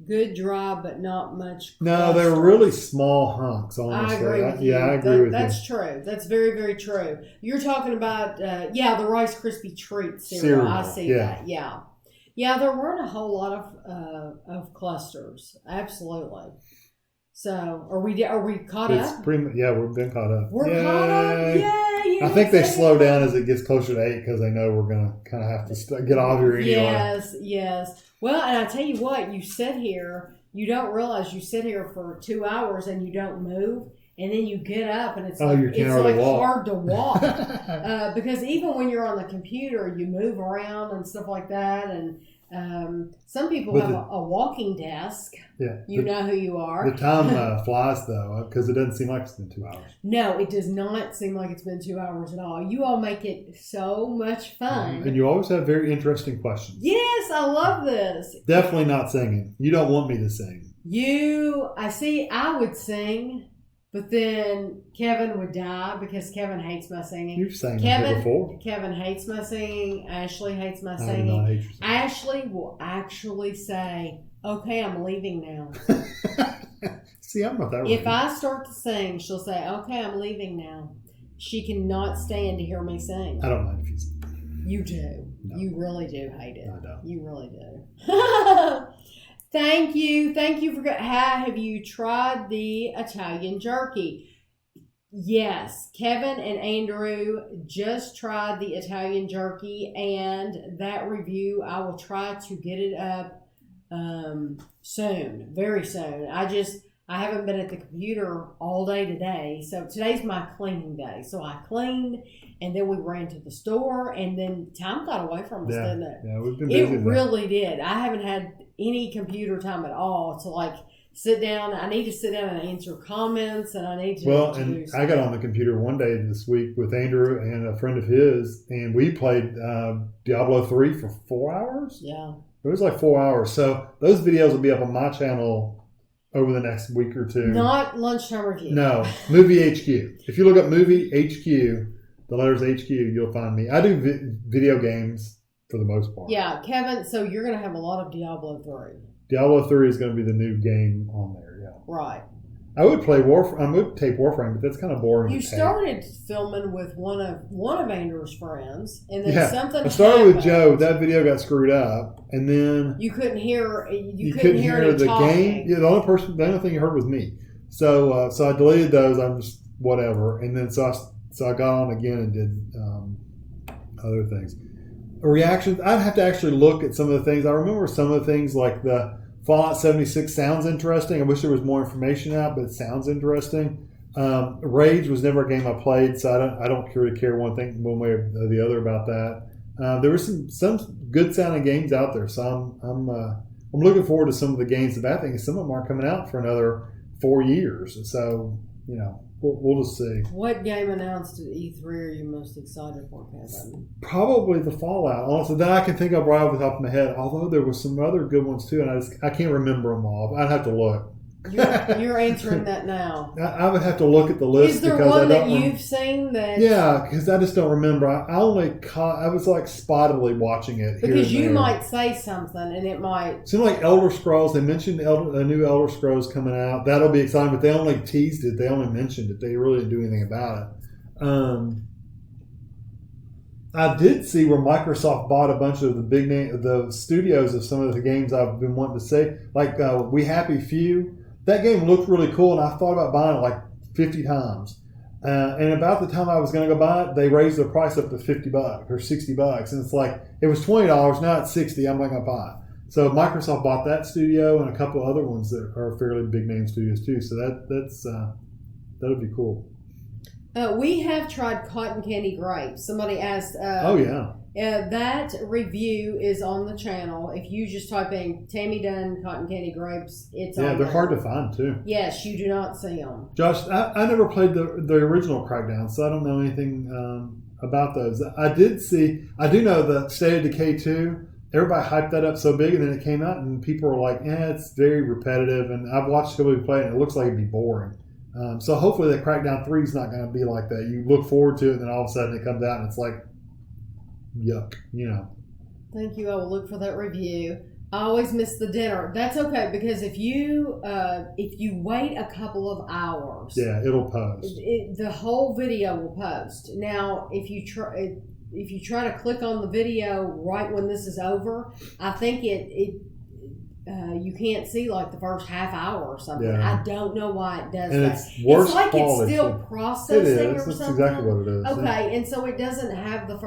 Good dry, but not much. No, they're really small hunks, honestly. I agree with you. Yeah, I agree with you. That's true. That's very, very true. You're talking about, the Rice Krispie treat cereal. I see that. Yeah. Yeah, there weren't a whole lot of clusters. Absolutely. So, are we caught up? Pretty much, yeah, we've been caught up. We're caught up. Yay! I think they slow down as it gets closer to 8 because they know we're going to kind of have to get off here anyway. Yes. Well, and I tell you what, you sit here, you don't realize you sit here for 2 hours and you don't move, and then you get up and it's hard to walk. Because even when you're on the computer, you move around and stuff like that, and some people have a walking desk. Yeah. You know who you are. The time flies, though, because it doesn't seem like it's been 2 hours. No, it does not seem like it's been 2 hours at all. You all make it so much fun. And you always have very interesting questions. Yes, I love this. Definitely not singing. You don't want me to sing. I would sing, but then Kevin would die because Kevin hates my singing. You've sang that before. Kevin hates my singing. Ashley hates my I do singing. not hate your singing. Ashley will actually say, "Okay, I'm leaving now." See, I'm not that right. If I start to sing, she'll say, "Okay, I'm leaving now." She cannot stand to hear me sing. I don't mind if you sing. You do. No. You really do hate it. I don't. You really do. Thank you. Thank you for. Have you tried the Italian jerky? Yes. Kevin and Andrew just tried the Italian jerky, and that review, I will try to get it up soon, very soon. I haven't been at the computer all day today, so today's my cleaning day. So I cleaned, and then we ran to the store, and then time got away from us, didn't it? Yeah, we've been busy. It really did. I haven't had any computer time at all to sit down. I need to sit down and answer comments, and I need to. Well, and I got on the computer one day this week with Andrew and a friend of his, and we played Diablo 3 for 4 hours. Yeah. It was like 4 hours. So those videos will be up on my channel over the next week or two. Not lunchtime review. No, Movie HQ. If you look up Movie HQ, the letters HQ, you'll find me. I do video games for the most part. Yeah, Kevin, so you're going to have a lot of Diablo 3. Diablo 3 is going to be the new game on there, yeah. Right. I would play Warframe. I would tape Warframe, but that's kind of boring. You started filming with one of Andrew's friends, and then something. I started happened. with Joe. That video got screwed up, and then you couldn't hear. You couldn't hear the talking. game. Yeah, the only thing you heard was me. So I deleted those. I'm just whatever, and then so I got on again and did other things. Reactions. I'd have to actually look at some of the things. I remember some of the things like the Fallout 76 sounds interesting. I wish there was more information out, but it sounds interesting. Rage was never a game I played, so I don't really care one way or the other about that. There were some good sounding games out there, so I'm looking forward to some of the games. The bad thing is some of them aren't coming out for another 4 years, so we'll just see. What game announced at E3 are you most excited for, Kevin? Probably the Fallout. Honestly, that I can think of right off the top of my head. Although there were some other good ones too, and I can't remember them all. I'd have to look You're answering that now. I would have to look at the list. Is there because one I that don't you've seen that? Yeah, because I just don't remember. I only caught. I was like spottedly watching it. Because here you and there. might say something and it might. It seemed like Elder Scrolls. They mentioned a new Elder Scrolls coming out. That'll be exciting, but they only teased it. They only mentioned it. They really didn't do anything about it. I did see where Microsoft bought a bunch of the studios of some of the games I've been wanting to say, like We Happy Few. That game looked really cool, and I thought about buying it like 50 times. And about the time I was going to go buy it, they raised the price up to $50 or $60, and it's like it was $20. Now it's $60. I'm not going to buy it. So Microsoft bought that studio and a couple of other ones that are fairly big name studios too. So that'll be cool. We have tried cotton candy grapes. Somebody asked. Oh yeah. That review is on the channel. If you just type in Tami Dunn cotton candy grapes, it's on they're there. hard to find too. Yes, you do not see them. Josh, I never played the original Crackdown, so I don't know anything about those. I do know the State of Decay 2. Everybody hyped that up so big, and then it came out, and people were like, it's very repetitive, and I've watched somebody play it, and it looks like it'd be boring. So hopefully the Crackdown 3 is not going to be like that. You look forward to it, and then all of a sudden it comes out, and it's like, yuck, Thank you. I will look for that review. I always miss the dinner. That's okay, because if you wait a couple of hours, yeah, it'll post. The whole video will post. Now, if you try to click on the video right when this is over, I think you can't see like the first half hour or something. Yeah. I don't know why it does And that. it's worse like quality. it's still processing It is. or That's something. exactly what it is. Okay, and so it doesn't have the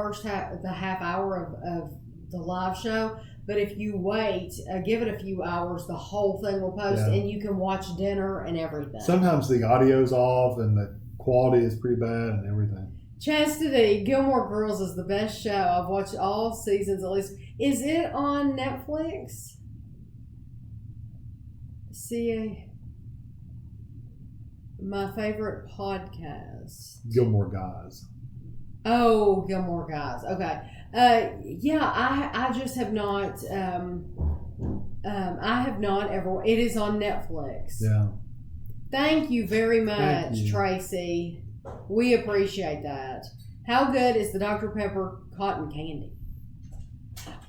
half hour of the live show. But if you wait, give it a few hours, the whole thing will post, Yeah. and you can watch dinner and everything. Sometimes the audio's off and the quality is pretty bad and everything. Chastity, Gilmore Girls is the best show. I've watched all seasons at least. Is it on Netflix? My favorite podcast. Gilmore Guys. Oh, Gilmore Guys. Okay. I just have not. I have not ever. It is on Netflix. Yeah. Thank you very Thank much, you. Tracy. We appreciate that. How good is the Dr. Pepper cotton candy?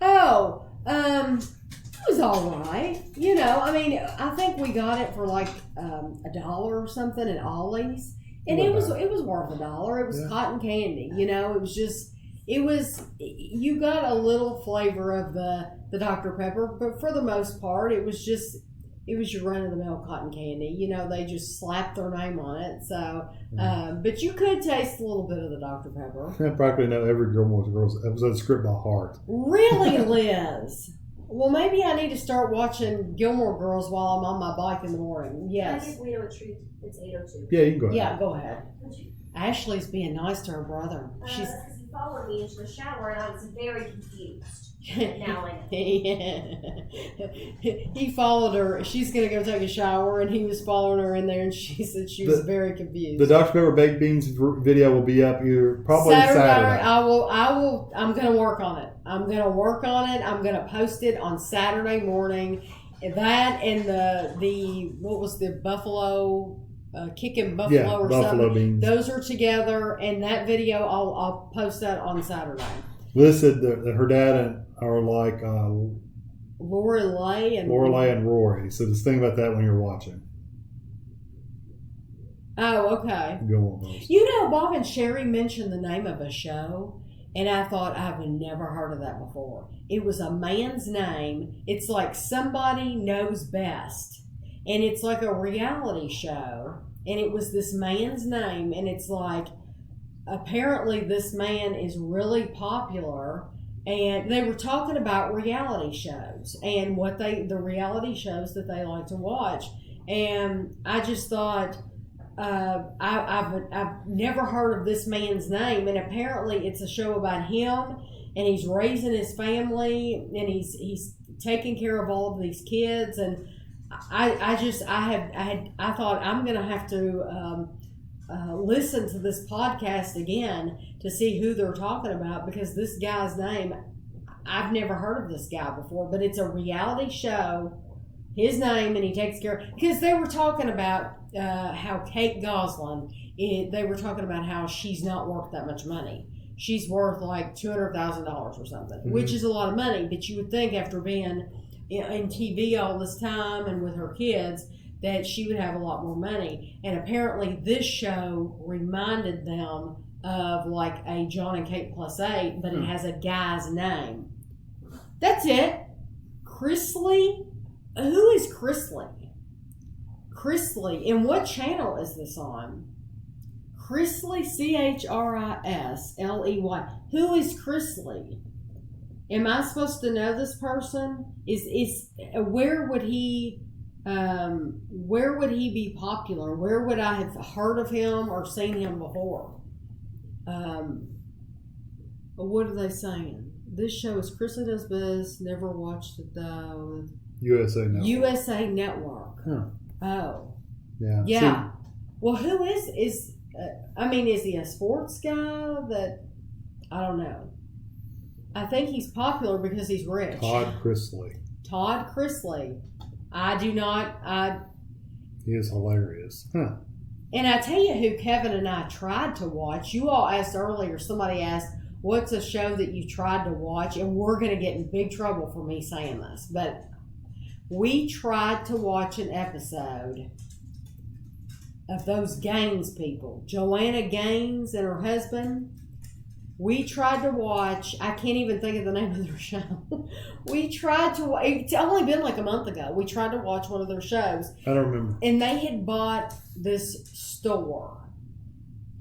Oh, it was all right. I think we got it for like $1 or something at Ollie's, and it was worth $1. It was cotton candy. It was you got a little flavor of the Dr. Pepper, but for the most part, it was your run-of-the-mill cotton candy. They just slapped their name on it. So, but you could taste a little bit of the Dr. Pepper. I practically know every Gilmore Girls episode script by heart. Really, Liz? Well, maybe I need to start watching Gilmore Girls while I'm on my bike in the morning. Yes. Can I give Guido a treat? It's 8:02. Yeah, you can go ahead. Yeah, go ahead. Ashley's being nice to her brother. She's Because he followed me into the shower and I was very confused. Now I know. He followed her. She's gonna go take a shower, and he was following her in there, and she said she was very confused. The Dr. Pepper Baked Beans video will be up here probably Saturday. I will. I'm gonna work on it. I'm gonna post it on Saturday morning. That and the what was the buffalo kicking buffalo or buffalo something. Beans. Those are together, and that video I'll post that on Saturday. Liz said that her dad are like Lorelai and Rory. So just think about that when you're watching. Oh, okay. Gilmore Girls. Bob and Sherry mentioned the name of a show, and I thought I've never heard of that before. It was a man's name. It's like Somebody Knows Best, and it's like a reality show, and it was this man's name, and it's like apparently this man is really popular, and they were talking about reality shows and the reality shows that they like to watch, and I just thought I've never heard of this man's name, and apparently it's a show about him, and he's raising his family, and he's taking care of all of these kids, and I thought I'm gonna have to listen to this podcast again to see who they're talking about, because this guy's name, I've never heard of this guy before, but it's a reality show. his name, and he takes care. Because they were talking about how Kate Gosselin. They were talking about how she's not worth that much money. She's worth like $200,000 or something, which is a lot of money. But you would think after being in TV all this time and with her kids that she would have a lot more money. And apparently this show reminded them of like a John and Kate +8, but it has a guy's name. That's it. Chrisley? Who is Chrisley? Chrisley. And what channel is this on? Chrisley, Chrissley. Who is Chrisley? Am I supposed to know this person? Where would he be popular? Where would I have heard of him or seen him before? What are they saying? This show is Chrisley Does Biz. Never watched it though. USA Network. USA Network. Huh. Oh. Yeah. Yeah. Well, who is he a sports guy that, I don't know. I think he's popular because he's rich. Todd Chrisley. He is hilarious. Huh. And I tell you who Kevin and I tried to watch. You all asked earlier, somebody asked, what's a show that you tried to watch? And we're going to get in big trouble for me saying this. But we tried to watch an episode of those Gaines people. Joanna Gaines and her husband. We tried to watch, I can't even think of the name of their show. We tried to, it's only been like a month ago. We tried to watch one of their shows. I don't remember. And they had bought this store.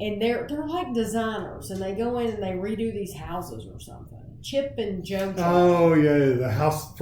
And they're like designers. And they go in and they redo these houses or something. Chip and JoJo. Oh, yeah, the house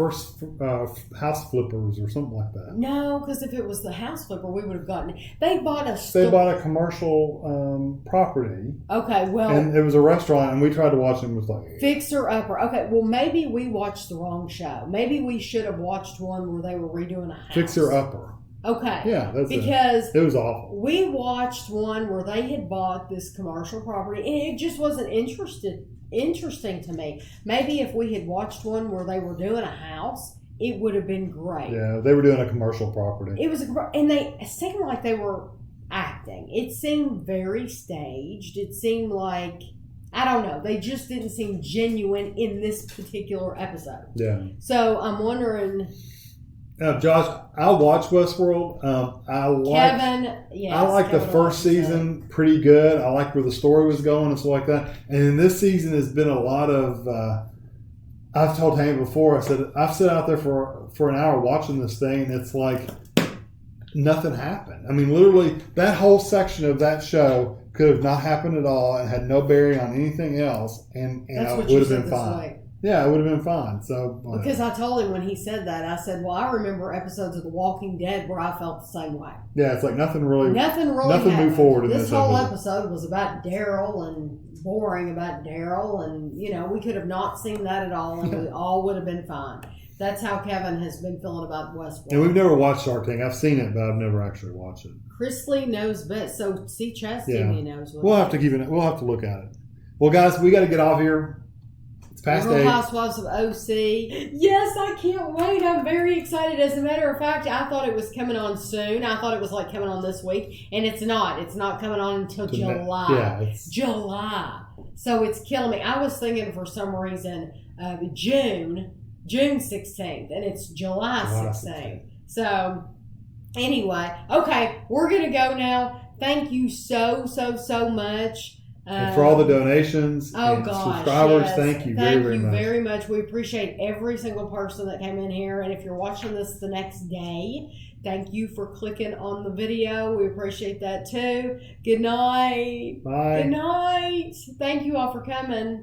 flippers or something like that. No, because if it was the house flipper, we would have gotten it. They bought a store. They bought a commercial property. Okay, well. And it was a restaurant, and we tried to watch it, and it was like... Fixer Upper. Okay, well, maybe we watched the wrong show. Maybe we should have watched one where they were redoing a house. Fixer Upper. Okay. Yeah, that's because it was awful. We watched one where they had bought this commercial property, and it just wasn't interesting to me. Maybe if we had watched one where they were doing a house, it would have been great. Yeah, they were doing a commercial property. It was and they seemed like they were acting. It seemed very staged. It seemed like, I don't know, they just didn't seem genuine in this particular episode. Yeah. So I'm wondering... Josh, I watched Westworld. I like the first season pretty good. I liked where the story was going and stuff like that. And in this season has been a lot of. I've told Tami before. I said I've sat out there for an hour watching this thing, and it's like nothing happened. I mean, literally, that whole section of that show could have not happened at all and had no bearing on anything else, and it would have been fine. Yeah, it would have been fine. So because I told him when he said that, I said, "Well, I remember episodes of The Walking Dead where I felt the same way." Yeah, it's like nothing moved forward in this whole episode was about Daryl and boring about Daryl, and we could have not seen that at all, and it all would have been fine. That's how Kevin has been feeling about Westworld. And we've never watched Shark Tank. I've seen it, but I've never actually watched it. Chrisley knows best. So see, Chastity knows what. We'll have to look at it. Well, guys, we got to get off here. It's past 8. Housewives of OC. Yes, I can't wait. I'm very excited. As a matter of fact, I thought it was coming on soon. I thought it was like coming on this week, and it's not. It's not coming on until July. Yeah, it's July. So it's killing me. I was thinking for some reason June 16th, and it's July 16th. So anyway, okay, we're gonna go now. Thank you so much. And for all the donations and subscribers, yes. Thank you very much. We appreciate every single person that came in here. And if you're watching this the next day, thank you for clicking on the video. We appreciate that too. Good night. Bye. Good night. Thank you all for coming.